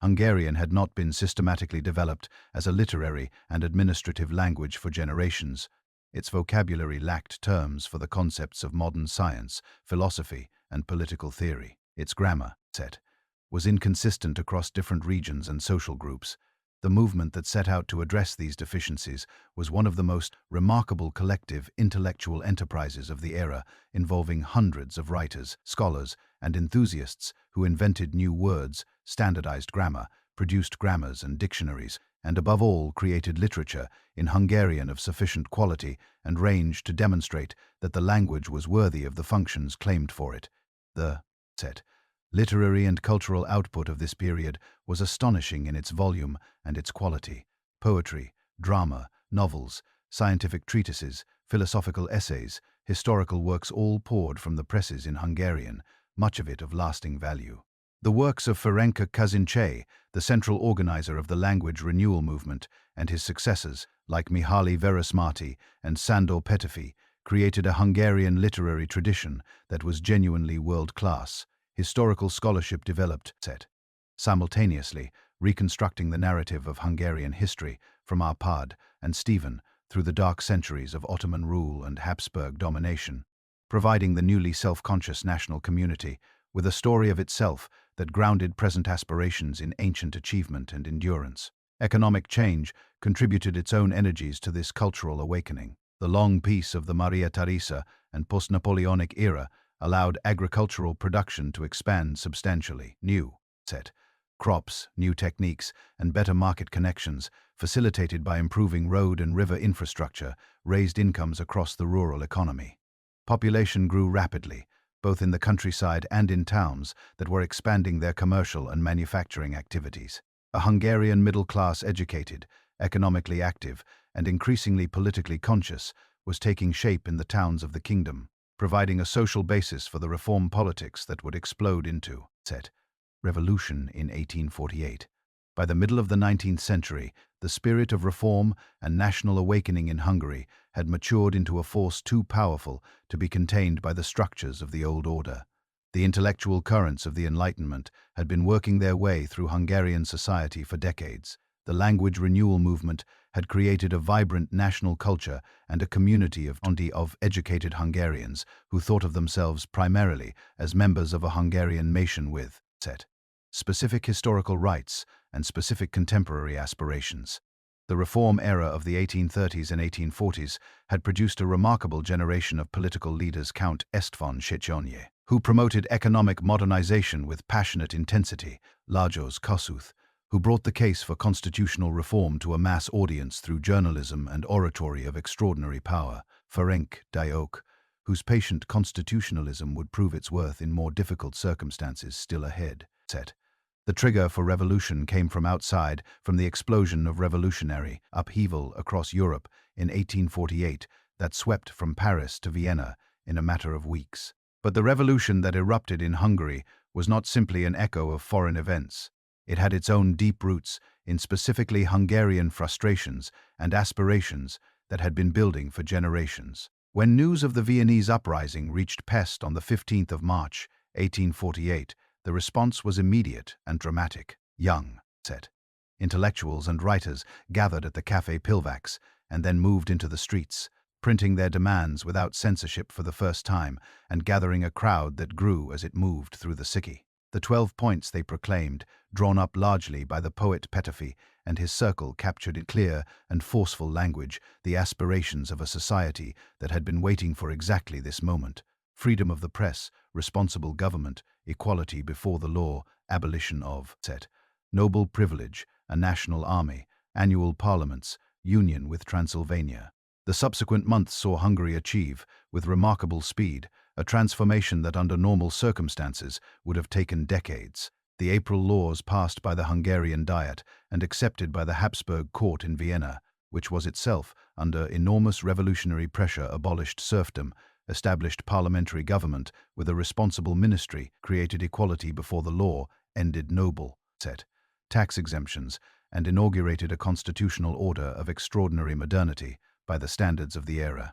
Hungarian had not been systematically developed as a literary and administrative language for generations. Its vocabulary lacked terms for the concepts of modern science, philosophy, and political theory. Its grammar was inconsistent across different regions and social groups. The movement that set out to address these deficiencies was one of the most remarkable collective intellectual enterprises of the era, involving hundreds of writers, scholars, and enthusiasts who invented new words, standardized grammar, produced grammars and dictionaries, and above all created literature in Hungarian of sufficient quality and range to demonstrate that the language was worthy of the functions claimed for it. The literary and cultural output of this period was astonishing in its volume and its quality. Poetry, drama, novels, scientific treatises, philosophical essays, historical works all poured from the presses in Hungarian, much of it of lasting value. The works of Ferenc Kazincsé, the central organizer of the language renewal movement, and his successors, like Mihály Vörösmarty and Sándor Petőfi, created a Hungarian literary tradition that was genuinely world-class. Historical scholarship developed, simultaneously reconstructing the narrative of Hungarian history from Árpád and Stephen through the dark centuries of Ottoman rule and Habsburg domination, providing the newly self-conscious national community with a story of itself that grounded present aspirations in ancient achievement and endurance. Economic change contributed its own energies to this cultural awakening. The long peace of the Maria Theresa and post-Napoleonic era allowed agricultural production to expand substantially. New crops, new techniques, and better market connections, facilitated by improving road and river infrastructure, raised incomes across the rural economy. Population grew rapidly, both in the countryside and in towns that were expanding their commercial and manufacturing activities. A Hungarian middle class, educated, economically active, and increasingly politically conscious, was taking shape in the towns of the kingdom, providing a social basis for the reform politics that would explode into revolution in 1848. By the middle of the 19th century, the spirit of reform and national awakening in Hungary had matured into a force too powerful to be contained by the structures of the old order. The intellectual currents of the Enlightenment had been working their way through Hungarian society for decades. The language renewal movement had created a vibrant national culture and a community of educated Hungarians who thought of themselves primarily as members of a Hungarian nation with specific historical rights and specific contemporary aspirations. The reform era of the 1830s and 1840s had produced a remarkable generation of political leaders, Count István Széchenyi, who promoted economic modernization with passionate intensity, Lajos Kossuth, who brought the case for constitutional reform to a mass audience through journalism and oratory of extraordinary power, Ferenc Diók, whose patient constitutionalism would prove its worth in more difficult circumstances still ahead. The trigger for revolution came from outside, from the explosion of revolutionary upheaval across Europe in 1848 that swept from Paris to Vienna in a matter of weeks. But the revolution that erupted in Hungary was not simply an echo of foreign events. It had its own deep roots in specifically Hungarian frustrations and aspirations that had been building for generations. When news of the Viennese uprising reached Pest on the 15th of March, 1848, the response was immediate and dramatic. Young, intellectuals and writers gathered at the Café Pilvax and then moved into the streets, printing their demands without censorship for the first time and gathering a crowd that grew as it moved through the city. The 12 points they proclaimed, drawn up largely by the poet Petöfi and his circle, captured in clear and forceful language the aspirations of a society that had been waiting for exactly this moment: freedom of the press, responsible government, equality before the law, abolition of noble privilege, a national army, annual parliaments, union with Transylvania. The subsequent months saw Hungary achieve, with remarkable speed, a transformation that under normal circumstances would have taken decades. The April laws passed by the Hungarian Diet and accepted by the Habsburg court in Vienna, which was itself, under enormous revolutionary pressure, abolished serfdom, established parliamentary government with a responsible ministry, created equality before the law, ended noble tax exemptions, and inaugurated a constitutional order of extraordinary modernity by the standards of the era.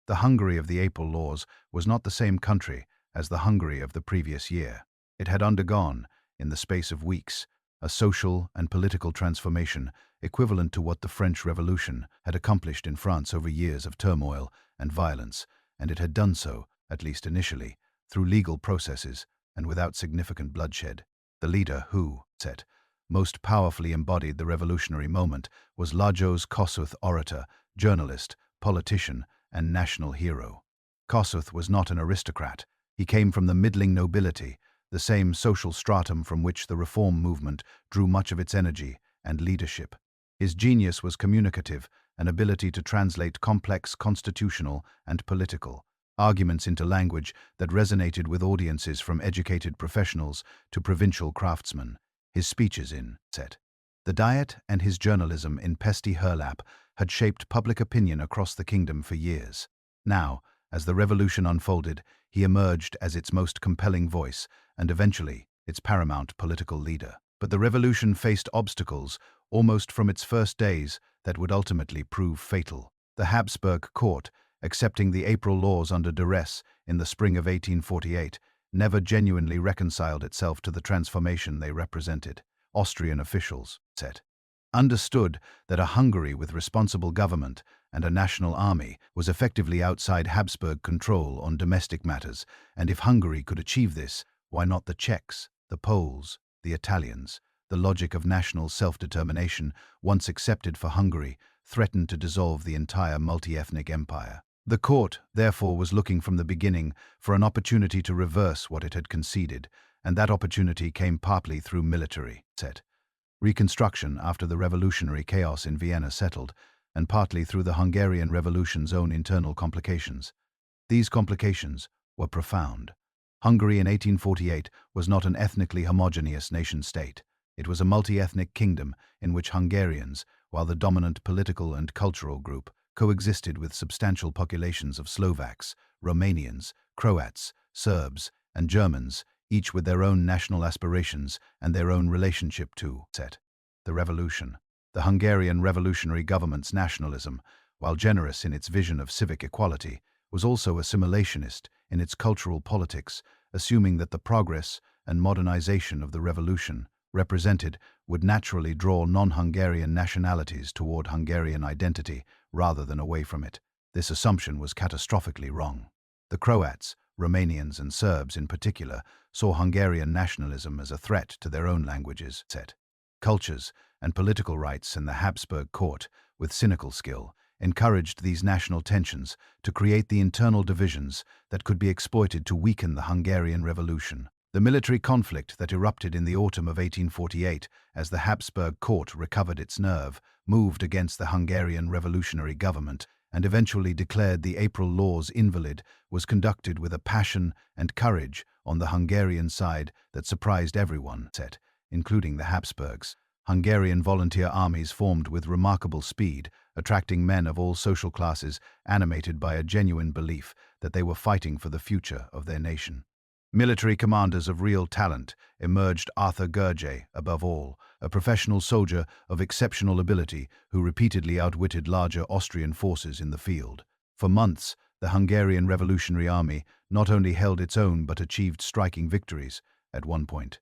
The Hungary of the April laws was not the same country as the Hungary of the previous year. It had undergone, in the space of weeks, a social and political transformation equivalent to what the French Revolution had accomplished in France over years of turmoil and violence, and it had done so, at least initially, through legal processes and without significant bloodshed. The leader who, most powerfully embodied the revolutionary moment was Lajos Kossuth, orator, journalist, politician, and national hero. Kossuth was not an aristocrat. He came from the middling nobility, the same social stratum from which the reform movement drew much of its energy and leadership. His genius was communicative, an ability to translate complex constitutional and political arguments into language that resonated with audiences from educated professionals to provincial craftsmen. His speeches in the Diet and his journalism in Pesti Hírlap had shaped public opinion across the kingdom for years. Now, as the revolution unfolded, he emerged as its most compelling voice and eventually its paramount political leader. But the revolution faced obstacles almost from its first days that would ultimately prove fatal. The Habsburg court, accepting the April laws under duress in the spring of 1848, never genuinely reconciled itself to the transformation they represented. Austrian officials understood that a Hungary with responsible government and a national army was effectively outside Habsburg control on domestic matters, and if Hungary could achieve this, why not the Czechs, the Poles, the Italians? The logic of national self-determination, once accepted for Hungary, threatened to dissolve the entire multi-ethnic empire. The court, therefore, was looking from the beginning for an opportunity to reverse what it had conceded, and that opportunity came partly through military reconstruction after the revolutionary chaos in Vienna settled, and partly through the Hungarian Revolution's own internal complications. These complications were profound. Hungary in 1848 was not an ethnically homogeneous nation-state. It was a multi-ethnic kingdom in which Hungarians, while the dominant political and cultural group, coexisted with substantial populations of Slovaks, Romanians, Croats, Serbs, and Germans, each with their own national aspirations and their own relationship to the revolution. The Hungarian revolutionary government's nationalism, while generous in its vision of civic equality, was also assimilationist in its cultural politics, assuming that the progress and modernization of the revolution represented would naturally draw non-Hungarian nationalities toward Hungarian identity rather than away from it. This assumption was catastrophically wrong. The Croats, Romanians, and Serbs in particular saw Hungarian nationalism as a threat to their own languages, cultures, and political rights in the Habsburg court, with cynical skill, encouraged these national tensions to create the internal divisions that could be exploited to weaken the Hungarian Revolution. The military conflict that erupted in the autumn of 1848, as the Habsburg court recovered its nerve, moved against the Hungarian revolutionary government, and eventually declared the April laws invalid, was conducted with a passion and courage on the Hungarian side that surprised everyone, including the Habsburgs. Hungarian volunteer armies formed with remarkable speed, attracting men of all social classes, animated by a genuine belief that they were fighting for the future of their nation. Military commanders of real talent emerged. Arthur Gurgé, above all, a professional soldier of exceptional ability who repeatedly outwitted larger Austrian forces in the field. For months, the Hungarian Revolutionary Army not only held its own but achieved striking victories, at one point,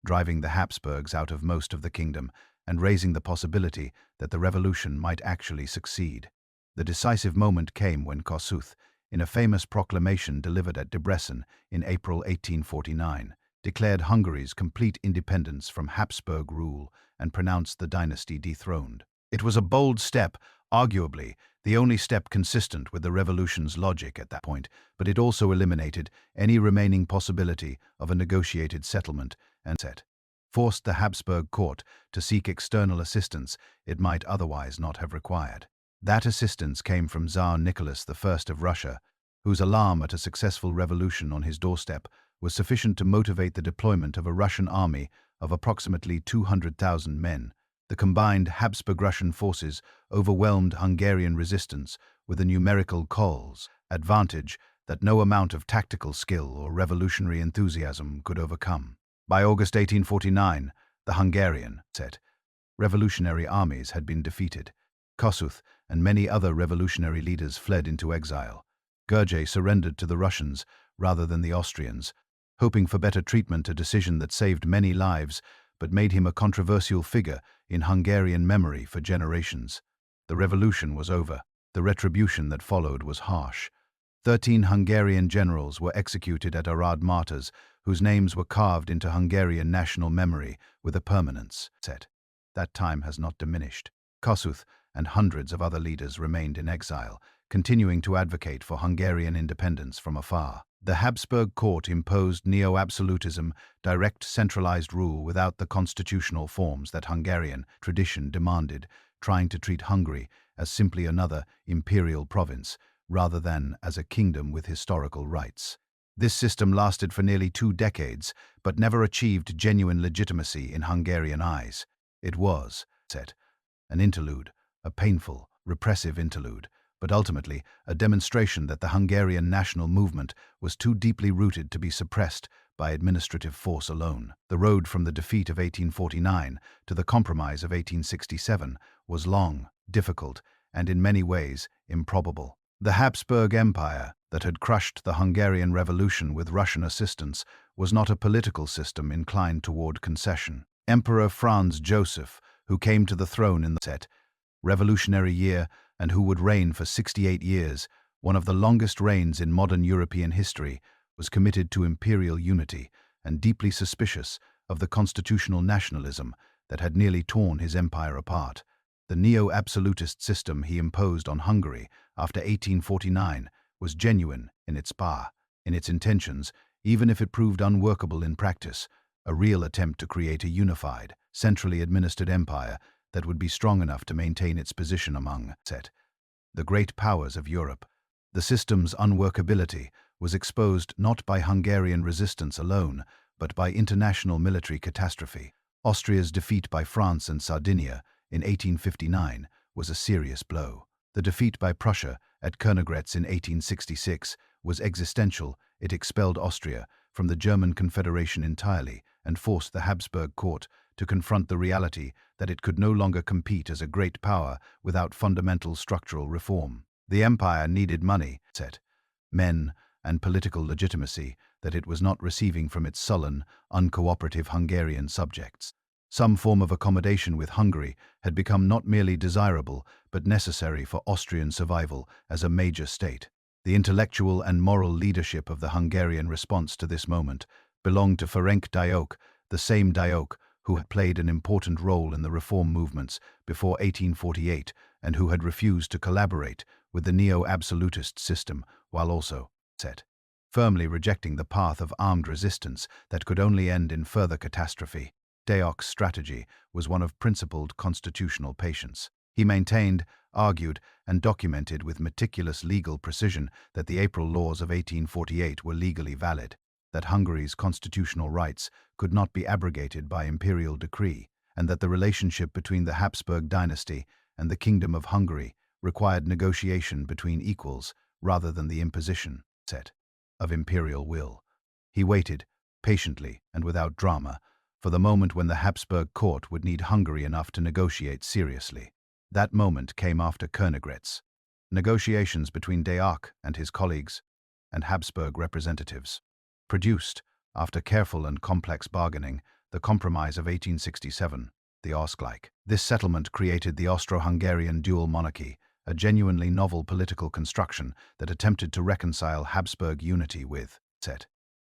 driving the Habsburgs out of most of the kingdom and raising the possibility that the revolution might actually succeed. The decisive moment came when Kossuth, in a famous proclamation delivered at Debrecen in April 1849, declared Hungary's complete independence from Habsburg rule and pronounced the dynasty dethroned. It was a bold step, arguably the only step consistent with the revolution's logic at that point, but it also eliminated any remaining possibility of a negotiated settlement and forced the Habsburg court to seek external assistance it might otherwise not have required. That assistance came from Tsar Nicholas I of Russia, whose alarm at a successful revolution on his doorstep was sufficient to motivate the deployment of a Russian army of approximately 200,000 men. The combined Habsburg-Russian forces overwhelmed Hungarian resistance with a numerical advantage that no amount of tactical skill or revolutionary enthusiasm could overcome. By August 1849, the Hungarian revolutionary armies had been defeated. Kossuth and many other revolutionary leaders fled into exile. Gurgé surrendered to the Russians rather than the Austrians, hoping for better treatment, a decision that saved many lives but made him a controversial figure in Hungarian memory for generations. The revolution was over. The retribution that followed was harsh. 13 Hungarian generals were executed at Árpád martyrs, whose names were carved into Hungarian national memory with a permanence. That time has not diminished. Kossuth and hundreds of other leaders remained in exile, continuing to advocate for Hungarian independence from afar. The Habsburg court imposed neo-absolutism, direct centralized rule without the constitutional forms that Hungarian tradition demanded, trying to treat Hungary as simply another imperial province, rather than as a kingdom with historical rights. This system lasted for nearly 2 decades, but never achieved genuine legitimacy in Hungarian eyes. It was, an interlude, a painful, repressive interlude, but ultimately a demonstration that the Hungarian national movement was too deeply rooted to be suppressed by administrative force alone. The road from the defeat of 1849 to the compromise of 1867 was long, difficult, and in many ways improbable. The Habsburg Empire, that had crushed the Hungarian Revolution with Russian assistance, was not a political system inclined toward concession. Emperor Franz Joseph, who came to the throne in the revolutionary year and who would reign for 68 years, one of the longest reigns in modern European history, was committed to imperial unity and deeply suspicious of the constitutional nationalism that had nearly torn his empire apart. The neo-absolutist system he imposed on Hungary after 1849 was genuine in its power, in its intentions, even if it proved unworkable in practice, a real attempt to create a unified, centrally administered empire that would be strong enough to maintain its position among the great powers of Europe. The system's unworkability was exposed not by Hungarian resistance alone, but by international military catastrophe. Austria's defeat by France and Sardinia in 1859 was a serious blow. The defeat by Prussia at Königgrätz in 1866 was existential. It expelled Austria from the German Confederation entirely and forced the Habsburg court to confront the reality that it could no longer compete as a great power without fundamental structural reform. The empire needed money, men, and political legitimacy that it was not receiving from its sullen, uncooperative Hungarian subjects. Some form of accommodation with Hungary had become not merely desirable, but necessary for Austrian survival as a major state. The intellectual and moral leadership of the Hungarian response to this moment belonged to Ferenc Diók, the same Diók who had played an important role in the reform movements before 1848 and who had refused to collaborate with the neo-absolutist system while also firmly rejecting the path of armed resistance that could only end in further catastrophe. Deock's strategy was one of principled constitutional patience. He maintained, argued, and documented with meticulous legal precision that the April laws of 1848 were legally valid, that Hungary's constitutional rights could not be abrogated by imperial decree, and that the relationship between the Habsburg dynasty and the Kingdom of Hungary required negotiation between equals rather than the imposition of imperial will. He waited, patiently and without drama, for the moment when the Habsburg court would need Hungary enough to negotiate seriously. That moment came after Königgrätz. Negotiations between Deock and his colleagues and Habsburg representatives produced, after careful and complex bargaining, the Compromise of 1867, the Ausgleich. This settlement created the Austro-Hungarian dual monarchy, a genuinely novel political construction that attempted to reconcile Habsburg unity with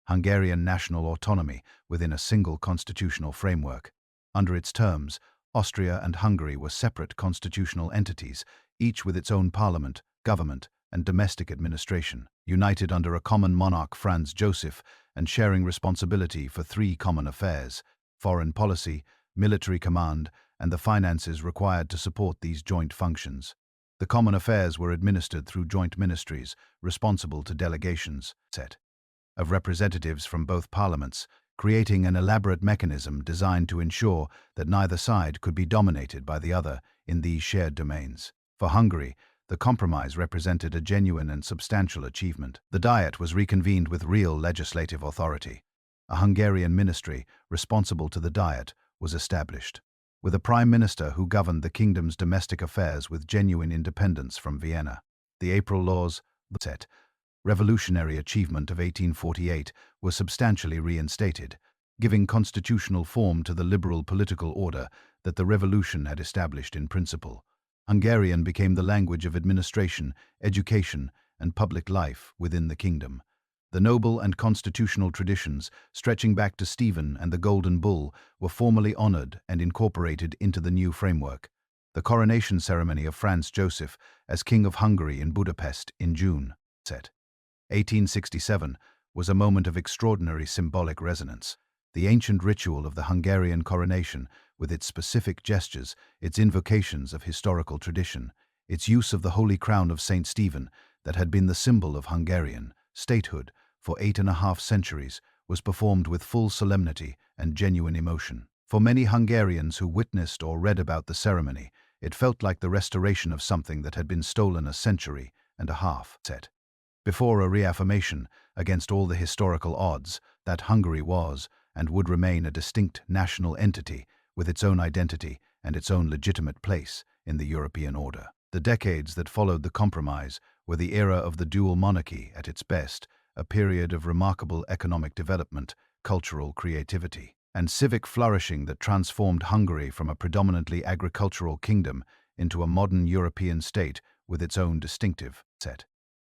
Hungarian national autonomy within a single constitutional framework. Under its terms, Austria and Hungary were separate constitutional entities, each with its own parliament, government, and domestic administration, united under a common monarch, Franz Joseph, and sharing responsibility for three common affairs: foreign policy, military command, and the finances required to support these joint functions. The common affairs were administered through joint ministries, responsible to delegations of representatives from both parliaments, creating an elaborate mechanism designed to ensure that neither side could be dominated by the other in these shared domains. For Hungary, the compromise represented a genuine and substantial achievement. The Diet was reconvened with real legislative authority. A Hungarian ministry, responsible to the Diet, was established, with a prime minister who governed the kingdom's domestic affairs with genuine independence from Vienna. The April laws, the revolutionary achievement of 1848, were substantially reinstated, giving constitutional form to the liberal political order that the revolution had established in principle. Hungarian became the language of administration, education, and public life within the kingdom. The noble and constitutional traditions, stretching back to Stephen and the Golden Bull, were formally honored and incorporated into the new framework. The coronation ceremony of Franz Joseph as King of Hungary in Budapest in June 1867 was a moment of extraordinary symbolic resonance. The ancient ritual of the Hungarian coronation, with its specific gestures, its invocations of historical tradition, its use of the Holy Crown of St. Stephen that had been the symbol of Hungarian statehood for 8.5 centuries, was performed with full solemnity and genuine emotion. For many Hungarians who witnessed or read about the ceremony, it felt like the restoration of something that had been stolen a century and a half before, a reaffirmation, against all the historical odds, that Hungary was and would remain a distinct national entity with its own identity and its own legitimate place in the European order. The decades that followed the compromise were the era of the dual monarchy at its best, a period of remarkable economic development, cultural creativity, and civic flourishing that transformed Hungary from a predominantly agricultural kingdom into a modern European state with its own distinctive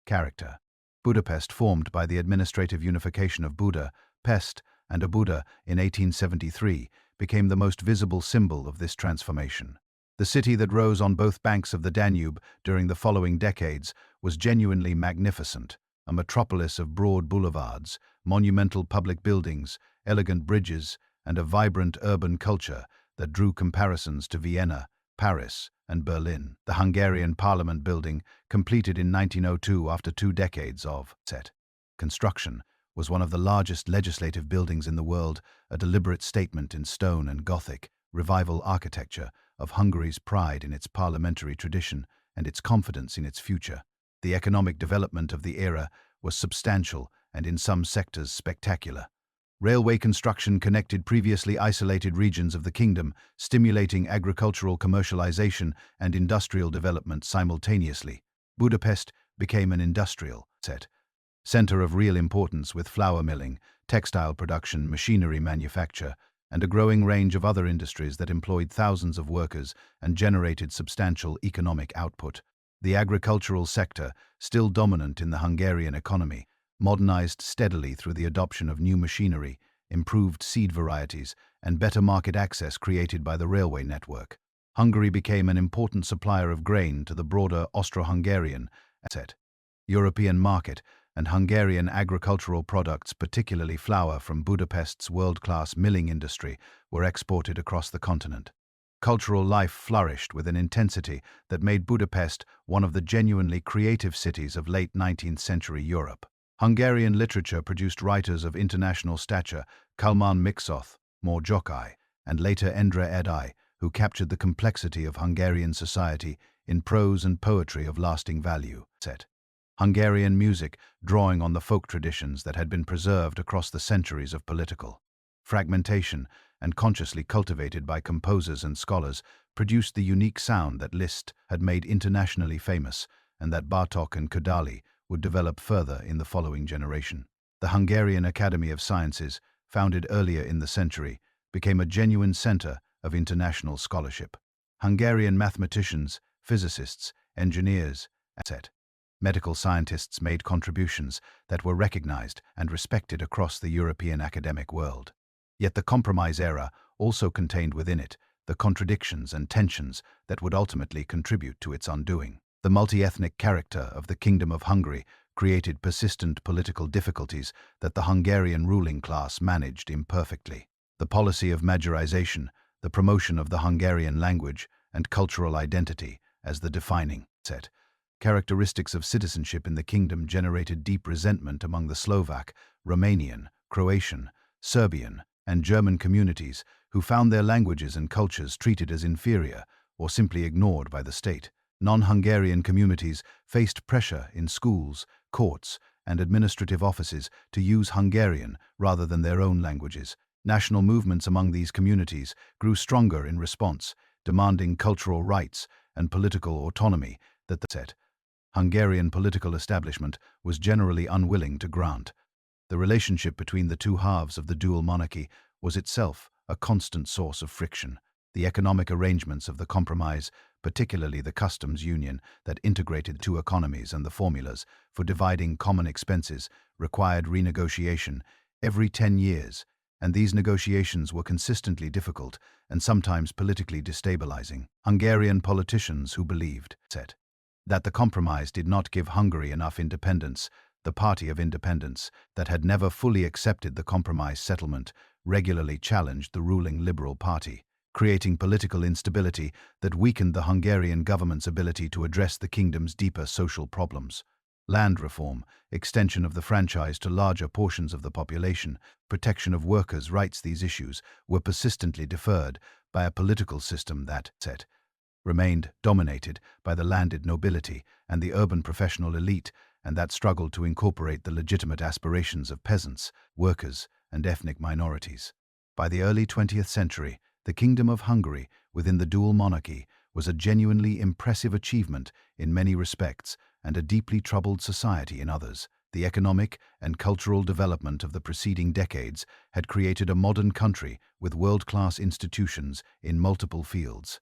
character. Budapest, formed by the administrative unification of Buda, Pest, and Óbuda in 1873, became the most visible symbol of this transformation. The city that rose on both banks of the Danube during the following decades was genuinely magnificent, a metropolis of broad boulevards, monumental public buildings, elegant bridges, and a vibrant urban culture that drew comparisons to Vienna, Paris, and Berlin. The Hungarian Parliament building, completed in 1902 after 2 decades of construction, was one of the largest legislative buildings in the world, a deliberate statement in stone and Gothic, revival architecture of Hungary's pride in its parliamentary tradition and its confidence in its future. The economic development of the era was substantial and in some sectors spectacular. Railway construction connected previously isolated regions of the kingdom, stimulating agricultural commercialization and industrial development simultaneously. Budapest became an industrial center of real importance, with flour milling, textile production, machinery manufacture, and a growing range of other industries that employed thousands of workers and generated substantial economic output. The agricultural sector, still dominant in the Hungarian economy, modernized steadily through the adoption of new machinery, improved seed varieties, and better market access created by the railway network. Hungary became an important supplier of grain to the broader Austro-Hungarian European market, and Hungarian agricultural products, particularly flour from Budapest's world-class milling industry, were exported across the continent. Cultural life flourished with an intensity that made Budapest one of the genuinely creative cities of late 19th century Europe. Hungarian literature produced writers of international stature, Kalman Mixoth, Morjokai, and later Endre Erdei, who captured the complexity of Hungarian society in prose and poetry of lasting value. Hungarian music, drawing on the folk traditions that had been preserved across the centuries of political fragmentation and consciously cultivated by composers and scholars, produced the unique sound that Liszt had made internationally famous and that Bartók and Kodály would develop further in the following generation. The Hungarian Academy of Sciences, founded earlier in the century, became a genuine center of international scholarship. Hungarian mathematicians, physicists, engineers, etc. Medical scientists made contributions that were recognized and respected across the European academic world. Yet the Compromise era also contained within it the contradictions and tensions that would ultimately contribute to its undoing. The multi-ethnic character of the Kingdom of Hungary created persistent political difficulties that the Hungarian ruling class managed imperfectly. The policy of Magyarization, the promotion of the Hungarian language and cultural identity as the defining characteristics of citizenship in the kingdom generated deep resentment among the Slovak, Romanian, Croatian, Serbian, and German communities who found their languages and cultures treated as inferior or simply ignored by the state. Non-Hungarian communities faced pressure in schools, courts, and administrative offices to use Hungarian rather than their own languages. National movements among these communities grew stronger in response, demanding cultural rights and political autonomy that the Hungarian political establishment was generally unwilling to grant. The relationship between the two halves of the dual monarchy was itself a constant source of friction. The economic arrangements of the compromise, particularly the customs union that integrated two economies and the formulas for dividing common expenses, required renegotiation every 10 years, and these negotiations were consistently difficult and sometimes politically destabilizing. Hungarian politicians who believed that the compromise did not give Hungary enough independence, the Party of Independence, that had never fully accepted the compromise settlement, regularly challenged the ruling Liberal Party, creating political instability that weakened the Hungarian government's ability to address the kingdom's deeper social problems. Land reform, extension of the franchise to larger portions of the population, protection of workers' rights, these issues were persistently deferred by a political system that remained dominated by the landed nobility and the urban professional elite, and that struggled to incorporate the legitimate aspirations of peasants, workers, and ethnic minorities. By the early 20th century, the Kingdom of Hungary, within the dual monarchy, was a genuinely impressive achievement in many respects and a deeply troubled society in others. The economic and cultural development of the preceding decades had created a modern country with world-class institutions in multiple fields.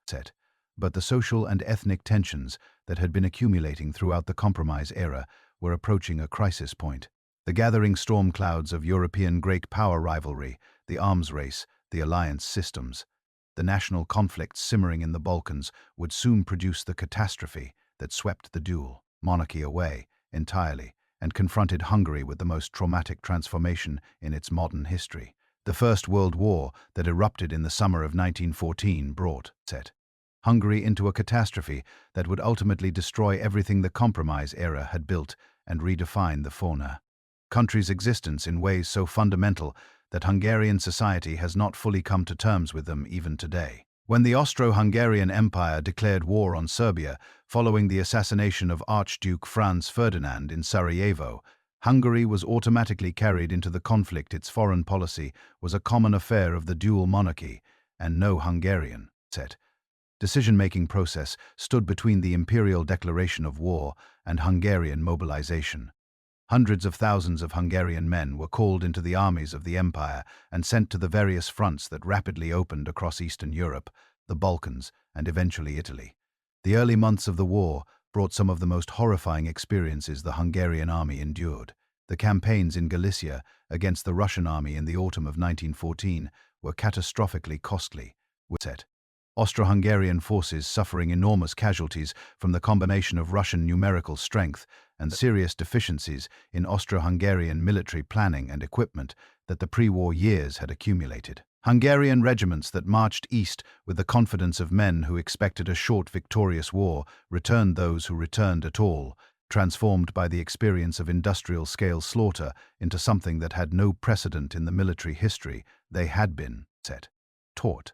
But the social and ethnic tensions that had been accumulating throughout the Compromise era were approaching a crisis point. The gathering storm clouds of European great power rivalry, the arms race, the alliance systems, the national conflicts simmering in the Balkans would soon produce the catastrophe that swept the dual monarchy away entirely and confronted Hungary with the most traumatic transformation in its modern history. The First World War that erupted in the summer of 1914 brought Hungary into a catastrophe that would ultimately destroy everything the Compromise era had built and redefine the fauna country's existence in ways so fundamental that Hungarian society has not fully come to terms with them even today. When the Austro-Hungarian Empire declared war on Serbia following the assassination of Archduke Franz Ferdinand in Sarajevo, Hungary was automatically carried into the conflict. Its foreign policy was a common affair of the dual monarchy, and no Hungarian decision-making process stood between the imperial declaration of war and Hungarian mobilization. Hundreds of thousands of Hungarian men were called into the armies of the empire and sent to the various fronts that rapidly opened across Eastern Europe, the Balkans, and eventually Italy. The early months of the war brought some of the most horrifying experiences the Hungarian army endured. The campaigns in Galicia against the Russian army in the autumn of 1914 were catastrophically costly. Austro-Hungarian forces suffering enormous casualties from the combination of Russian numerical strength and serious deficiencies in Austro-Hungarian military planning and equipment that the pre-war years had accumulated. Hungarian regiments that marched east with the confidence of men who expected a short victorious war returned those who returned at all, transformed by the experience of industrial-scale slaughter into something that had no precedent in the military history they had been taught.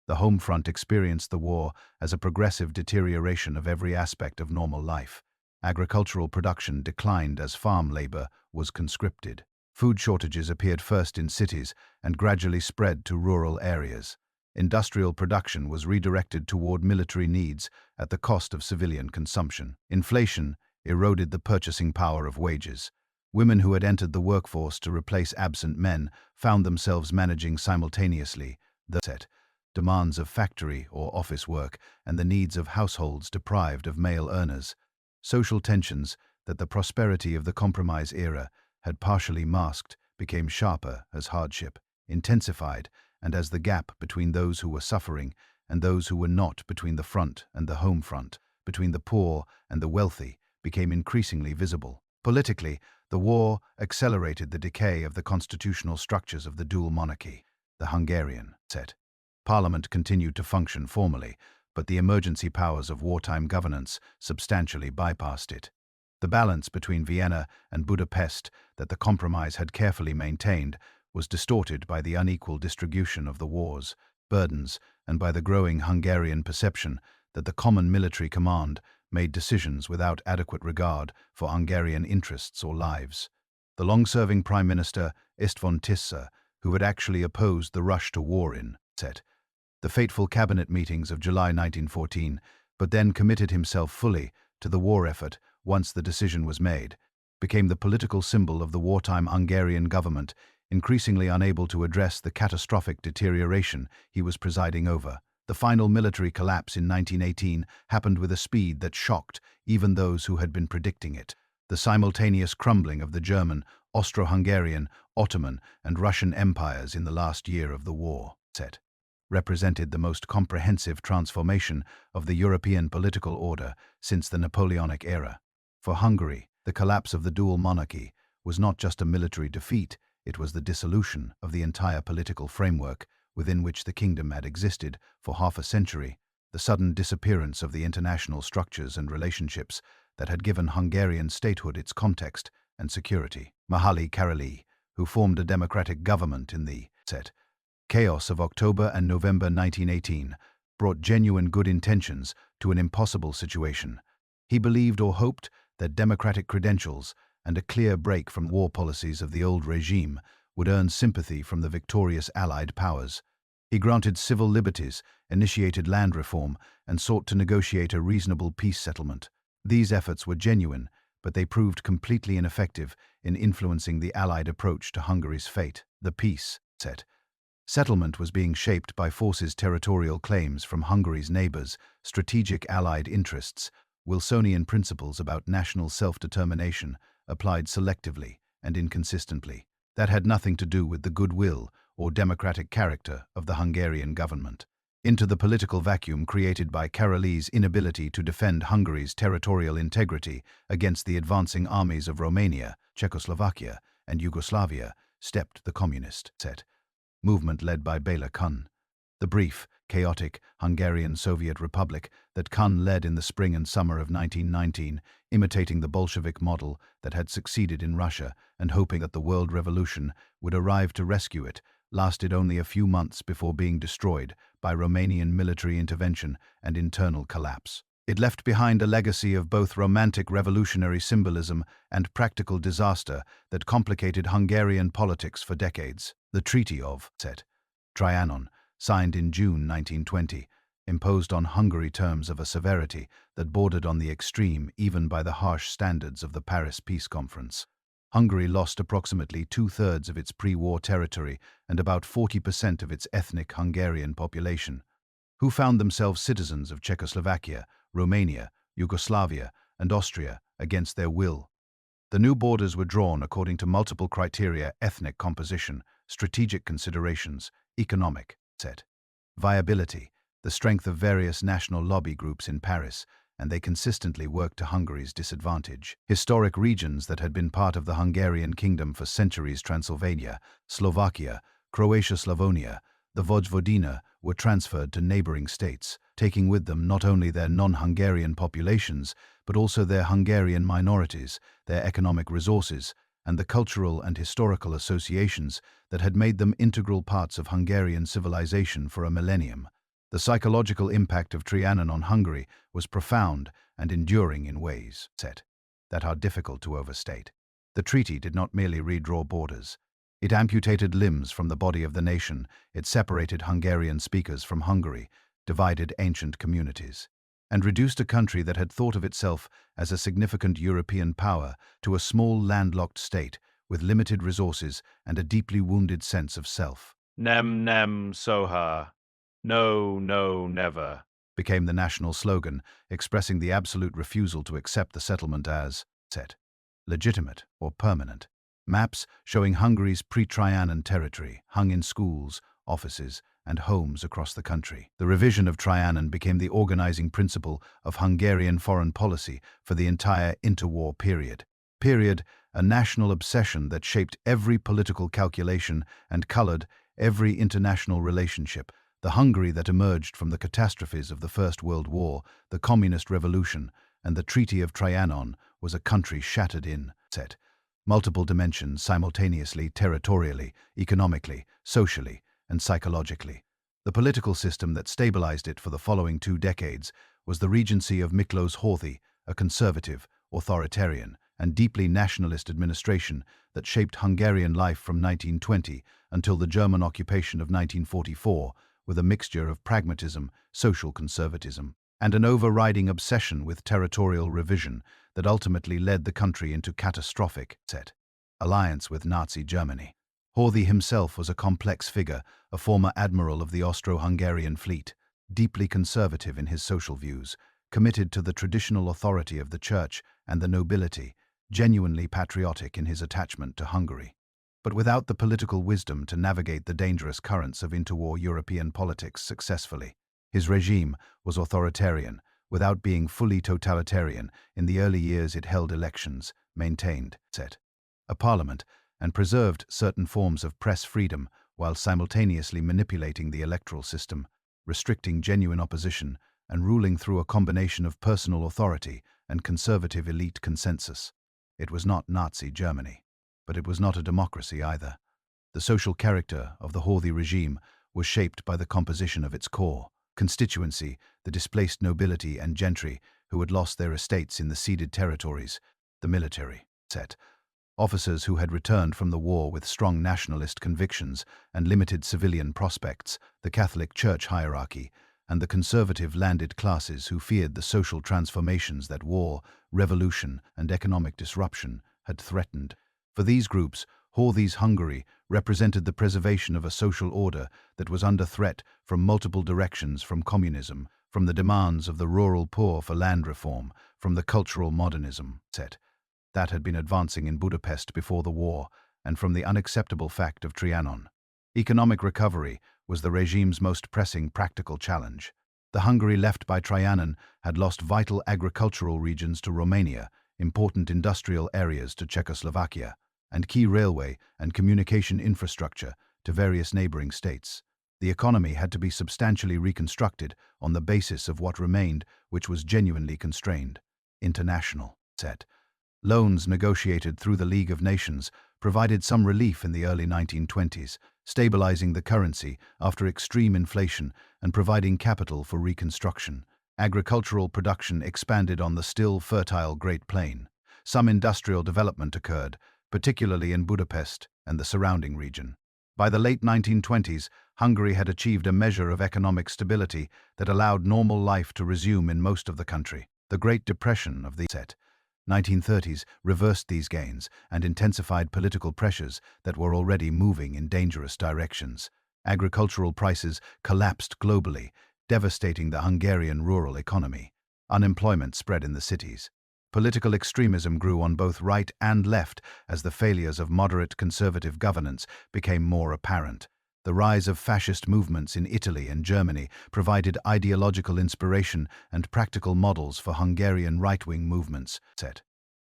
The home front experienced the war as a progressive deterioration of every aspect of normal life. Agricultural production declined as farm labor was conscripted. Food shortages appeared first in cities and gradually spread to rural areas. Industrial production was redirected toward military needs at the cost of civilian consumption. Inflation eroded the purchasing power of wages. Women who had entered the workforce to replace absent men found themselves managing simultaneously the demands of factory or office work and the needs of households deprived of male earners. Social tensions that the prosperity of the compromise era had partially masked became sharper as hardship intensified and as the gap between those who were suffering and those who were not, between the front and the home front, between the poor and the wealthy, became increasingly visible. Politically, the war accelerated the decay of the constitutional structures of the dual monarchy. The Hungarian Parliament continued to function formally, but the emergency powers of wartime governance substantially bypassed it. The balance between Vienna and Budapest that the compromise had carefully maintained was distorted by the unequal distribution of the war's burdens and by the growing Hungarian perception that the common military command made decisions without adequate regard for Hungarian interests or lives. The long-serving Prime Minister István Tisza, who had actually opposed the rush to war in the fateful cabinet meetings of July 1914, but then committed himself fully to the war effort once the decision was made, became the political symbol of the wartime Hungarian government, increasingly unable to address the catastrophic deterioration he was presiding over. The final military collapse in 1918 happened with a speed that shocked even those who had been predicting it. The simultaneous crumbling of the German, Austro-Hungarian, Ottoman, and Russian empires in the last year of the war represented the most comprehensive transformation of the European political order since the Napoleonic era. For Hungary, the collapse of the dual monarchy was not just a military defeat, it was the dissolution of the entire political framework within which the kingdom had existed for half a century, the sudden disappearance of the international structures and relationships that had given Hungarian statehood its context and security. Mihály Károlyi, who formed a democratic government in the chaos of October and November 1918, brought genuine good intentions to an impossible situation. He believed or hoped that democratic credentials and a clear break from war policies of the old regime would earn sympathy from the victorious Allied powers. He granted civil liberties, initiated land reform, and sought to negotiate a reasonable peace settlement. These efforts were genuine, but they proved completely ineffective in influencing the Allied approach to Hungary's fate. The peace settlement was being shaped by forces' territorial claims from Hungary's neighbors, strategic Allied interests, Wilsonian principles about national self-determination applied selectively and inconsistently. That had nothing to do with the goodwill or democratic character of the Hungarian government. Into the political vacuum created by Károlyi's inability to defend Hungary's territorial integrity against the advancing armies of Romania, Czechoslovakia, and Yugoslavia stepped the communist movement led by Béla Kun. The brief, chaotic Hungarian Soviet Republic that Kun led in the spring and summer of 1919, imitating the Bolshevik model that had succeeded in Russia and hoping that the world revolution would arrive to rescue it, lasted only a few months before being destroyed by Romanian military intervention and internal collapse. It left behind a legacy of both romantic revolutionary symbolism and practical disaster that complicated Hungarian politics for decades. The Treaty of Trianon, signed in June 1920, imposed on Hungary terms of a severity that bordered on the extreme even by the harsh standards of the Paris Peace Conference. Hungary lost approximately two-thirds of its pre-war territory and about 40% of its ethnic Hungarian population, who found themselves citizens of Czechoslovakia, Romania, Yugoslavia, and Austria against their will. The new borders were drawn according to multiple criteria: ethnic composition, strategic considerations, Economic set. Viability, the strength of various national lobby groups in Paris, and they consistently worked to Hungary's disadvantage. Historic regions that had been part of the Hungarian kingdom for centuries, Transylvania, Slovakia, Croatia, Slavonia, the Vojvodina, were transferred to neighboring states, taking with them not only their non-Hungarian populations, but also their Hungarian minorities, their economic resources, and the cultural and historical associations that had made them integral parts of Hungarian civilization for a millennium. The psychological impact of Trianon on Hungary was profound and enduring in ways that are difficult to overstate. The treaty did not merely redraw borders. It amputated limbs from the body of the nation, it separated Hungarian speakers from Hungary, divided ancient communities, and reduced a country that had thought of itself as a significant European power to a small landlocked state with limited resources and a deeply wounded sense of self. Nem nem soha. No, no, never, became the national slogan, expressing the absolute refusal to accept the settlement as legitimate or permanent. Maps showing Hungary's pre-Trianon territory hung in schools, offices, and homes across the country. The revision of Trianon became the organizing principle of Hungarian foreign policy for the entire interwar period. A national obsession that shaped every political calculation and colored every international relationship. The Hungary that emerged from the catastrophes of the First World War, the Communist Revolution, and the Treaty of Trianon was a country shattered in multiple dimensions simultaneously, territorially, economically, socially, and psychologically. The political system that stabilized it for the following 2 decades was the regency of Miklós Horthy, a conservative, authoritarian, and deeply nationalist administration that shaped Hungarian life from 1920 until the German occupation of 1944, with a mixture of pragmatism, social conservatism, and an overriding obsession with territorial revision that ultimately led the country into catastrophic alliance with Nazi Germany. Horthy himself was a complex figure, a former admiral of the Austro-Hungarian fleet, deeply conservative in his social views, committed to the traditional authority of the church and the nobility, genuinely patriotic in his attachment to Hungary, but without the political wisdom to navigate the dangerous currents of interwar European politics successfully. His regime was authoritarian, without being fully totalitarian. In the early years it held elections, maintained a parliament, and preserved certain forms of press freedom while simultaneously manipulating the electoral system, restricting genuine opposition, and ruling through a combination of personal authority and conservative elite consensus. It was not Nazi Germany, but it was not a democracy either. The social character of the Horthy regime was shaped by the composition of its core constituency, the displaced nobility and gentry who had lost their estates in the ceded territories, the military, officers who had returned from the war with strong nationalist convictions and limited civilian prospects, the Catholic Church hierarchy, and the conservative landed classes who feared the social transformations that war, revolution, and economic disruption had threatened. For these groups, Horthy's Hungary represented the preservation of a social order that was under threat from multiple directions: from communism, from the demands of the rural poor for land reform, from the cultural modernism that had been advancing in Budapest before the war, and from the unacceptable fact of Trianon. Economic recovery was the regime's most pressing practical challenge. The Hungary left by Trianon had lost vital agricultural regions to Romania, important industrial areas to Czechoslovakia, and key railway and communication infrastructure to various neighboring states. The economy had to be substantially reconstructed on the basis of what remained, which was genuinely constrained. International loans negotiated through the League of Nations provided some relief in the early 1920s, stabilizing the currency after extreme inflation and providing capital for reconstruction. Agricultural production expanded on the still fertile Great Plain. Some industrial development occurred, particularly in Budapest and the surrounding region. By the late 1920s, Hungary had achieved a measure of economic stability that allowed normal life to resume in most of the country. The Great Depression of the 1930s reversed these gains and intensified political pressures that were already moving in dangerous directions. Agricultural prices collapsed globally, devastating the Hungarian rural economy. Unemployment spread in the cities. Political extremism grew on both right and left as the failures of moderate conservative governance became more apparent. The rise of fascist movements in Italy and Germany provided ideological inspiration and practical models for Hungarian right-wing movements,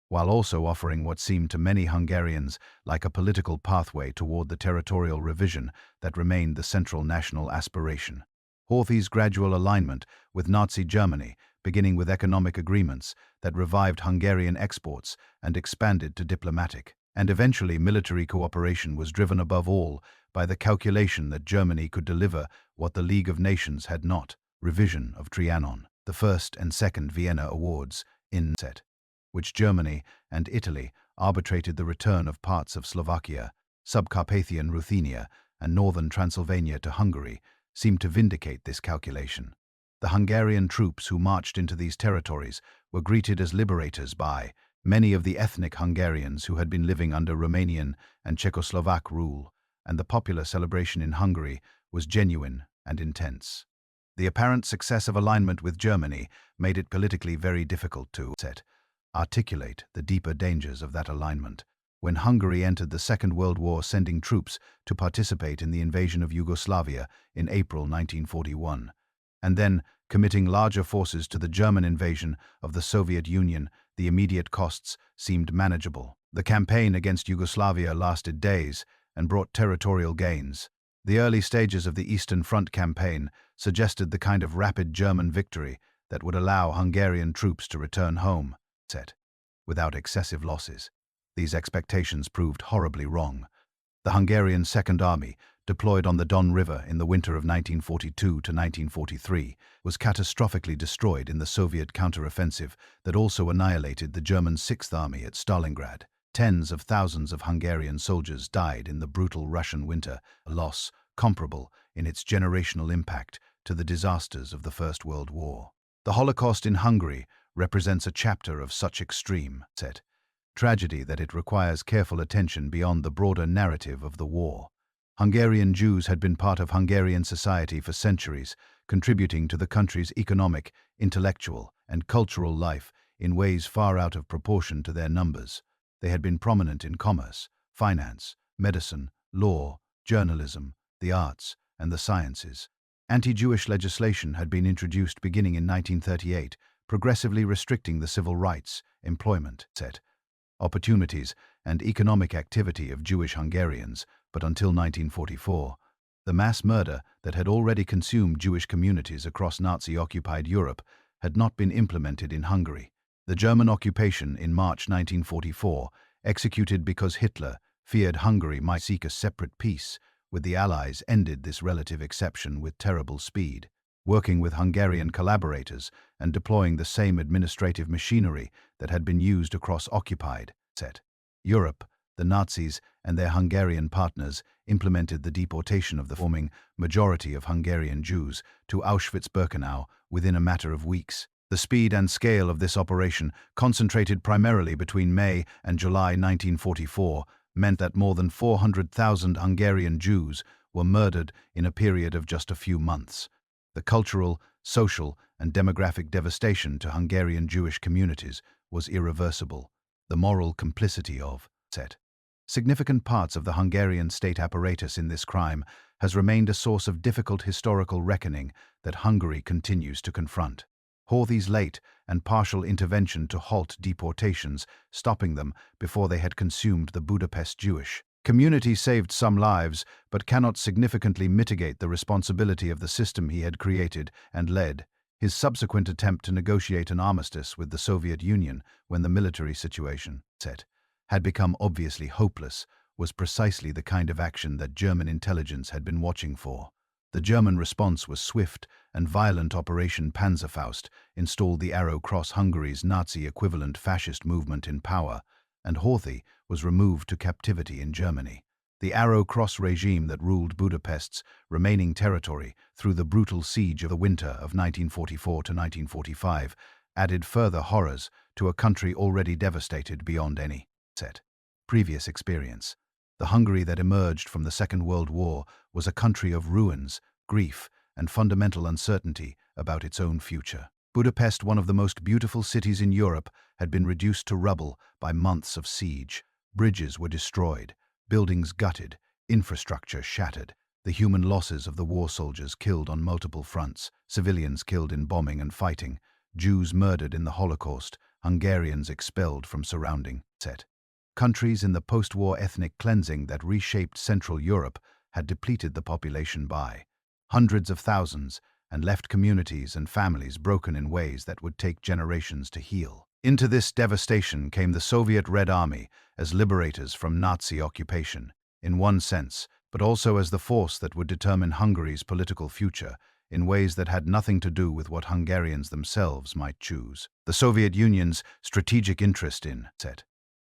while also offering what seemed to many Hungarians like a political pathway toward the territorial revision that remained the central national aspiration. Horthy's gradual alignment with Nazi Germany, beginning with economic agreements that revived Hungarian exports and expanded to diplomatic and eventually military cooperation, was driven above all by the calculation that Germany could deliver what the League of Nations had not: revision of Trianon, the First and Second Vienna Awards, which Germany and Italy arbitrated the return of parts of Slovakia, Subcarpathian Ruthenia, and northern Transylvania to Hungary, seemed to vindicate this calculation. The Hungarian troops who marched into these territories were greeted as liberators by many of the ethnic Hungarians who had been living under Romanian and Czechoslovak rule, and the popular celebration in Hungary was genuine and intense. The apparent success of alignment with Germany made it politically very difficult to articulate the deeper dangers of that alignment. When Hungary entered the Second World War, sending troops to participate in the invasion of Yugoslavia in April 1941, and then committing larger forces to the German invasion of the Soviet Union, the immediate costs seemed manageable. The campaign against Yugoslavia lasted days and brought territorial gains. The early stages of the Eastern Front campaign suggested the kind of rapid German victory that would allow Hungarian troops to return home, without excessive losses. These expectations proved horribly wrong. The Hungarian Second Army, deployed on the Don River in the winter of 1942 to 1943, was catastrophically destroyed in the Soviet counteroffensive that also annihilated the German Sixth Army at Stalingrad. Tens of thousands of Hungarian soldiers died in the brutal Russian winter, a loss comparable in its generational impact to the disasters of the First World War. The Holocaust in Hungary represents a chapter of such extreme tragedy that it requires careful attention beyond the broader narrative of the war. Hungarian Jews had been part of Hungarian society for centuries, contributing to the country's economic, intellectual, and cultural life in ways far out of proportion to their numbers. They had been prominent in commerce, finance, medicine, law, journalism, the arts, and the sciences. Anti-Jewish legislation had been introduced beginning in 1938, progressively restricting the civil rights, employment, opportunities, and economic activity of Jewish Hungarians, but until 1944, the mass murder that had already consumed Jewish communities across Nazi-occupied Europe had not been implemented in Hungary. The German occupation in March 1944, executed because Hitler feared Hungary might seek a separate peace with the Allies, ended this relative exception with terrible speed. Working with Hungarian collaborators and deploying the same administrative machinery that had been used across occupied Europe, the Nazis and their Hungarian partners implemented the deportation of the forming majority of Hungarian Jews to Auschwitz-Birkenau within a matter of weeks. The speed and scale of this operation, concentrated primarily between May and July 1944, meant that more than 400,000 Hungarian Jews were murdered in a period of just a few months. The cultural, social, and demographic devastation to Hungarian Jewish communities was irreversible. The moral complicity of significant parts of the Hungarian state apparatus in this crime has remained a source of difficult historical reckoning that Hungary continues to confront. Horthy's late and partial intervention to halt deportations, stopping them before they had consumed the Budapest Jewish community, saved some lives, but cannot significantly mitigate the responsibility of the system he had created and led. His subsequent attempt to negotiate an armistice with the Soviet Union when the military situation had become obviously hopeless was precisely the kind of action that German intelligence had been watching for. The German response was swift and violent. Operation Panzerfaust installed the Arrow Cross, Hungary's Nazi equivalent fascist movement, in power, and Horthy was removed to captivity in Germany. The Arrow Cross regime that ruled Budapest's remaining territory through the brutal siege of the winter of 1944 to 1945 added further horrors to a country already devastated beyond any previous experience. The Hungary that emerged from the Second World War was a country of ruins, grief, and fundamental uncertainty about its own future. Budapest, one of the most beautiful cities in Europe, had been reduced to rubble by months of siege. Bridges were destroyed, buildings gutted, infrastructure shattered. The human losses of the war soldiers killed on multiple fronts, civilians killed in bombing and fighting, Jews murdered in the Holocaust, Hungarians expelled from surrounding countries in the post-war ethnic cleansing that reshaped Central Europe had depleted the population by hundreds of thousands and left communities and families broken in ways that would take generations to heal. Into this devastation came the Soviet Red Army as liberators from Nazi occupation, in one sense, but also as the force that would determine Hungary's political future in ways that had nothing to do with what Hungarians themselves might choose. The Soviet Union's strategic interest in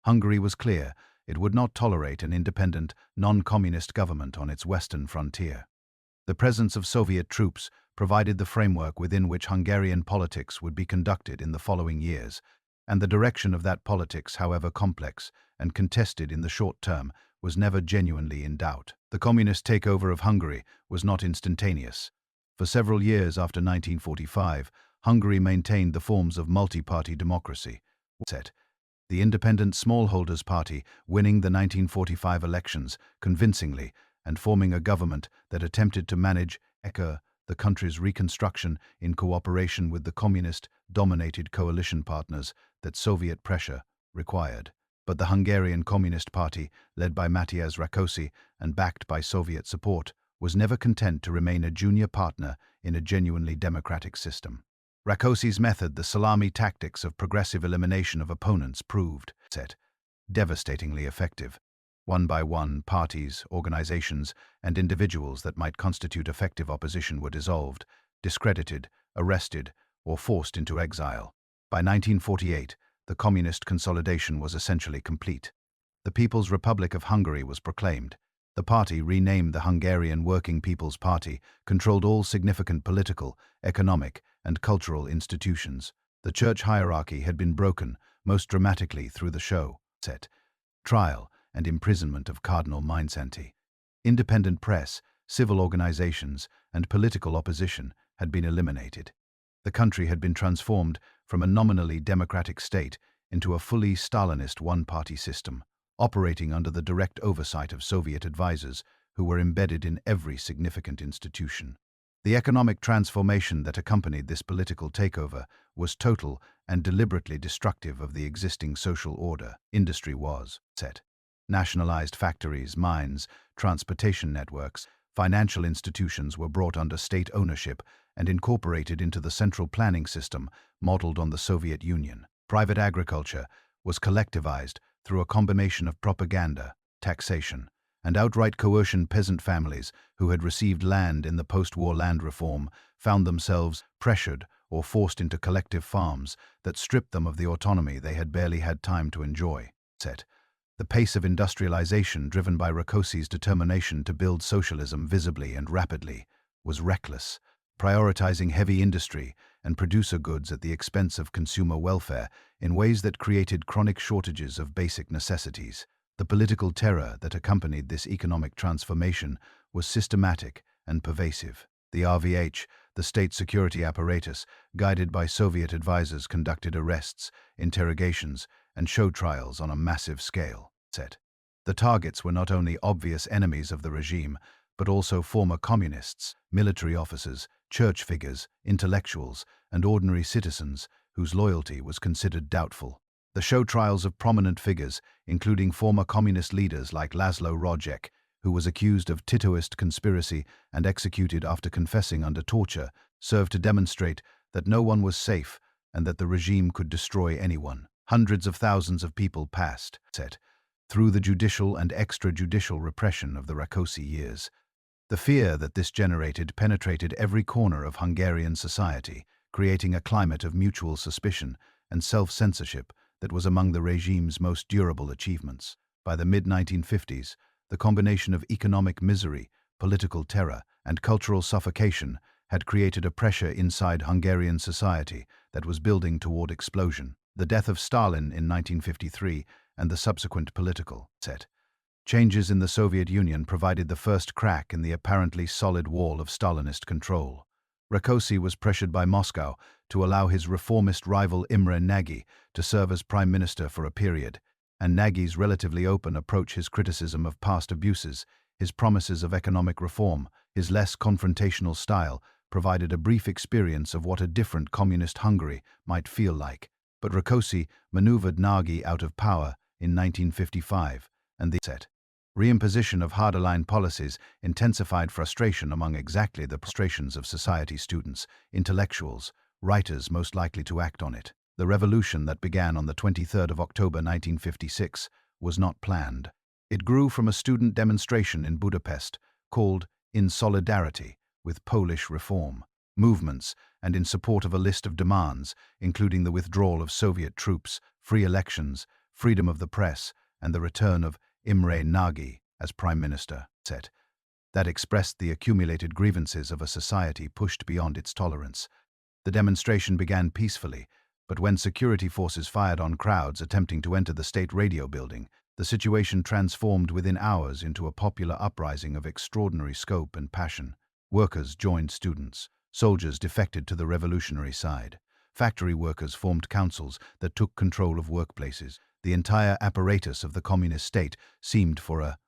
Hungary was clear. It would not tolerate an independent, non-communist government on its western frontier. The presence of Soviet troops provided the framework within which Hungarian politics would be conducted in the following years, and the direction of that politics, however complex and contested in the short term, was never genuinely in doubt. The communist takeover of Hungary was not instantaneous. For several years after 1945, Hungary maintained the forms of multi-party democracy. The Independent Smallholders Party winning the 1945 elections convincingly and forming a government that attempted to manage the country's reconstruction in cooperation with the communist-dominated coalition partners that Soviet pressure required. But the Hungarian Communist Party, led by Matthias and backed by Soviet support, was never content to remain a junior partner in a genuinely democratic system. Rákosi's method, the salami tactics of progressive elimination of opponents, proved devastatingly effective. One by one, parties, organizations, and individuals that might constitute effective opposition were dissolved, discredited, arrested, or forced into exile. By 1948, the communist consolidation was essentially complete. The People's Republic of Hungary was proclaimed. The party, renamed the Hungarian Working People's Party, controlled all significant political, economic, and cultural institutions. The church hierarchy had been broken, most dramatically through the show, trial, and imprisonment of Cardinal Mindszenty. Independent press, civil organizations, and political opposition had been eliminated. The country had been transformed from a nominally democratic state into a fully Stalinist one-party system, operating under the direct oversight of Soviet advisors who were embedded in every significant institution. The economic transformation that accompanied this political takeover was total and deliberately destructive of the existing social order. Industry was nationalized. Factories, mines, transportation networks, financial institutions were brought under state ownership and incorporated into the central planning system modeled on the Soviet Union. Private agriculture was collectivized through a combination of propaganda, taxation, and outright coercion. Peasant families who had received land in the post-war land reform found themselves pressured or forced into collective farms that stripped them of the autonomy they had barely had time to enjoy. The pace of industrialization, driven by Rákosi's determination to build socialism visibly and rapidly, was reckless, prioritizing heavy industry and producer goods at the expense of consumer welfare in ways that created chronic shortages of basic necessities. The political terror that accompanied this economic transformation was systematic and pervasive. The RVH, the state security apparatus, guided by Soviet advisors, conducted arrests, interrogations, and show trials on a massive scale. The targets were not only obvious enemies of the regime, but also former communists, military officers, church figures, intellectuals, and ordinary citizens whose loyalty was considered doubtful. The show trials of prominent figures, including former communist leaders like Laszlo Rojek, who was accused of Titoist conspiracy and executed after confessing under torture, served to demonstrate that no one was safe and that the regime could destroy anyone. Hundreds of thousands of people passed through the judicial and extrajudicial repression of the Rákosi years. The fear that this generated penetrated every corner of Hungarian society, creating a climate of mutual suspicion and self-censorship that was among the regime's most durable achievements. By the mid-1950s, the combination of economic misery, political terror, and cultural suffocation had created a pressure inside Hungarian society that was building toward explosion. The death of Stalin in 1953 and the subsequent political changes in the Soviet Union provided the first crack in the apparently solid wall of Stalinist control. Rákosi was pressured by Moscow to allow his reformist rival Imre Nagy to serve as prime minister for a period, and Nagy's relatively open approach, his criticism of past abuses, His promises of economic reform, his less confrontational style, provided a brief experience of what a different communist Hungary might feel like. But Rákosi maneuvered Nagy out of power in 1955, and the reimposition of harder-line policies intensified frustration among exactly the frustrations of society: students, intellectuals, writers most likely to act on it. The revolution that began on the 23rd of October 1956 was not planned. It grew from a student demonstration in Budapest called "In Solidarity with Polish Reform" movements and in support of a list of demands, including the withdrawal of Soviet troops, free elections, freedom of the press, and the return of Imre Nagy as Prime Minister, that expressed the accumulated grievances of a society pushed beyond its tolerance. The demonstration began peacefully, but when security forces fired on crowds attempting to enter the state radio building, the situation transformed within hours into a popular uprising of extraordinary scope and passion. Workers joined students. Soldiers defected to the revolutionary side. Factory workers formed councils that took control of workplaces. The entire apparatus of the communist state seemed for a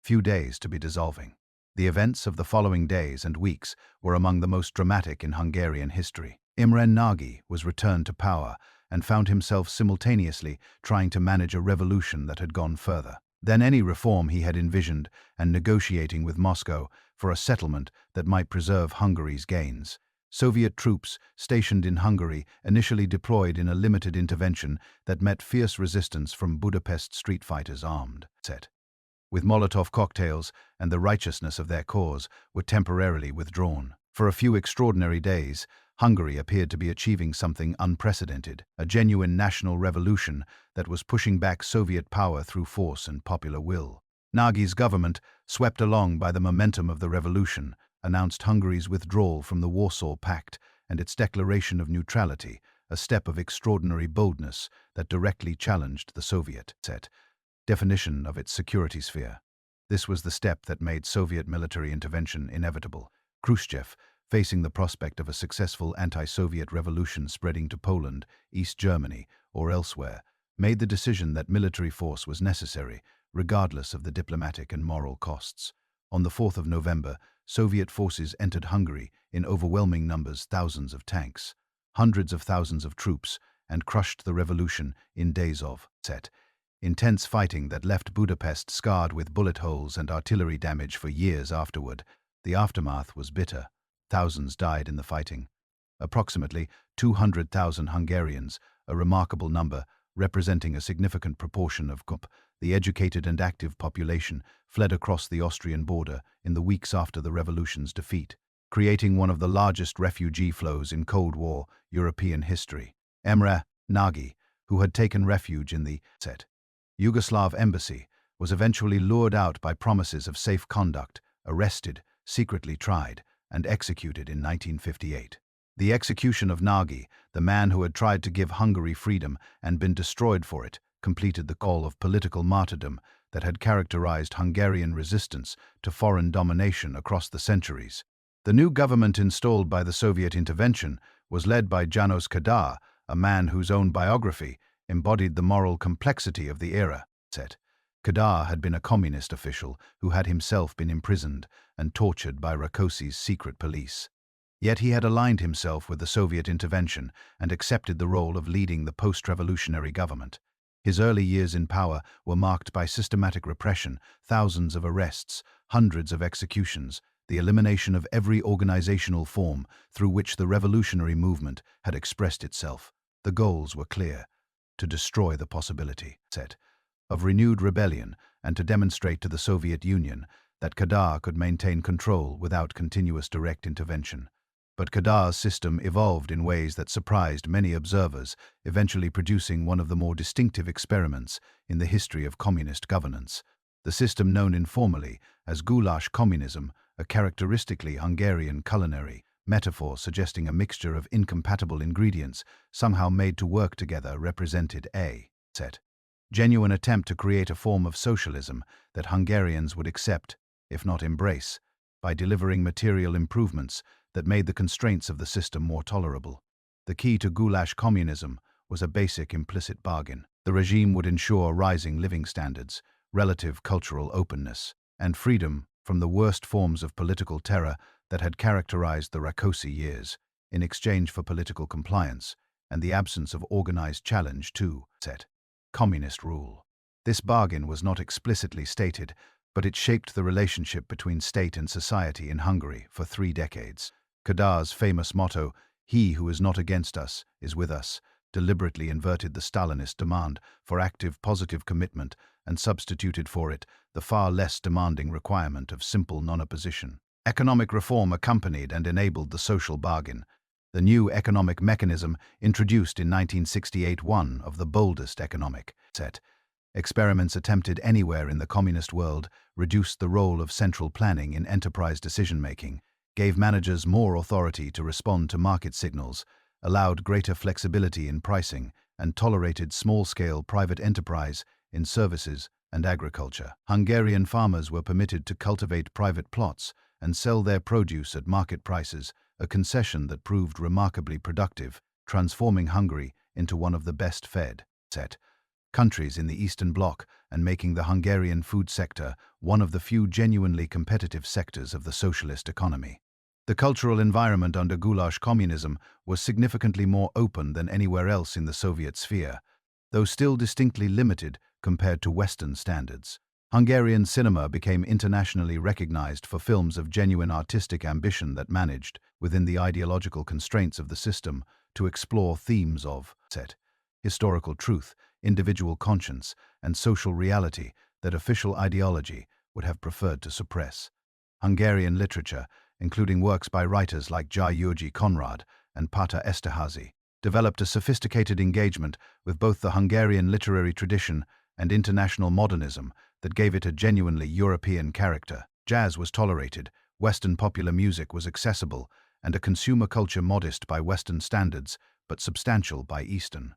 few days to be dissolving. The events of the following days and weeks were among the most dramatic in Hungarian history. Imre Nagy was returned to power and found himself simultaneously trying to manage a revolution that had gone further than any reform he had envisioned and negotiating with Moscow for a settlement that might preserve Hungary's gains. Soviet troops stationed in Hungary initially deployed in a limited intervention that met fierce resistance from Budapest street fighters armed with Molotov cocktails, and the righteousness of their cause were temporarily withdrawn. For a few extraordinary days, Hungary appeared to be achieving something unprecedented, a genuine national revolution that was pushing back Soviet power through force and popular will. Nagy's government, swept along by the momentum of the revolution, announced Hungary's withdrawal from the Warsaw Pact and its declaration of neutrality, a step of extraordinary boldness that directly challenged the Soviet definition of its security sphere. This was the step that made Soviet military intervention inevitable. Khrushchev, facing the prospect of a successful anti-Soviet revolution spreading to Poland, East Germany, or elsewhere, made the decision that military force was necessary, regardless of the diplomatic and moral costs. On the 4th of November, Soviet forces entered Hungary in overwhelming numbers, thousands of tanks, hundreds of thousands of troops, and crushed the revolution in days of intense fighting that left Budapest scarred with bullet holes and artillery damage for years afterward. The aftermath was bitter. Thousands died in the fighting. Approximately 200,000 Hungarians, a remarkable number, representing a significant proportion of the educated and active population, fled across the Austrian border in the weeks after the revolution's defeat, creating one of the largest refugee flows in Cold War European history. Imre Nagy, who had taken refuge in the Yugoslav embassy, was eventually lured out by promises of safe conduct, arrested, secretly tried, and executed in 1958. The execution of Nagy, the man who had tried to give Hungary freedom and been destroyed for it, completed the call of political martyrdom that had characterized Hungarian resistance to foreign domination across the centuries. The new government installed by the Soviet intervention was led by János Kadar, a man whose own biography embodied the moral complexity of the era. Kadar had been a communist official who had himself been imprisoned and tortured by Rákosi's secret police. Yet he had aligned himself with the Soviet intervention and accepted the role of leading the post-revolutionary government. His early years in power were marked by systematic repression, thousands of arrests, hundreds of executions, the elimination of every organizational form through which the revolutionary movement had expressed itself. The goals were clear: to destroy the possibility of renewed rebellion and to demonstrate to the Soviet Union that Kadar could maintain control without continuous direct intervention. But Kadar's system evolved in ways that surprised many observers, eventually producing one of the more distinctive experiments in the history of communist governance. The system, known informally as goulash communism, a characteristically Hungarian culinary metaphor suggesting a mixture of incompatible ingredients somehow made to work together, represented a genuine attempt to create a form of socialism that Hungarians would accept, if not embrace, by delivering material improvements that made the constraints of the system more tolerable. The key to goulash communism was a basic implicit bargain. The regime would ensure rising living standards, relative cultural openness, and freedom from the worst forms of political terror that had characterized the Rákóczi years, in exchange for political compliance and the absence of organized challenge to communist rule. This bargain was not explicitly stated, but it shaped the relationship between state and society in Hungary for 3 decades. Kadar's famous motto, "He who is not against us is with us," deliberately inverted the Stalinist demand for active positive commitment and substituted for it the far less demanding requirement of simple non-opposition. Economic reform accompanied and enabled the social bargain. The new economic mechanism introduced in 1968, one of the boldest economic experiments attempted anywhere in the communist world, reduced the role of central planning in enterprise decision-making, gave managers more authority to respond to market signals, allowed greater flexibility in pricing, and tolerated small-scale private enterprise in services and agriculture. Hungarian farmers were permitted to cultivate private plots and sell their produce at market prices, a concession that proved remarkably productive, transforming Hungary into one of the best-fed countries in the Eastern Bloc and making the Hungarian food sector one of the few genuinely competitive sectors of the socialist economy. The cultural environment under Guláš communism was significantly more open than anywhere else in the Soviet sphere, though still distinctly limited compared to Western standards. Hungarian cinema became internationally recognized for films of genuine artistic ambition that managed, within the ideological constraints of the system, to explore themes of historical truth, individual conscience, and social reality that official ideology would have preferred to suppress. Hungarian literature, including works by writers like György Konrad and Péter Esterházy, developed a sophisticated engagement with both the Hungarian literary tradition and international modernism that gave it a genuinely European character. Jazz was tolerated, Western popular music was accessible, and a consumer culture modest by Western standards but substantial by Eastern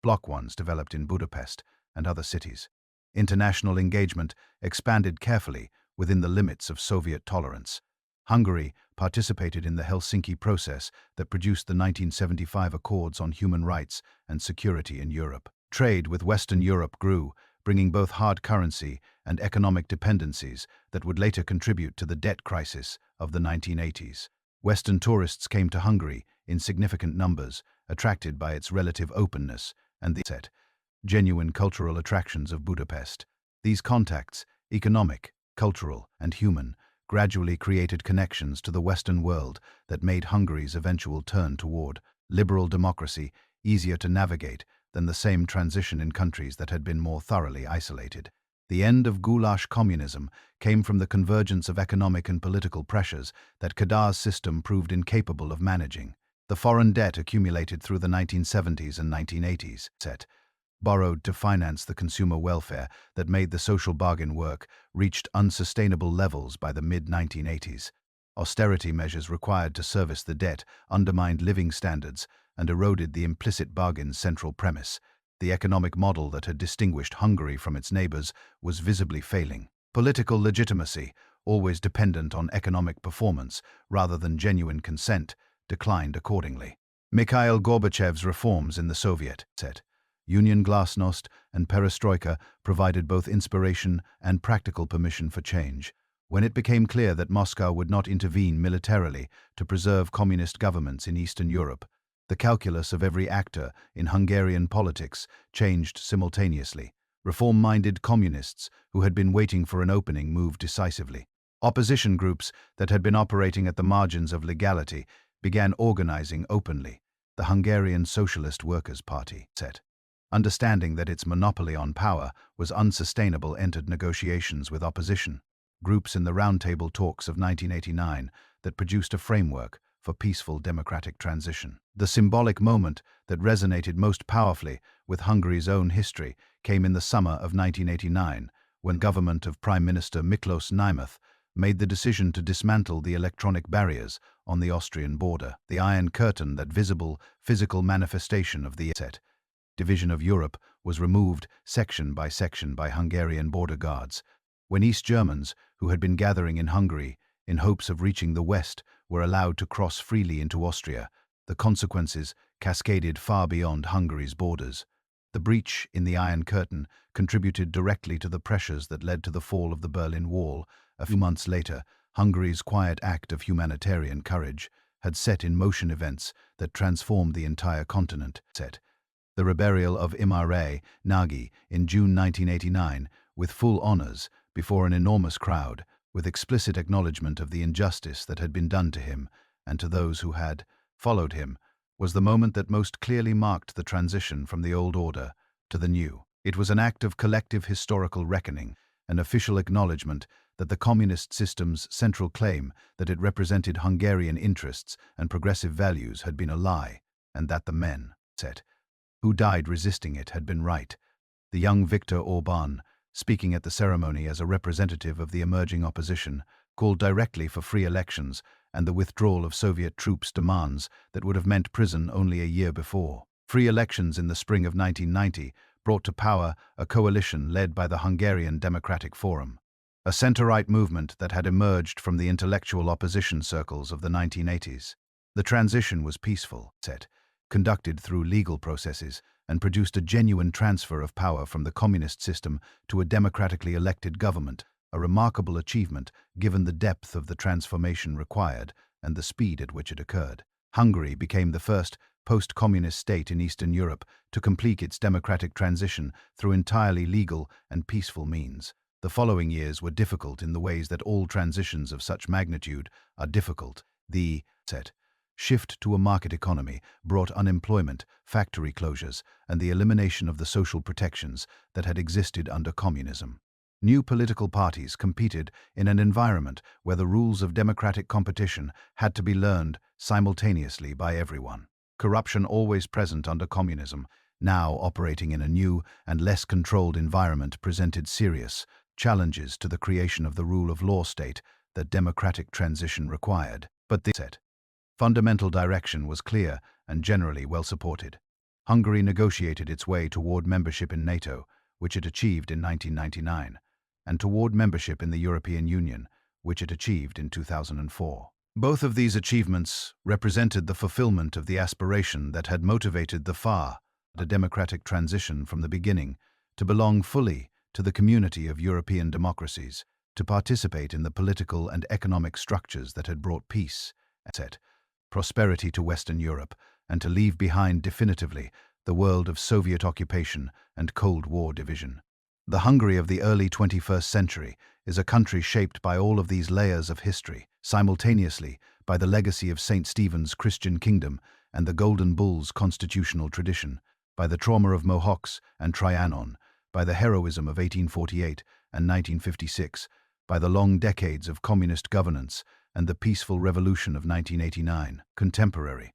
Bloc ones developed in Budapest and other cities. International engagement expanded carefully within the limits of Soviet tolerance. Hungary participated in the Helsinki process that produced the 1975 Accords on Human Rights and Security in Europe. Trade with Western Europe grew, bringing both hard currency and economic dependencies that would later contribute to the debt crisis of the 1980s. Western tourists came to Hungary in significant numbers, attracted by its relative openness and the genuine cultural attractions of Budapest. These contacts, economic, cultural, and human, gradually created connections to the Western world that made Hungary's eventual turn toward liberal democracy easier to navigate than the same transition in countries that had been more thoroughly isolated. The end of Guláš communism came from the convergence of economic and political pressures that Kadar's system proved incapable of managing. The foreign debt accumulated through the 1970s and 1980s, borrowed to finance the consumer welfare that made the social bargain work, reached unsustainable levels by the mid-1980s. Austerity measures required to service the debt undermined living standards and eroded the implicit bargain's central premise. The economic model that had distinguished Hungary from its neighbors was visibly failing. Political legitimacy, always dependent on economic performance rather than genuine consent, declined accordingly. Mikhail Gorbachev's reforms in the Soviet Union, glasnost, and perestroika provided both inspiration and practical permission for change. When it became clear that Moscow would not intervene militarily to preserve communist governments in Eastern Europe, the calculus of every actor in Hungarian politics changed simultaneously. Reform-minded communists who had been waiting for an opening moved decisively. Opposition groups that had been operating at the margins of legality began organizing openly. The Hungarian Socialist Workers' Party, understanding that its monopoly on power was unsustainable, entered negotiations with opposition. Groups in the Round Table talks of 1989 that produced a framework for peaceful democratic transition. The symbolic moment that resonated most powerfully with Hungary's own history came in the summer of 1989, when the government of Prime Minister Miklós Németh made the decision to dismantle the electronic barriers on the Austrian border. The Iron Curtain, that visible, physical manifestation of the division of Europe, was removed section by Hungarian border guards. When East Germans, who had been gathering in Hungary in hopes of reaching the West, were allowed to cross freely into Austria, the consequences cascaded far beyond Hungary's borders. The breach in the Iron Curtain contributed directly to the pressures that led to the fall of the Berlin Wall. A few months later, Hungary's quiet act of humanitarian courage had set in motion events that transformed the entire continent. The reburial of Imre Nagy in June 1989, with full honors, before an enormous crowd, with explicit acknowledgement of the injustice that had been done to him and to those who had followed him, was the moment that most clearly marked the transition from the old order to the new. It was an act of collective historical reckoning, an official acknowledgement that the communist system's central claim that it represented Hungarian interests and progressive values had been a lie, and that the men who died resisting it had been right. The young Viktor Orbán, speaking at the ceremony as a representative of the emerging opposition, called directly for free elections and the withdrawal of Soviet troops, demands that would have meant prison only a year before. Free elections in the spring of 1990 brought to power a coalition led by the Hungarian Democratic Forum, a center-right movement that had emerged from the intellectual opposition circles of the 1980s. The transition was peaceful, conducted through legal processes, and produced a genuine transfer of power from the communist system to a democratically elected government, a remarkable achievement given the depth of the transformation required and the speed at which it occurred. Hungary became the first post-communist state in Eastern Europe to complete its democratic transition through entirely legal and peaceful means. The following years were difficult in the ways that all transitions of such magnitude are difficult. The shift to a market economy brought unemployment, factory closures, and the elimination of the social protections that had existed under communism. New political parties competed in an environment where the rules of democratic competition had to be learned simultaneously by everyone. Corruption, always present under communism, now operating in a new and less controlled environment, presented serious challenges to the creation of the rule of law state that democratic transition required. But the fundamental direction was clear and generally well supported. Hungary negotiated its way toward membership in NATO, which it achieved in 1999, and toward membership in the European Union, which it achieved in 2004. Both of these achievements represented the fulfillment of the aspiration that had motivated the democratic transition from the beginning, to belong fully to the community of European democracies, to participate in the political and economic structures that had brought peace, prosperity to Western Europe, and to leave behind definitively the world of Soviet occupation and Cold War division. The Hungary of the early 21st century is a country shaped by all of these layers of history, simultaneously by the legacy of St. Stephen's Christian kingdom and the Golden Bull's constitutional tradition, by the trauma of Mohawks and Trianon, by the heroism of 1848 and 1956, by the long decades of communist governance and the peaceful revolution of 1989. Contemporary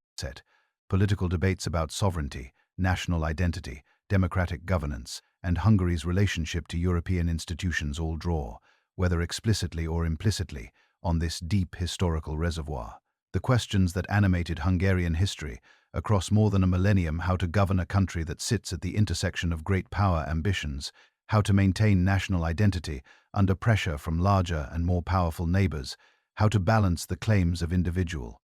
political debates about sovereignty, national identity, democratic governance, and Hungary's relationship to European institutions all draw, whether explicitly or implicitly, on this deep historical reservoir. The questions that animated Hungarian history across more than a millennium: how to govern a country that sits at the intersection of great power ambitions, how to maintain national identity under pressure from larger and more powerful neighbors, how to balance the claims of individual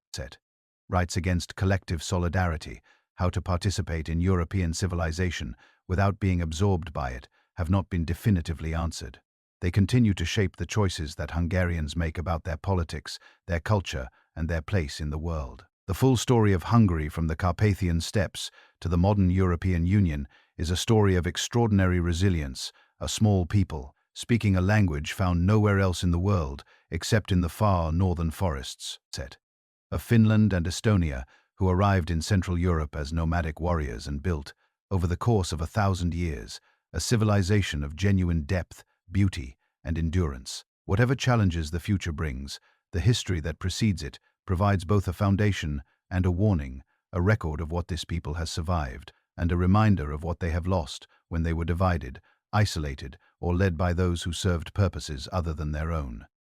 rights against collective solidarity, how to participate in European civilization without being absorbed by it, have not been definitively answered. They continue to shape the choices that Hungarians make about their politics, their culture, and their place in the world. The full story of Hungary, from the Carpathian steppes to the modern European Union, is a story of extraordinary resilience, a small people, speaking a language found nowhere else in the world except in the far northern forests of Finland and Estonia, who arrived in Central Europe as nomadic warriors and built, over the course of 1,000 years, a civilization of genuine depth, beauty, and endurance. Whatever challenges the future brings, the history that precedes it provides both a foundation and a warning, a record of what this people has survived, and a reminder of what they have lost when they were divided, isolated, or led by those who served purposes other than their own.